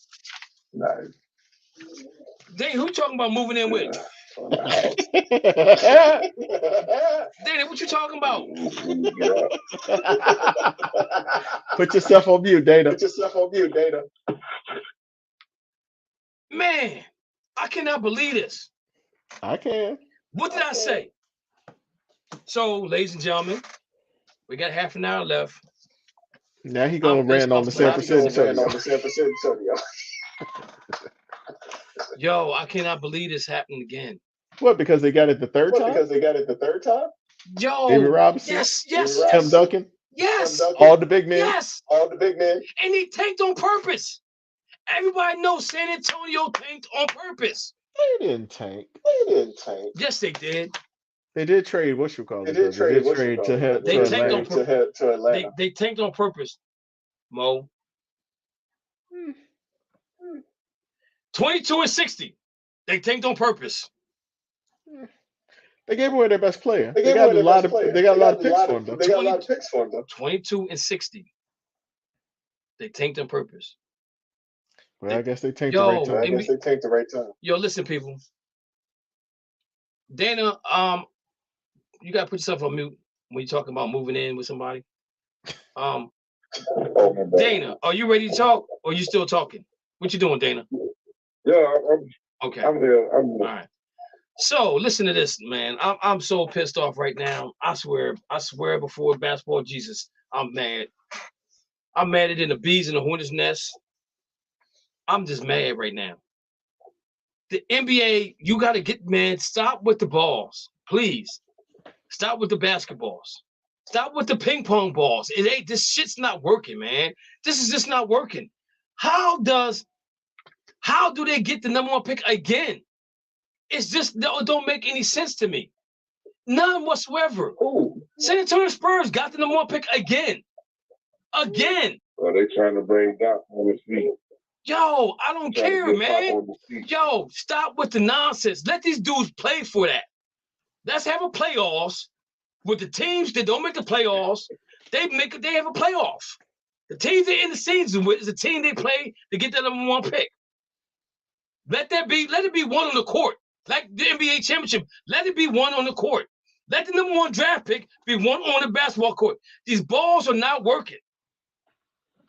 Nice. Dang, who talking about moving in with? Danny, what you talking about? Put yourself on mute, Dana. Man, I cannot believe this. I can. What did I say? So, ladies and gentlemen, we got half an hour left. Now he gonna rant on the San Francisco. Yo, I cannot believe this happened again. What? Because they got it the third time? Yo, David Robinson. Yes. Tim Duncan. Yes. All the big men. Yes. And he tanked on purpose. Everybody knows San Antonio tanked on purpose. They didn't tank. Yes, they did. They did trade. What you call it? They did trade to Atlanta. They tanked on purpose. Mo. 22-60. They tanked on purpose. They gave away their best player. They got a lot of picks for them. 22-60. They tanked on purpose. Well, I guess they tanked the right time. Yo, listen, people. Dana, you gotta put yourself on mute when you're talking about moving in with somebody. Dana, are you ready to talk or are you still talking? What you doing, Dana? Yeah, okay. I'm here. All right. So listen to this, man. I'm so pissed off right now. I swear before basketball Jesus, I'm mad. I'm mad at the bees in the hornet's nest. I'm just mad right now. The NBA, you got to stop with the balls, please. Stop with the basketballs. Stop with the ping pong balls. This shit's not working, man. This is just not working. How do they get the number 1 pick again? It's just don't make any sense to me. None whatsoever. Ooh. San Antonio Spurs got the number 1 pick again. Well, they trying to bring Doc on his feet. Yo, I don't care, man. Yo, stop with the nonsense. Let these dudes play for that. Let's have a playoffs with the teams that don't make the playoffs. They have a playoff. The team they're in the season with is the team they play to get that number 1 pick. Let it be one on the court. Like the NBA championship, let it be one on the court. Let the number 1 draft pick be one on the basketball court. These balls are not working.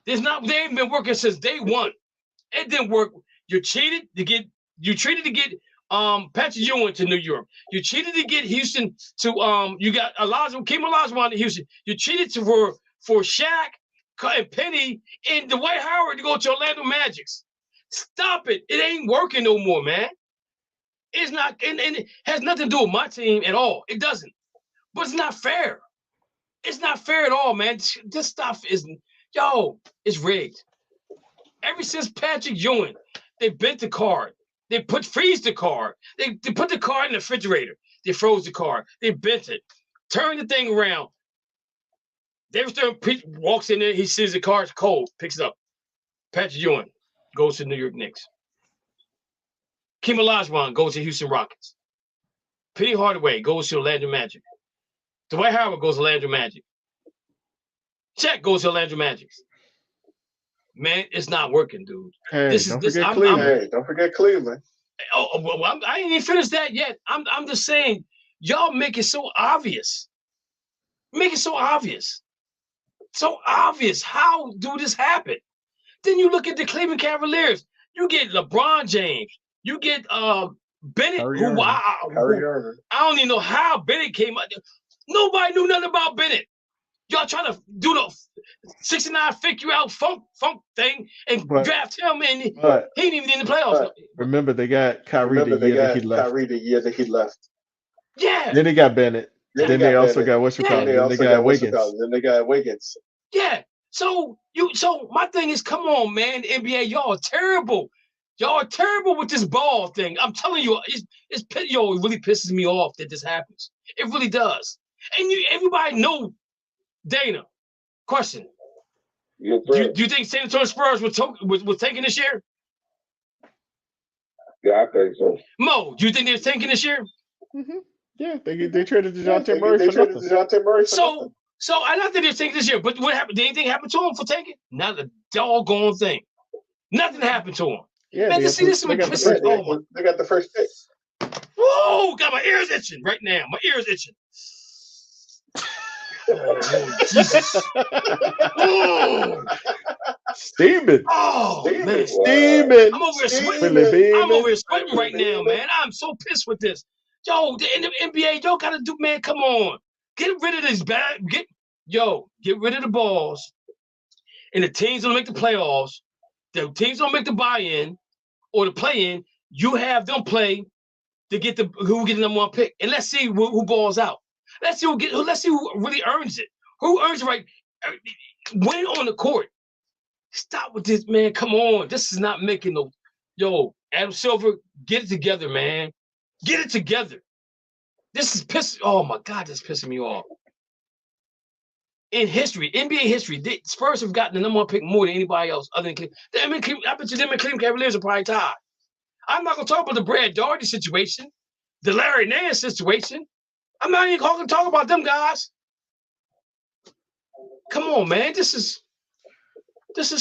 They ain't been working since day 1. It didn't work. You cheated to get Patrick Ewing to New York. You cheated to get Houston to you got Kim Olajuwon to Houston. You cheated for Shaq, and Penny and Dwight Howard to go to Orlando Magics. Stop it. It ain't working no more, man. It's not, and it has nothing to do with my team at all. It doesn't. But it's not fair. It's not fair at all, man. This stuff is, it's rigged. Ever since Patrick Ewing, they bent the card. They freeze the card. They put the card in the refrigerator. They froze the card. They bent it. Turned the thing around. David Stern walks in there. He sees the card's cold. Picks it up. Patrick Ewing goes to New York Knicks. Kim Olajuwon goes to Houston Rockets. Penny Hardaway goes to Orlando Magic. Dwight Howard goes to Orlando Magic. Chet goes to Orlando Magic. Man, it's not working, dude. Hey, don't forget Cleveland. Don't forget Cleveland. Oh, well, I ain't even finished that yet. I'm just saying, y'all make it so obvious. Make it so obvious. So obvious. How do this happen? Then you look at the Cleveland Cavaliers. You get LeBron James. You get Bennett, I don't even know how Bennett came out. Nobody knew nothing about Bennett. Y'all trying to do the 69 figure out funk thing and draft him, and he ain't even in the playoffs. Remember, they got Kyrie the year that he left. Yeah. Then they got Bennett. Then they also got Then they got Wiggins. Yeah. So my thing is, come on, man, NBA, y'all are terrible. Y'all are terrible with this ball thing. I'm telling you, it really pisses me off that this happens. It really does. And everybody know Dana. Question. Yes, do you think San Antonio Spurs was taking this year? Yeah, I think so. Mo, do you think they're taking this year? Mm-hmm. Yeah, they traded DeJounte Murray for nothing. So I don't think they're taking this year. But what happened? Did anything happen to him for taking? Not a doggone thing. Nothing happened to him. Yeah, man, they got the first pick. Whoa, got my ears itching right now. My ears itching. Oh, Jesus. Oh. Steaming. Oh, man. Steaming. I'm over here sweating right now, man. I'm so pissed with this. Yo, the NBA, y'all got to do, man, come on. Get rid of this bad. Get rid of the balls. And the teams don't make the playoffs. The teams don't make the buy-in or the play-in. You have them play to get who get the number one pick. And let's see who balls out. Let's see who really earns it. Who earns it right? Win on the court. Stop with this, man. Come on. This is not making no. Yo, Adam Silver, get it together, man. Get it together. This is pissing. Oh my God, this is pissing me off. In history, NBA history, the Spurs have gotten the number one pick more than anybody else other than Cleveland. I bet you them and Cleveland Cavaliers are probably tied. I'm not gonna talk about the Brad Daugherty situation, the Larry Nance situation. I'm not even going to talk about them guys. Come on, man. This is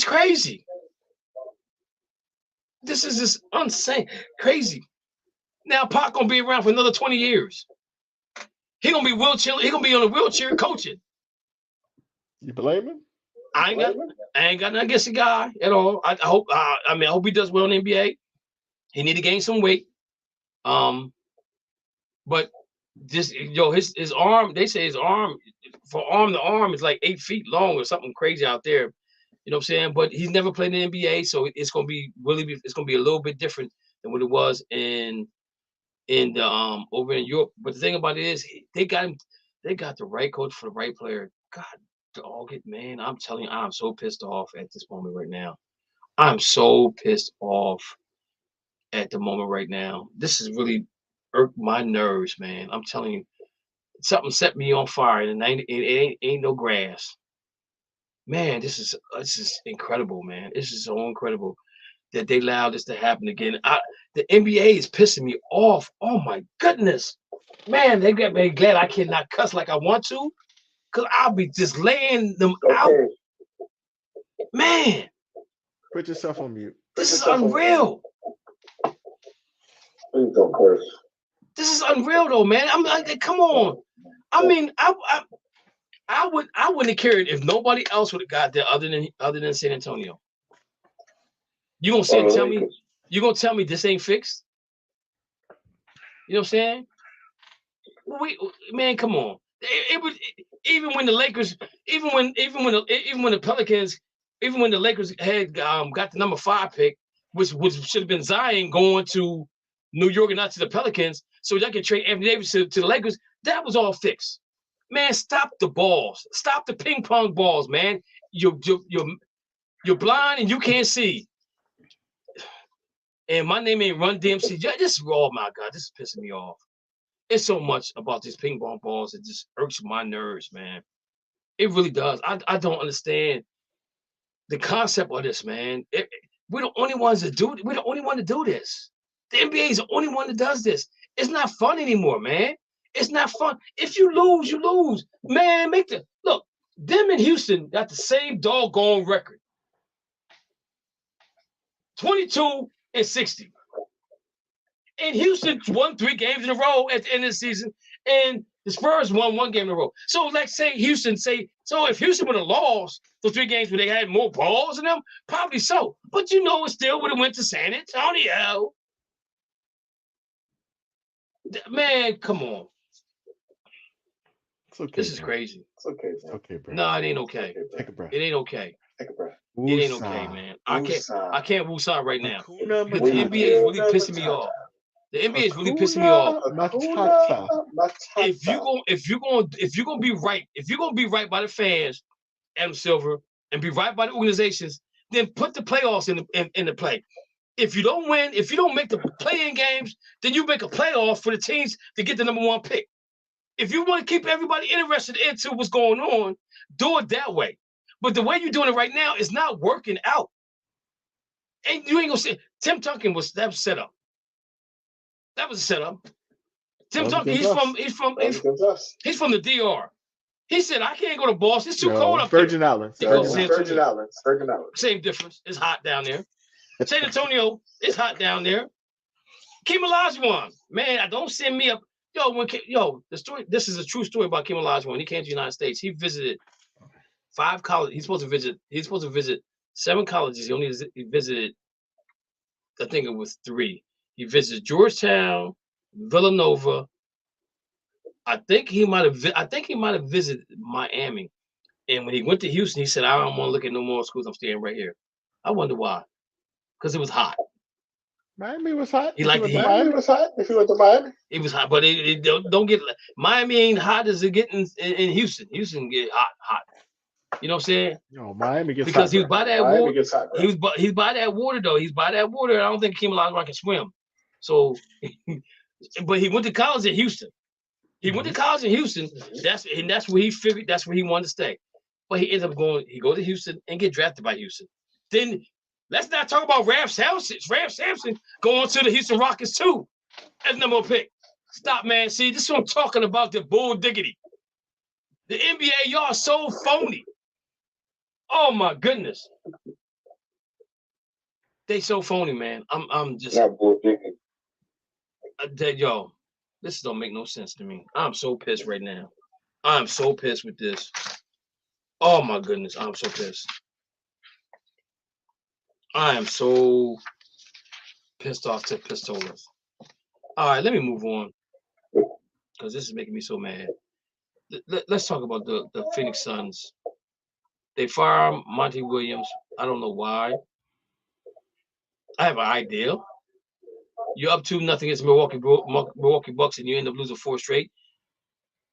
crazy. This is just insane, crazy. Now Pac gonna be around for another 20 years. He gonna be wheelchair. He gonna be on a wheelchair coaching. You blame him? I ain't got nothing against the guy at all. I hope he does well in the NBA. He need to gain some weight. But just his arm. They say his arm, from arm to arm, is like 8 feet long or something crazy out there. You know what I'm saying? But he's never played in the NBA, so it's gonna be a little bit different than what it was in the over in Europe. But the thing about it is they got the right coach for the right player. God dog it, man. I'm telling you, I'm so pissed off at this moment right now. I'm so pissed off at the moment right now. This is really irked my nerves, man. I'm telling you, something set me on fire, and it ain't no grass. Man, this is incredible, man. This is so incredible that they allowed this to happen again. The NBA is pissing me off. Oh my goodness, man! They got me glad I cannot cuss like I want to, cause I'll be just laying them out. Man, put yourself on mute. This is unreal. Please don't curse. This is unreal, though, man. I'm like, come on. I mean, I wouldn't have cared if nobody else would have got there other than San Antonio. You gonna sit and tell me? You gonna tell me this ain't fixed? You know what I'm saying? Man, come on. It was even when the Lakers, even when the Pelicans, even when the Lakers had got the number 5 pick, which should have been Zion going to New York and not to the Pelicans, so they could trade Anthony Davis to the Lakers. That was all fixed. Man, stop the balls. Stop the ping pong balls, man. You're blind and you can't see. And my name ain't Run DMC. This is oh my God, this is pissing me off. It's so much about these ping pong balls. It just irks my nerves, man. It really does. I don't understand the concept of this, man. We're the only ones that do it. We're the only one to do this. The NBA is the only one that does this. It's not fun anymore, man. It's not fun. If you lose, you lose. Man, look, them in Houston got the same doggone record. 22-60. And Houston won 3 games in a row at the end of the season, and the Spurs won 1 game in a row. So, like, so if Houston would have lost the 3 games where they had more balls in them, probably so. But it still would have went to San Antonio. Man, come on. It's okay. This is crazy. It's okay, It's okay, bro. No, it ain't okay. Take a breath. It ain't okay. Take a breath. It ain't okay, man. I can't woosah right now. Hakuna Because the NBA is really Matata. pissing me off. The NBA is really pissing me off. Matata. If you're gonna be right by the fans, Adam Silver, and be right by the organizations, then put the playoffs in the play. If you don't win, if you don't make the play-in games, then you make a playoff for the teams to get the number 1 pick. If you want to keep everybody interested into what's going on, do it that way. But the way you're doing it right now is not working out. And you ain't gonna say Tim Duncan that was set up. That was a setup. Tim Duncan, he's from the DR. He said, I can't go to Boston. It's too cold up Virgin Islands. Virgin Islands. Same difference. It's hot down there. San Antonio, it's hot down there. Kim Olajuwon, man, don't send me up. The story. This is a true story about Kim Olajuwon. He came to the United States. He visited 5 colleges. He's supposed to visit 7 colleges. He visited, I think it was 3. He visited Georgetown, Villanova. I think he might have visited Miami. And when he went to Houston, he said, I don't want to look at no more schools. I'm staying right here. I wonder why. Because it was hot. Hot. He liked the heat. Miami was hot. If you went to Miami, it was hot, but it don't get Miami ain't hot as it get in Houston. Houston get hot. You know what I'm saying? No, Miami gets because hot. He was by that Miami water. gets hot, bro. He's by that water though. He's by that water. I don't think Kim Olajuwon can swim. So, but he went to college in Houston. He went to college in Houston. That's where he figured. That's where he wanted to stay. But he ended up going. He go to Houston and get drafted by Houston. Then let's not talk about Raph Sampson. Raph Sampson going to the Houston Rockets too as number 1 pick. Stop, man. See, this is what I'm talking about. The bull diggity. The NBA, y'all are so phony. Oh my goodness. They so phony, man. I'm just not bull diggity. Yo, this don't make no sense to me. I'm so pissed right now. I'm so pissed with this. Oh my goodness, I'm so pissed. I am so pissed off to pistolas. All right, let me move on because this is making me so mad. Let's talk about the Phoenix Suns. They fired Monty Williams. I don't know why. I have an idea. You're up 2-0 against Milwaukee Bucks, and you end up losing 4 straight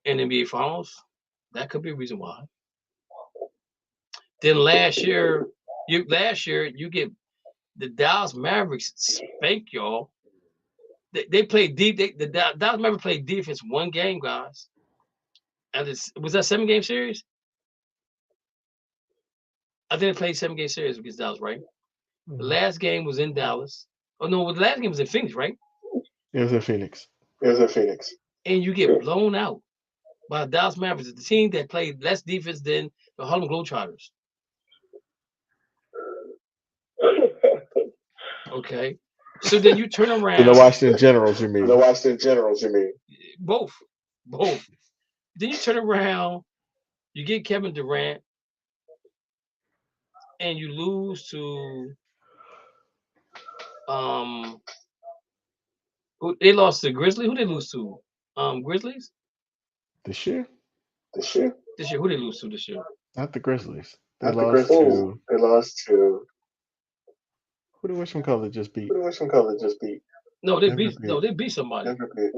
in NBA Finals. That could be a reason why. Then last year you get the Dallas Mavericks spank y'all. They played deep. The Dallas Mavericks played defense 1 game, guys. And was that 7-game series? I think they played 7-game series against Dallas, right? The last game was in Dallas. Oh no, the last game was in Phoenix, right? It was in Phoenix. And you get blown out by the Dallas Mavericks, the team that played less defense than the Harlem Globetrotters. Okay. So then you turn around. The Washington Generals, you mean? Both. Then you turn around, you get Kevin Durant, and you lose to they lost to Grizzlies. Who they lose to? Grizzlies? This year? This year? This year, who they lose to this year? Not the Grizzlies. They Not the lost Grizzlies. to They lost to who did Wisham just beat? who did Wisconsin just beat? No, they Denver beat. No, beat. they beat somebody. Denver beat.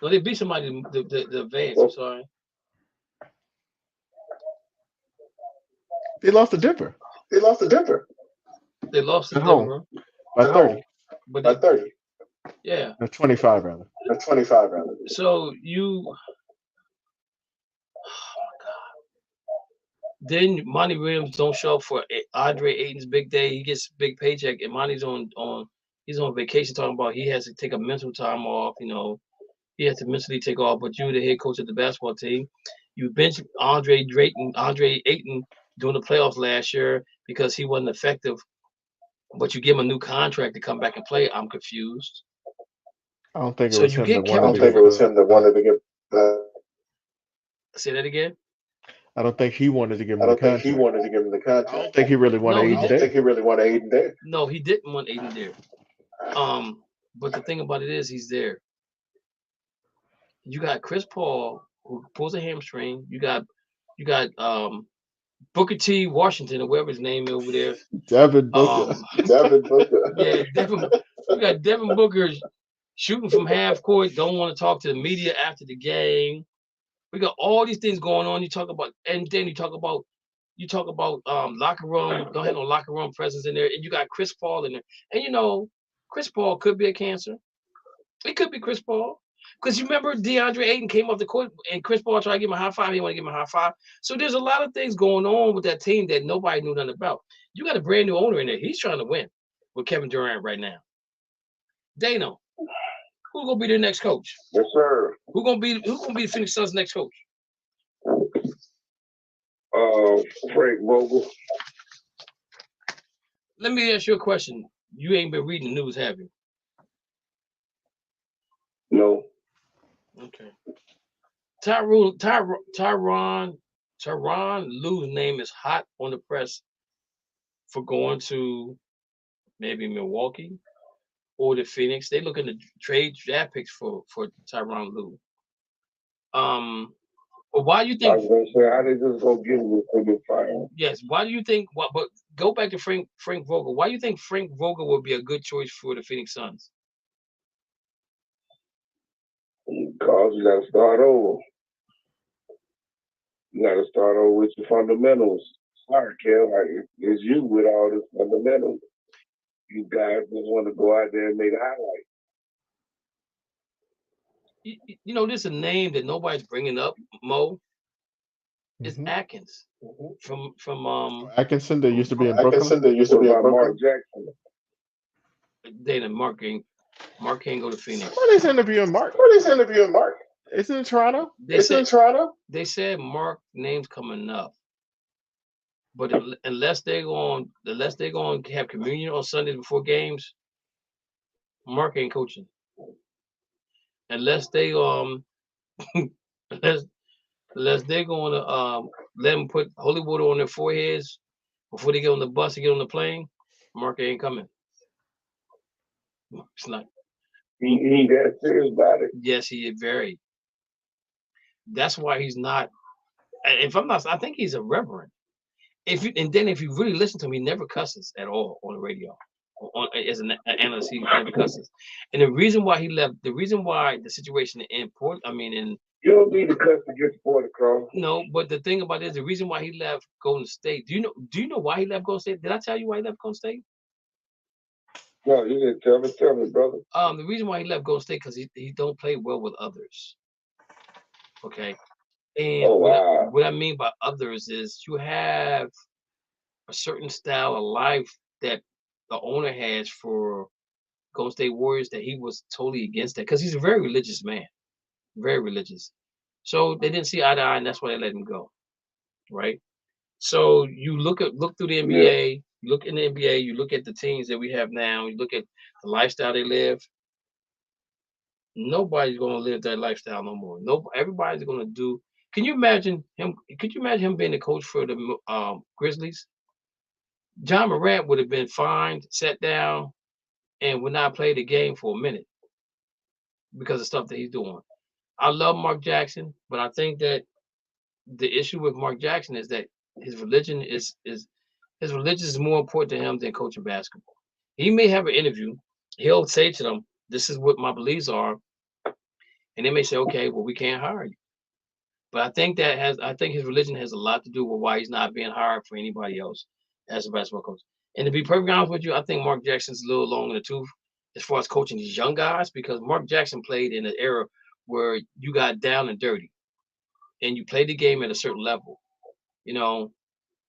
No, they beat somebody. The advance. I'm sorry. They lost to Denver They lost to Denver They lost to at home Denver, by at 30. home but by they, 30. yeah. No, 25 rather. That's 25 rather. So you then Monty Williams don't show up for Andre Ayton's big day. He gets big paycheck, and Monty's on he's on vacation talking about he has to take a mental time off. You know, he has to mentally take off. But you, the head coach of the basketball team, you bench Andre Ayton during the playoffs last year because he wasn't effective. But you give him a new contract to come back and play. I'm confused. I don't think it So was you him that get I Kevin wanted don't to think get it was Durant. him that wanted to get the. Say that again. I don't think he wanted to give I him the don't think he contract. wanted to give him the I don't contract. think he really wanted No, he Aiden I don't there. think he really wanted Aiden there. No, he didn't want Aiden there. But the thing about it is he's there. You got Chris Paul who pulls a hamstring. You got Booker T. Washington or whatever his name is over there. Devin Booker. Devin Booker. Yeah, Devin. You got Devin Booker shooting from half court. Don't want to talk to the media after the game. We got all these things going on. You talk about, and then you talk about locker room. Don't have no locker room presence in there. And you got Chris Paul in there. And Chris Paul could be a cancer. It could be Chris Paul. Because you remember DeAndre Ayton came off the court and Chris Paul tried to give him a high five. He didn't want to give him a high five. So there's a lot of things going on with that team that nobody knew nothing about. You got a brand new owner in there. He's trying to win with Kevin Durant right now. They know who's gonna be their next coach. Yes, sir. Who's gonna be the Phoenix Suns' next coach? Frank Vogel. Let me ask you a question. You ain't been reading the news, have you? No. Okay. Tyron Lue's name is hot on the press for going to maybe Milwaukee or the Phoenix. They looking to trade draft picks for Tyron Lue. But why do you I think? was gonna say how they just go get him for the fire. Yes. Why do you think? What? But go back to Frank Vogel. Why do you think Frank Vogel would be a good choice for the Phoenix Suns? Because you gotta start over. You gotta start over with your fundamentals. Sorry, Kev, it's you with all the fundamentals. You guys just want to go out there and make a highlight. There's a name that nobody's bringing up. Mo is Mhm. Atkins from Atkinson, that used to be in Brooklyn. Atkinson, that used to be in Mark Jackson. Dana Mark can't go to Phoenix. What is interviewing Mark? What is interviewing Mark? Isn't it Toronto? It's in Toronto. They said Mark name's coming up, but unless they're going to have communion on Sundays before games, Mark ain't coaching. Unless they unless they're going to let them put holy water on their foreheads before they get on the bus and get on the plane, Mark ain't coming. It's not. He that serious about it. Yes, he is very. That's why he's not. If I'm not, I think he's a reverend. If you really listen to him, he never cusses at all on the radio. As an analyst, he never cusses. And the reason why he left, the reason why the situation in You don't need to cuss to get the point across. no, but the thing about it is the reason why he left Golden State. Do you know why he left Golden State? Did I tell you why he left Golden State? No, you didn't tell me. Tell me, brother. The reason why he left Golden State because he don't play well with others. Okay. And Oh, wow. what I mean by others is you have a certain style of life that the owner has for Golden State Warriors that he was totally against that because he's a very religious man, very religious. So they didn't see eye to eye, and that's why they let him go, right? So you look through the NBA, you look in the NBA, you look at the teams that we have now, you look at the lifestyle they live. Nobody's going to live that lifestyle no more. Everybody's going to do. Can you imagine him? Could you imagine him being the coach for the Grizzlies? John Morant would have been fined, sat down, and would not play the game for a minute because of stuff that he's doing. I love Mark Jackson, but I think that the issue with Mark Jackson is that his religion is his religion is more important to him than coaching basketball. He may have an interview. He'll say to them, "This is what my beliefs are," and they may say, "Okay, well, we can't hire you." But I think his religion has a lot to do with why he's not being hired for anybody else as a basketball coach. And to be perfectly honest with you, I think Mark Jackson's a little long in the tooth as far as coaching these young guys because Mark Jackson played in an era where you got down and dirty and you played the game at a certain level, you know,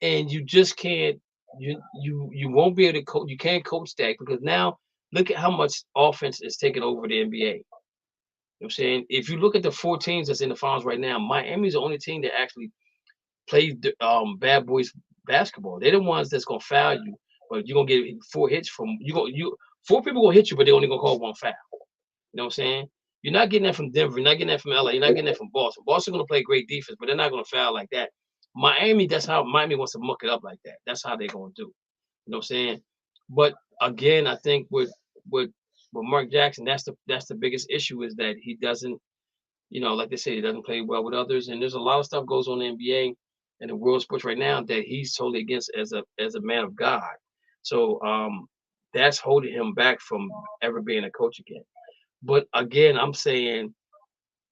and you just can't you won't be able to coach. You can't coach that because now look at how much offense is taking over the NBA. You know what I'm saying? If you look at the four teams that's in the finals right now, Miami's the only team that actually plays bad boys basketball. They're the ones that's gonna foul you, but you're gonna get four hits from you four people gonna hit you, but they're only gonna call one foul. You know what I'm saying? You're not getting that from Denver, you're not getting that from LA, you're not getting that from Boston. Boston's gonna play great defense, but they're not gonna foul like that. Miami, that's how Miami wants to muck it up like that. That's how they're gonna do. You know what I'm saying? But again, I think with Mark Jackson, that's the biggest issue is that he doesn't, like they say, he doesn't play well with others. And there's a lot of stuff goes on in the NBA and the world of sports right now that he's totally against as a man of God. So that's holding him back from ever being a coach again. But again, I'm saying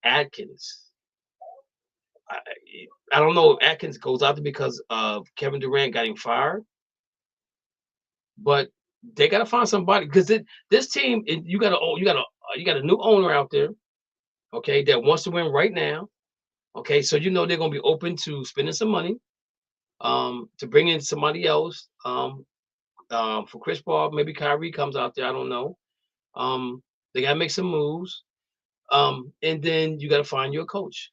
Atkins. I, I don't know if Atkins goes out there because of Kevin Durant got him fired, but they got to find somebody because this team you got a new owner out there, okay, that wants to win right now, okay, so they're gonna be open to spending some money, to bring in somebody else, for Chris Paul, maybe Kyrie comes out there, I don't know, they gotta make some moves, and then you got to find your coach.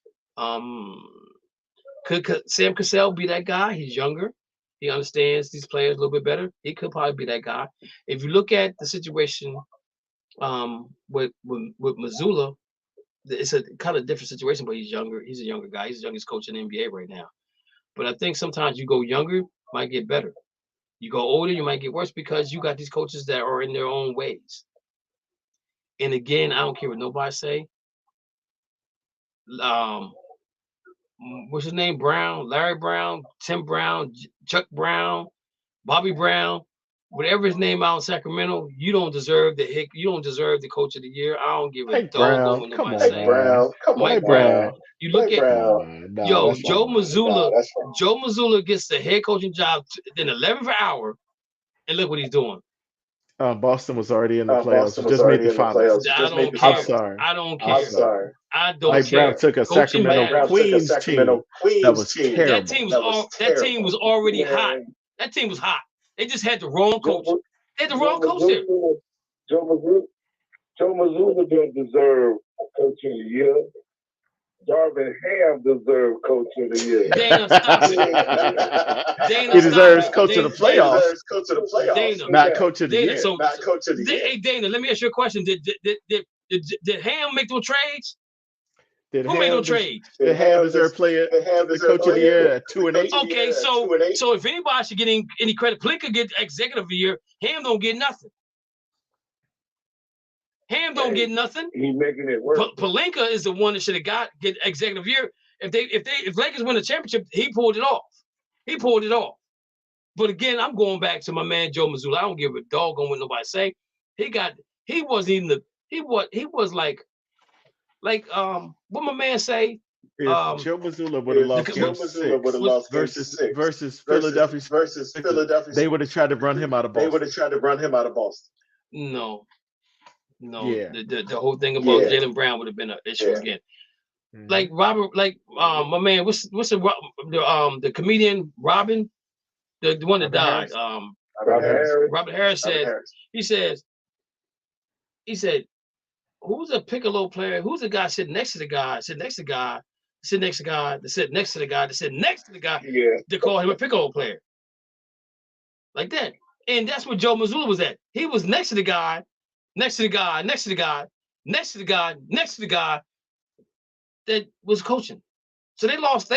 Could Sam Cassell be that guy? He's younger. He understands these players a little bit better. He could probably be that guy. If you look at the situation with Missoula, it's a kind of different situation, but he's younger. He's a younger guy. He's the youngest coach in the NBA right now. But I think sometimes you go younger, might get better. You go older, you might get worse because you got these coaches that are in their own ways. And again, I don't care what nobody say. What's his name? Brown, Larry Brown, Tim Brown, Chuck Brown, Bobby Brown, whatever his name out in Sacramento. You don't deserve the coach of the year. I don't give a Mike doggone Brown, what come nobody on, say. man. Mike Brown. You look at No, that's Joe wrong. Mazzulla. Joe Mazzulla gets the head coaching job in 11th hour, and look what he's doing. Boston was already in the playoffs. Just made the finals. I don't care. I'm sorry. I don't I'm care. sorry. I don't Mike care. Brown took a Coaching Sacramento matters. Queens team that was terrible. That team was already hot. That team was hot. They just had the wrong coach. They had the wrong coach there. Joe Mazzulla don't deserve coach of the year. Darvin Ham deserves coach of the year. Dana, stop it. Dana, He deserves stop it. coach of the playoffs. Dana, Not coach of the year. So, hey, Dana, let me ask you a question. Did Ham make those trades? Who made those trades? Did Ham deserve the coach of the year at 2-8? Okay, so if anybody should get any credit, Pelinka get executive of the year. Ham don't get nothing. Ham don't get nothing. He's making it work. Pelinka is the one that should have get executive of the year. If Lakers win the championship, he pulled it off. But again, I'm going back to my man Joe Mazzulla. I don't give a doggone what nobody say. He was like what my man say. If Joe Mazzulla would have lost game 6 versus Philadelphia, they would have tried to run him out of Boston. No, yeah. The whole thing about Jaylen Brown would have been an issue again. Mm-hmm. Like Robert, my man, what's the comedian Robin, the one that died. Robert Harris said he said, who's a piccolo player? Who's the guy sitting next to the guy? Sitting next to the guy. Sitting next to the guy. That sit next to the guy. That sit next to the guy. Yeah. To call him a piccolo player. Like that. And that's what Joe Mazzulla was at. He was next to the guy. Next to the guy, next to the guy, next to the guy, next to the guy that was coaching. So they lost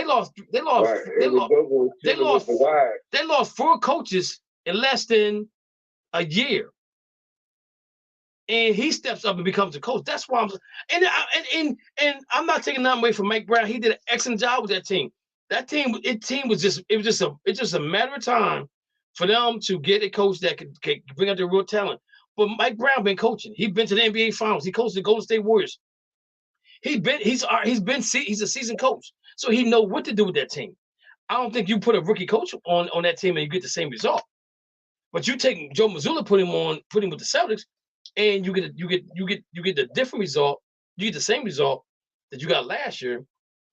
4 coaches in less than a year. and he steps up and becomes a coach. That's why and I'm not taking nothing away from Mike Brown. He did an excellent job with that team. That team was just a matter of time for them to get a coach that could bring out their real talent. But Mike Brown been coaching. He's been to the NBA Finals. He coached the Golden State Warriors. He's a seasoned coach, so he know what to do with that team. I don't think you put a rookie coach on that team and you get the same result. But you take Joe Mazzulla, put him with the Celtics, and you get the different result. You get the same result that you got last year,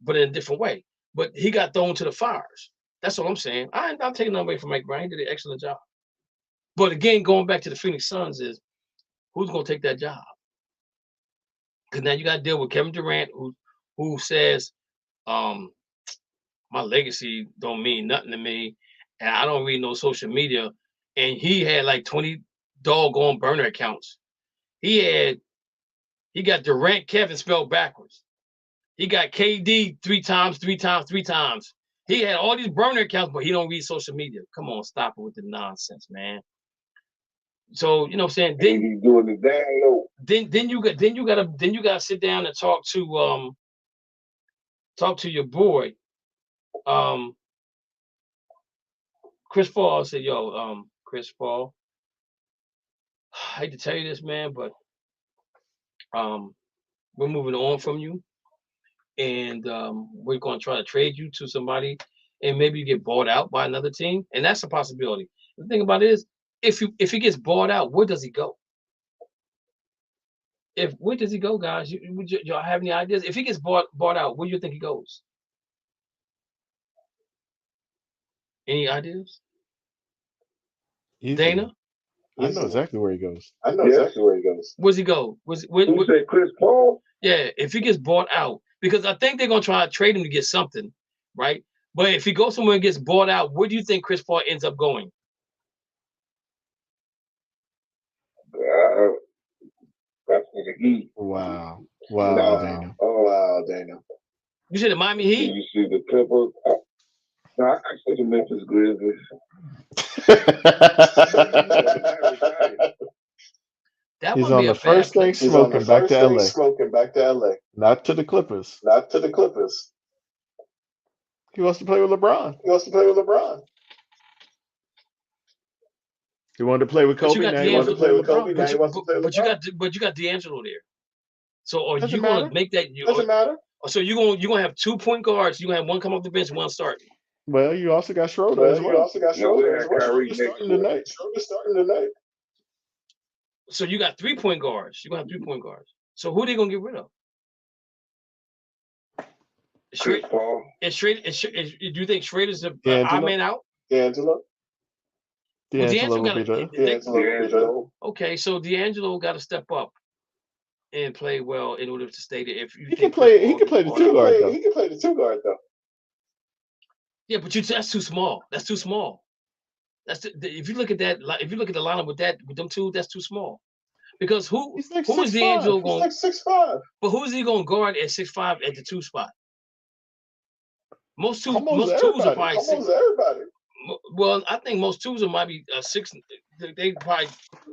but in a different way. But he got thrown to the fires. That's all I'm saying. I'm taking nothing away from Mike Brown. He did an excellent job. But again, going back to the Phoenix Suns is who's going to take that job? Because now you got to deal with Kevin Durant, who says, my legacy don't mean nothing to me, and I don't read no social media. And he had like 20 doggone burner accounts. He got Durant Kevin spelled backwards. He got KD three times. He had all these burner accounts, but he don't read social media. Come on, stop it with the nonsense, man. So you know what I'm saying. Then he's doing the down low. Then you gotta sit down and talk to your boy. Chris Paul said, "Yo, Chris Paul, I hate to tell you this, man, but we're moving on from you, and we're going to try to trade you to somebody, and maybe you get bought out by another team, and that's a possibility. The thing about it is, if he gets bought out, where does he go? Where does he go, guys? Y'all have any ideas? If he gets bought out, where do you think he goes? Any ideas? Easily. Dana? I know exactly where he goes. Where's he go? Who said Chris Paul? Yeah, if he gets bought out, because I think they're gonna try to trade him to get something, right? But if he goes somewhere and gets bought out, where do you think Chris Paul ends up going? That's the Heat. Wow, Dana. You said the Miami Heat? You see the Clippers? No, I said the Memphis Grizzlies. He's on the first thing smoking back to LA. Not to the Clippers. He wants to play with LeBron. He wanted to play with Kobe. Now he wants to play with LeBron. But you got D'Angelo there. So are Doesn't you matter. gonna make that? Doesn't matter. So you're gonna have 2 point guards. You're gonna have one come off the bench, one start. Well, you also got Schroeder as well. Schroeder's starting tonight. So you got 3 point guards. You're gonna have 3 point guards. So who are they gonna get rid of? Chris Paul. Do you think Schrader's the odd man out? D'Angelo will be there. Okay, so D'Angelo got to step up and play well in order to stay there. If you He can play the 2 guard though. He can play the 2 guard though. Yeah, but that's too small. That's too small. If you look at that, if you look at the lineup with them two, that's too small. Because who is D'Angelo going? He's like 6'5". But who is he going to guard at 6'5" at the 2 spot? Most twos are probably almost everybody. Well, I think most twos might be 6. They probably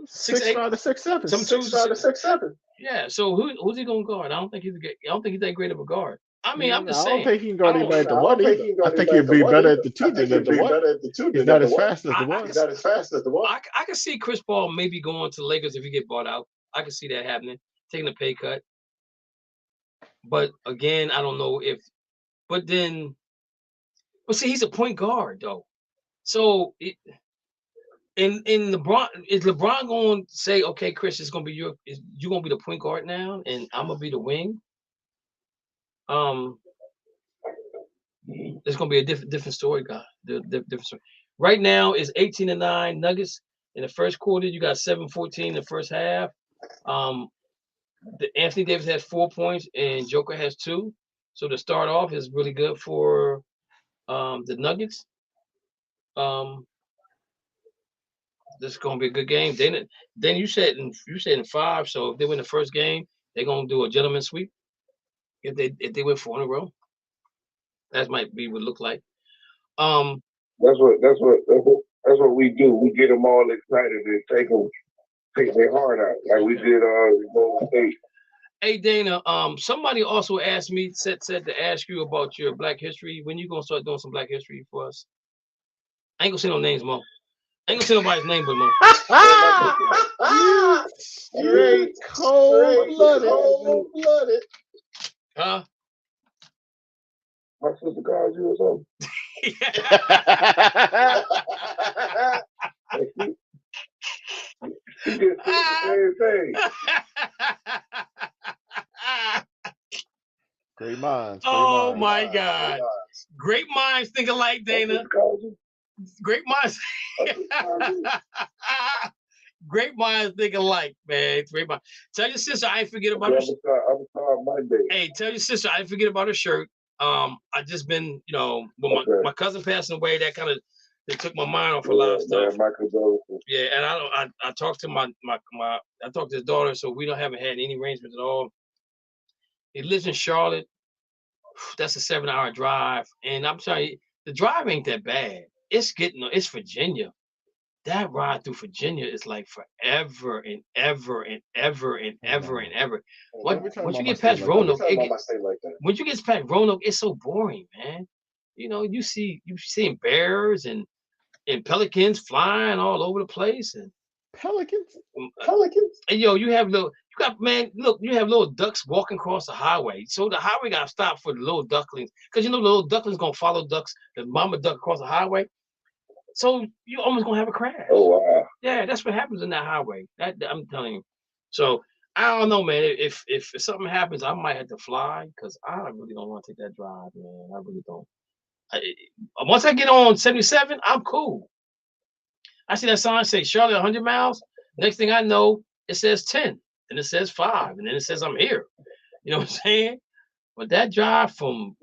6'5" to 6'7". Some twos 6'5" to 6'7". Yeah. So who's he going to guard? I don't think he's that great of a guard. I mean, I'm just I saying. don't think he can guard anybody at the 1 either. I think he'd be better at the 2 than at the 1. He's not as fast as the 1. I can see Chris Paul maybe going to the Lakers if he get bought out. I can see that happening, taking a pay cut. But again, I don't know if. But see, he's a point guard though. So in LeBron, is LeBron going to say, okay, Chris, it's going to be you're going to be the point guard now, and I'm going to be the wing? It's going to be a different story, guys. Different story. Right now is 18-9 Nuggets in the first quarter. You got 7-14 in the first half. Anthony Davis has 4 points and Joker has 2. So to start off is really good for the Nuggets. This is gonna be a good game. Then you said in 5. So if they win the first game, they're gonna do a gentleman's sweep. If they win 4 in a row, that might be what it look like. That's what we do. We get them all excited and take them take their heart out, like we did Golden State. Hey Dana, somebody also asked me, said to ask you about your Black History. When you gonna start doing some Black History for us? I ain't gonna say no names, Mo. I ain't gonna say nobody's name, but Mo. Straight cold-blooded. Huh? My sister calls you or something. She just said the same thing. Great minds. Oh my God. Great minds think alike, Dana. Great minds. Great minds think alike, man. Great minds. Tell your sister I ain't forget about her. I'm sorry, Monday. Hey, tell your sister I didn't forget about her shirt. I just been, when my cousin passing away, that kind of took my mind off a lot of stuff. My condolences. Yeah, and I talked to I talked to his daughter, so we haven't had any arrangements at all. He lives in Charlotte. That's a 7-hour drive, and I'm telling you, the drive ain't that bad. It's Virginia. That ride through Virginia is like forever and ever and ever and ever and ever. Once you get past Roanoke, once you get past Roanoke, it's so boring, man. You seeing bears and pelicans flying all over the place, and Pelicans. And you have little ducks walking across the highway. So the highway got to stop for the little ducklings, because the little ducklings gonna follow the mama duck across the highway. So you almost gonna have a crash. Oh wow! Yeah, that's what happens in that highway. That I'm telling you. So I don't know, man. If something happens, I might have to fly, because I really don't want to take that drive, man. I really don't. Once I get on 77, I'm cool. I see that sign say Charlotte 100 miles. Next thing I know, it says 10, and it says 5, and then it says I'm here. You know what I'm saying? But that drive from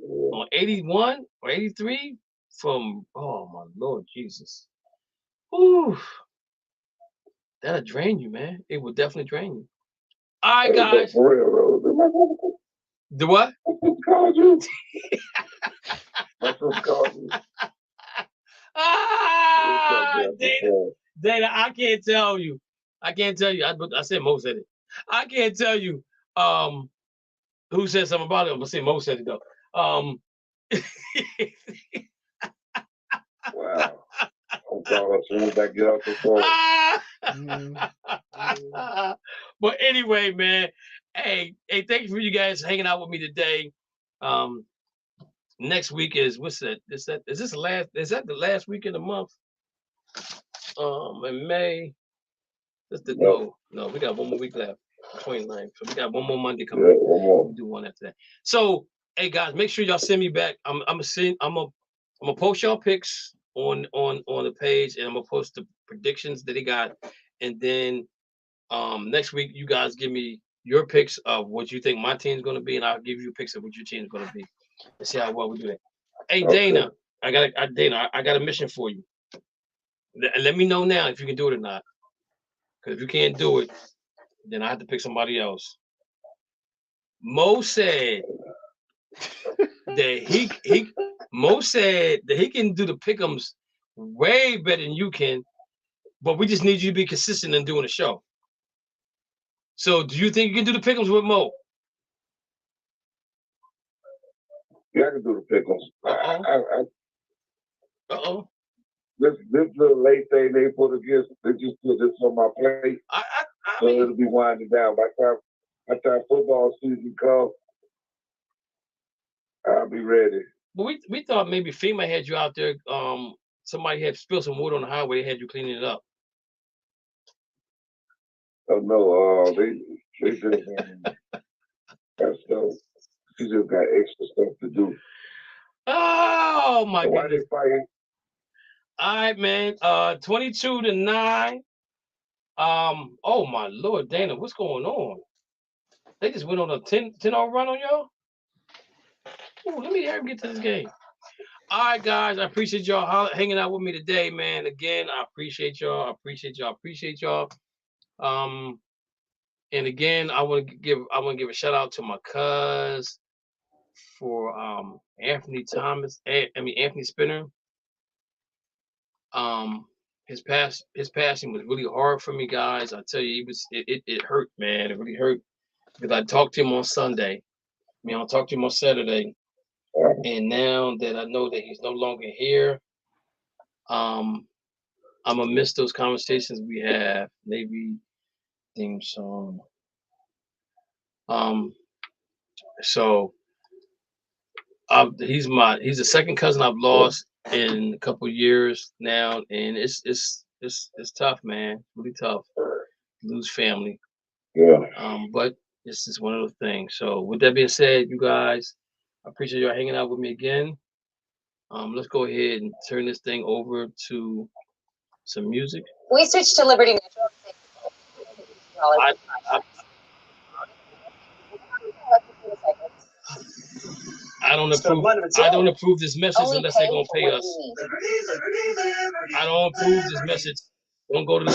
81 or 83 from, oh my Lord Jesus. Whew, that'll drain you, man. It will definitely drain you. All right, guys. The what? Dana, I can't tell you. I said Mo said it. I can't tell you who said something about it. I'm gonna say Mo said it though. Wow. I'm calling as soon as I get off the phone. But anyway, man, hey, thank you for you guys hanging out with me today. Next week is what's that? Is that the last week of the month? In May. No, we got one more week left. 29th. So we got one more Monday coming. Yeah, one more. We'll do one after that. So, hey guys, make sure y'all send me back. I'm gonna post y'all pics on the page, and I'm gonna post the predictions that he got, and then next week you guys give me your picks of what you think my team's gonna be, and I'll give you picks of what your team's gonna be. Let's see how well we do that. Hey Dana, I got a mission for you. Let me know now if you can do it or not. Because if you can't do it, then I have to pick somebody else. Mo said that he can do the pick'ems way better than you can, but we just need you to be consistent in doing the show. So do you think you can do the pick'ems with Mo? Yeah, I can do the pick'ems. Uh-oh. This little late thing they put against, they just put this on my plate. So it'll be winding down. By the time football season comes, I'll be ready. But we thought maybe FEMA had you out there. Somebody had spilled some wood on the highway. They had you cleaning it up. Oh no, they just got stuff. She just got extra stuff to do. Oh my goodness! Why they fighting? All right, man. 22-9. Oh my Lord, Dana, what's going on? They just went on a 10-0 run on y'all. Ooh, let me get to this game. All right, guys, I appreciate y'all hanging out with me today, man. Again, I appreciate y'all. And again, I want to give a shout out to my cuz for Anthony Spinner. his passing was really hard for me, guys. I tell you, it hurt, man. It really hurt because I talked to him on Sunday. I talked to him on Saturday, and now that I know that he's no longer here, I'm gonna miss those conversations we have. Maybe theme song. So he's the second cousin I've lost in a couple of years now, and it's tough, man. Really tough to lose family. Yeah. But it's just one of those things. So with that being said, you guys, I appreciate y'all hanging out with me again. Let's go ahead and turn this thing over to some music. We switched to Liberty Mutual. I don't approve this message unless they're gonna pay us. I don't approve this message. Don't go to the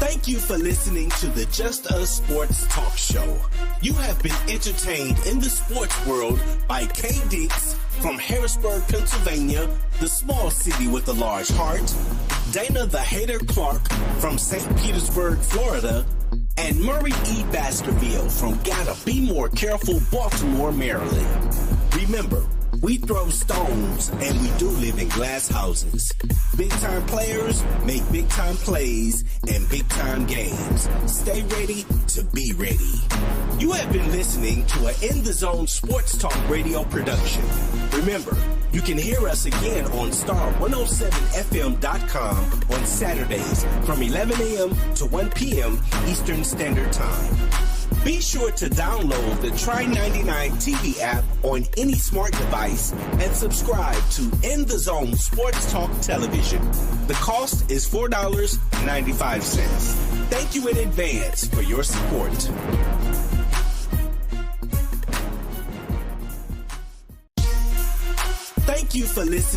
Thank you for listening to the Just Us Sports Talk Show. You have been entertained in the sports world by Kay Dix from Harrisburg, Pennsylvania, the small city with a large heart, Dana the Hater Clark from St. Petersburg, Florida, and Murray E. Baskerville from Gotta Be More Careful, Baltimore, Maryland. Remember, we throw stones and we do live in glass houses. Big time players make big time plays and big time games. Stay ready to be ready. You have been listening to an In the Zone Sports Talk Radio production. Remember, you can hear us again on star107fm.com on Saturdays from 11 a.m. to 1 p.m. Eastern Standard Time. Be sure to download the Try99 TV app on any smart device and subscribe to In the Zone Sports Talk Television. The cost is $4.95. Thank you in advance for your support. Thank you for listening.